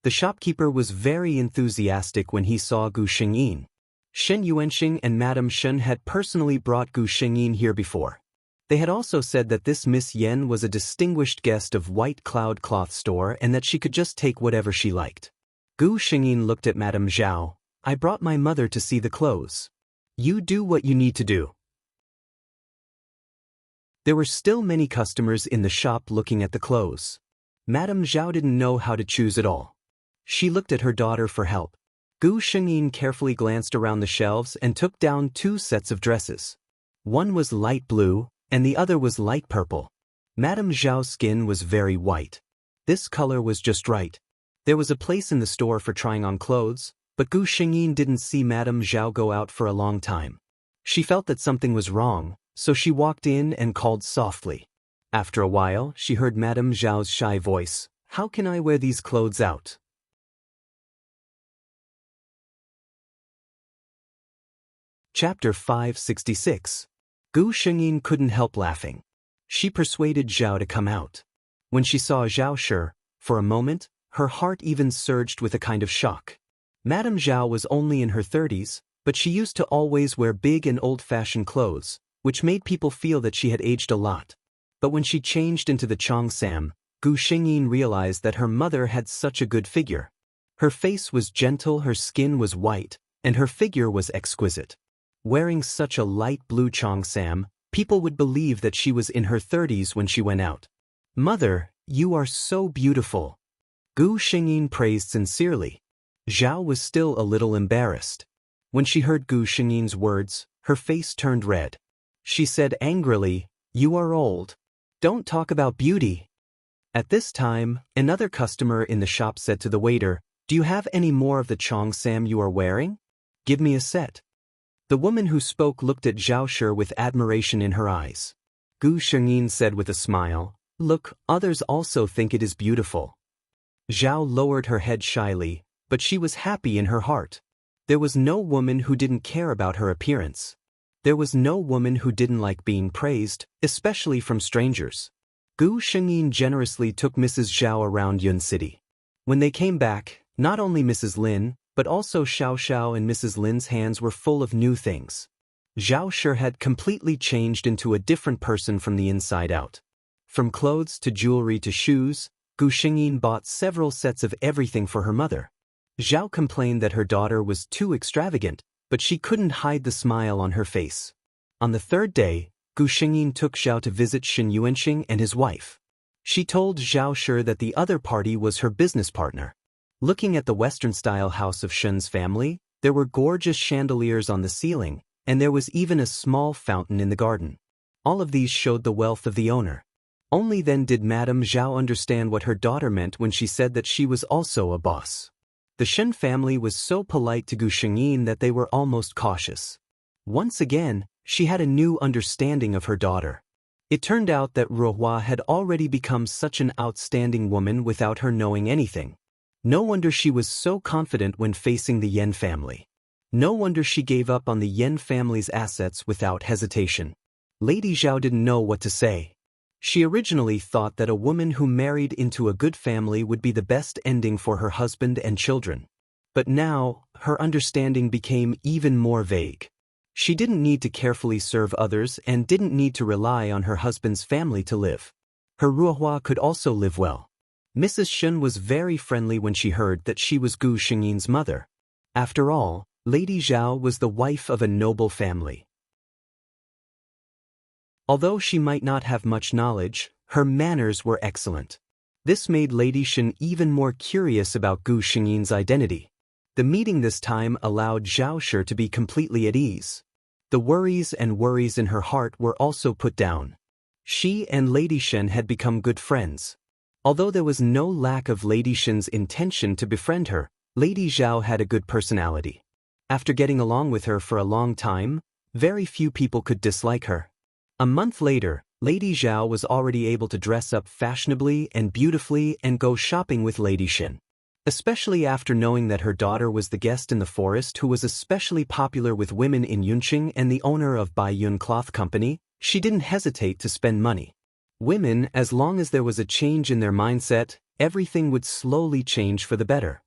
The shopkeeper was very enthusiastic when he saw Gu Shengyin. Shen Yuanxing and Madame Shen had personally brought Gu Shengyin here before. They had also said that this Miss Yen was a distinguished guest of White Cloud Cloth Store and that she could just take whatever she liked. Gu Shengyin looked at Madame Zhao. "I brought my mother to see the clothes. You do what you need to do." There were still many customers in the shop looking at the clothes. Madame Zhao didn't know how to choose at all. She looked at her daughter for help. Gu Shengyin carefully glanced around the shelves and took down 2 sets of dresses. One was light blue, and the other was light purple. Madame Zhao's skin was very white. This color was just right. There was a place in the store for trying on clothes, but Gu Shengyin didn't see Madame Zhao go out for a long time. She felt that something was wrong, so she walked in and called softly. After a while, she heard Madame Zhao's shy voice. "How can I wear these clothes out?" Chapter 566. Gu Shengyin couldn't help laughing. She persuaded Zhao to come out. When she saw Zhao Shi, for a moment, her heart even surged with a kind of shock. Madame Zhao was only in her 30s, but she used to always wear big and old-fashioned clothes, which made people feel that she had aged a lot. But when she changed into the Cheongsam, Gu Shengyin realized that her mother had such a good figure. Her face was gentle, her skin was white, and her figure was exquisite. Wearing such a light blue Cheongsam, people would believe that she was in her 30s when she went out. "Mother, you are so beautiful." Gu Shengyin praised sincerely. Zhao was still a little embarrassed. When she heard Gu Shengyin's words, her face turned red. She said angrily, "You are old. Don't talk about beauty." At this time, another customer in the shop said to the waiter, "Do you have any more of the cheongsam you are wearing? Give me a set." The woman who spoke looked at Zhao Shi with admiration in her eyes. Gu Shengyin said with a smile, "Look, others also think it is beautiful." Zhao lowered her head shyly, but she was happy in her heart. There was no woman who didn't care about her appearance. There was no woman who didn't like being praised, especially from strangers. Gu Shengyin generously took Mrs. Zhao around Yun City. When they came back, not only Mrs. Lin, but also Xiao Xiao and Mrs. Lin's hands were full of new things. Zhao Shi had completely changed into a different person from the inside out. From clothes to jewelry to shoes, Gu Shengyin bought several sets of everything for her mother. Zhao complained that her daughter was too extravagant, but she couldn't hide the smile on her face. On the third day, Gu Shengyin took Zhao to visit Shen Yuanxing and his wife. She told Zhao Shi that the other party was her business partner. Looking at the Western-style house of Shen's family, there were gorgeous chandeliers on the ceiling, and there was even a small fountain in the garden. All of these showed the wealth of the owner. Only then did Madame Zhao understand what her daughter meant when she said that she was also a boss. The Shen family was so polite to Gu Shengyin that they were almost cautious. Once again, she had a new understanding of her daughter. It turned out that Ruohua had already become such an outstanding woman without her knowing anything. No wonder she was so confident when facing the Yan family. No wonder she gave up on the Yan family's assets without hesitation. Lady Zhao didn't know what to say. She originally thought that a woman who married into a good family would be the best ending for her husband and children. But now, her understanding became even more vague. She didn't need to carefully serve others and didn't need to rely on her husband's family to live. Her Ruohua could also live well. Mrs. Shen was very friendly when she heard that she was Gu Shengyin's mother. After all, Lady Zhao was the wife of a noble family. Although she might not have much knowledge, her manners were excellent. This made Lady Shen even more curious about Gu Shengyin's identity. The meeting this time allowed Zhao Shi to be completely at ease. The worries in her heart were also put down. She and Lady Shen had become good friends. Although there was no lack of Lady Shen's intention to befriend her, Lady Zhao had a good personality. After getting along with her for a long time, very few people could dislike her. A month later, Lady Zhao was already able to dress up fashionably and beautifully and go shopping with Lady Shen. Especially after knowing that her daughter was the guest in the forest who was especially popular with women in Yunqing and the owner of Baiyun Cloth Company, she didn't hesitate to spend money. Women, as long as there was a change in their mindset, everything would slowly change for the better.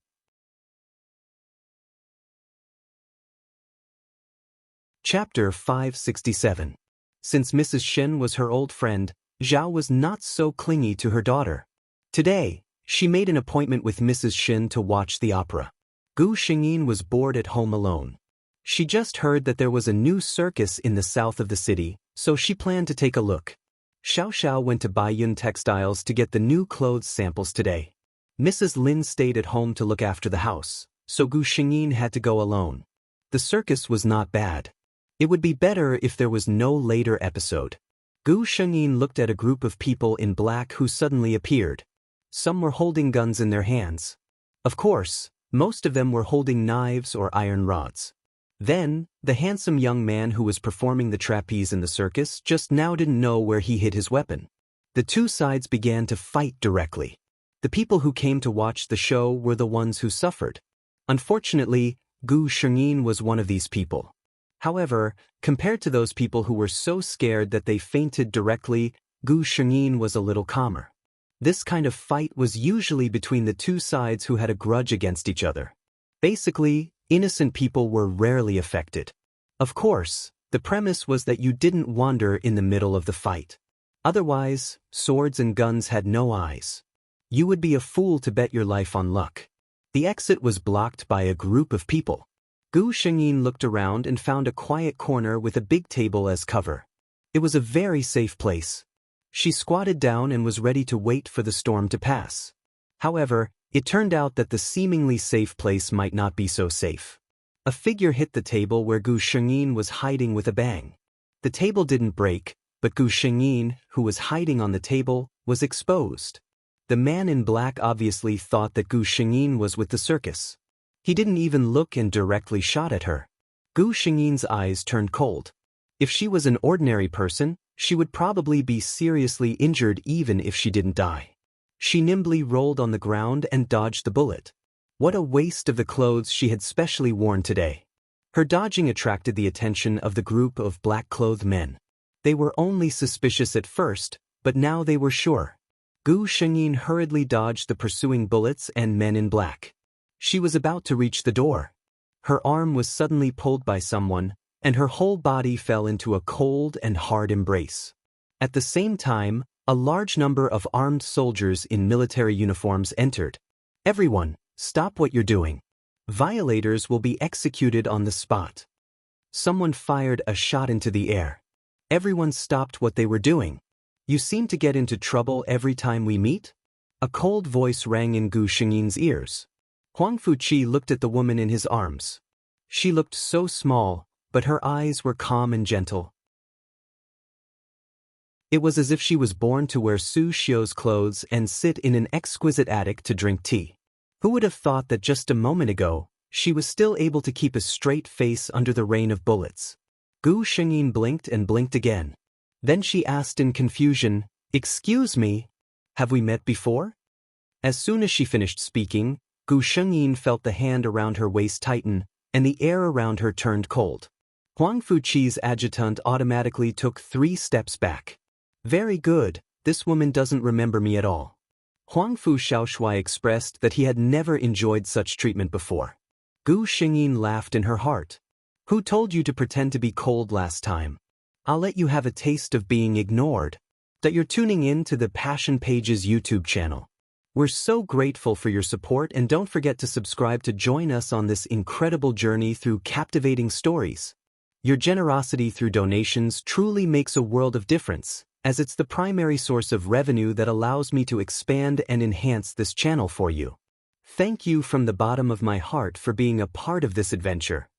Chapter 567. Since Mrs. Shen was her old friend, Zhao was not so clingy to her daughter. Today, she made an appointment with Mrs. Shen to watch the opera. Gu Shengyin was bored at home alone. She just heard that there was a new circus in the south of the city, so she planned to take a look. Xiao Xiao went to Baiyun Textiles to get the new clothes samples today. Mrs. Lin stayed at home to look after the house, so Gu Shengyin had to go alone. The circus was not bad. It would be better if there was no later episode. Gu Shengyin looked at a group of people in black who suddenly appeared. Some were holding guns in their hands. Of course, most of them were holding knives or iron rods. Then, the handsome young man who was performing the trapeze in the circus just now didn't know where he hid his weapon. The two sides began to fight directly. The people who came to watch the show were the ones who suffered. Unfortunately, Gu Shengyin was one of these people. However, compared to those people who were so scared that they fainted directly, Gu Shengyin was a little calmer. This kind of fight was usually between the two sides who had a grudge against each other. Basically, innocent people were rarely affected. Of course, the premise was that you didn't wander in the middle of the fight. Otherwise, swords and guns had no eyes. You would be a fool to bet your life on luck. The exit was blocked by a group of people. Gu Shengyin looked around and found a quiet corner with a big table as cover. It was a very safe place. She squatted down and was ready to wait for the storm to pass. However, it turned out that the seemingly safe place might not be so safe. A figure hit the table where Gu Shengyin was hiding with a bang. The table didn't break, but Gu Shengyin, who was hiding on the table, was exposed. The man in black obviously thought that Gu Shengyin was with the circus. He didn't even look and directly shot at her. Gu Shengyin's eyes turned cold. If she was an ordinary person, she would probably be seriously injured even if she didn't die. She nimbly rolled on the ground and dodged the bullet. What a waste of the clothes she had specially worn today. Her dodging attracted the attention of the group of black-clothed men. They were only suspicious at first, but now they were sure. Gu Shengyin hurriedly dodged the pursuing bullets and men in black. She was about to reach the door. Her arm was suddenly pulled by someone, and her whole body fell into a cold and hard embrace. At the same time, a large number of armed soldiers in military uniforms entered. Everyone, stop what you're doing. Violators will be executed on the spot. Someone fired a shot into the air. Everyone stopped what they were doing. You seem to get into trouble every time we meet? A cold voice rang in Gu Shengyin's ears. Huang Fuqi looked at the woman in his arms. She looked so small, but her eyes were calm and gentle. It was as if she was born to wear Su Xiu's clothes and sit in an exquisite attic to drink tea. Who would have thought that just a moment ago, she was still able to keep a straight face under the rain of bullets? Gu Shengyin blinked and blinked again. Then she asked in confusion, "Excuse me, have we met before?" As soon as she finished speaking, Gu Shengyin felt the hand around her waist tighten, and the air around her turned cold. Huang Fuqi's adjutant automatically took 3 steps back. Very good, this woman doesn't remember me at all. Huang Fu Xiaoshui expressed that he had never enjoyed such treatment before. Gu Shengyin laughed in her heart. Who told you to pretend to be cold last time? I'll let you have a taste of being ignored. That you're tuning in to the Passion Pages YouTube channel. We're so grateful for your support, and don't forget to subscribe to join us on this incredible journey through captivating stories. Your generosity through donations truly makes a world of difference, as it's the primary source of revenue that allows me to expand and enhance this channel for you. Thank you from the bottom of my heart for being a part of this adventure.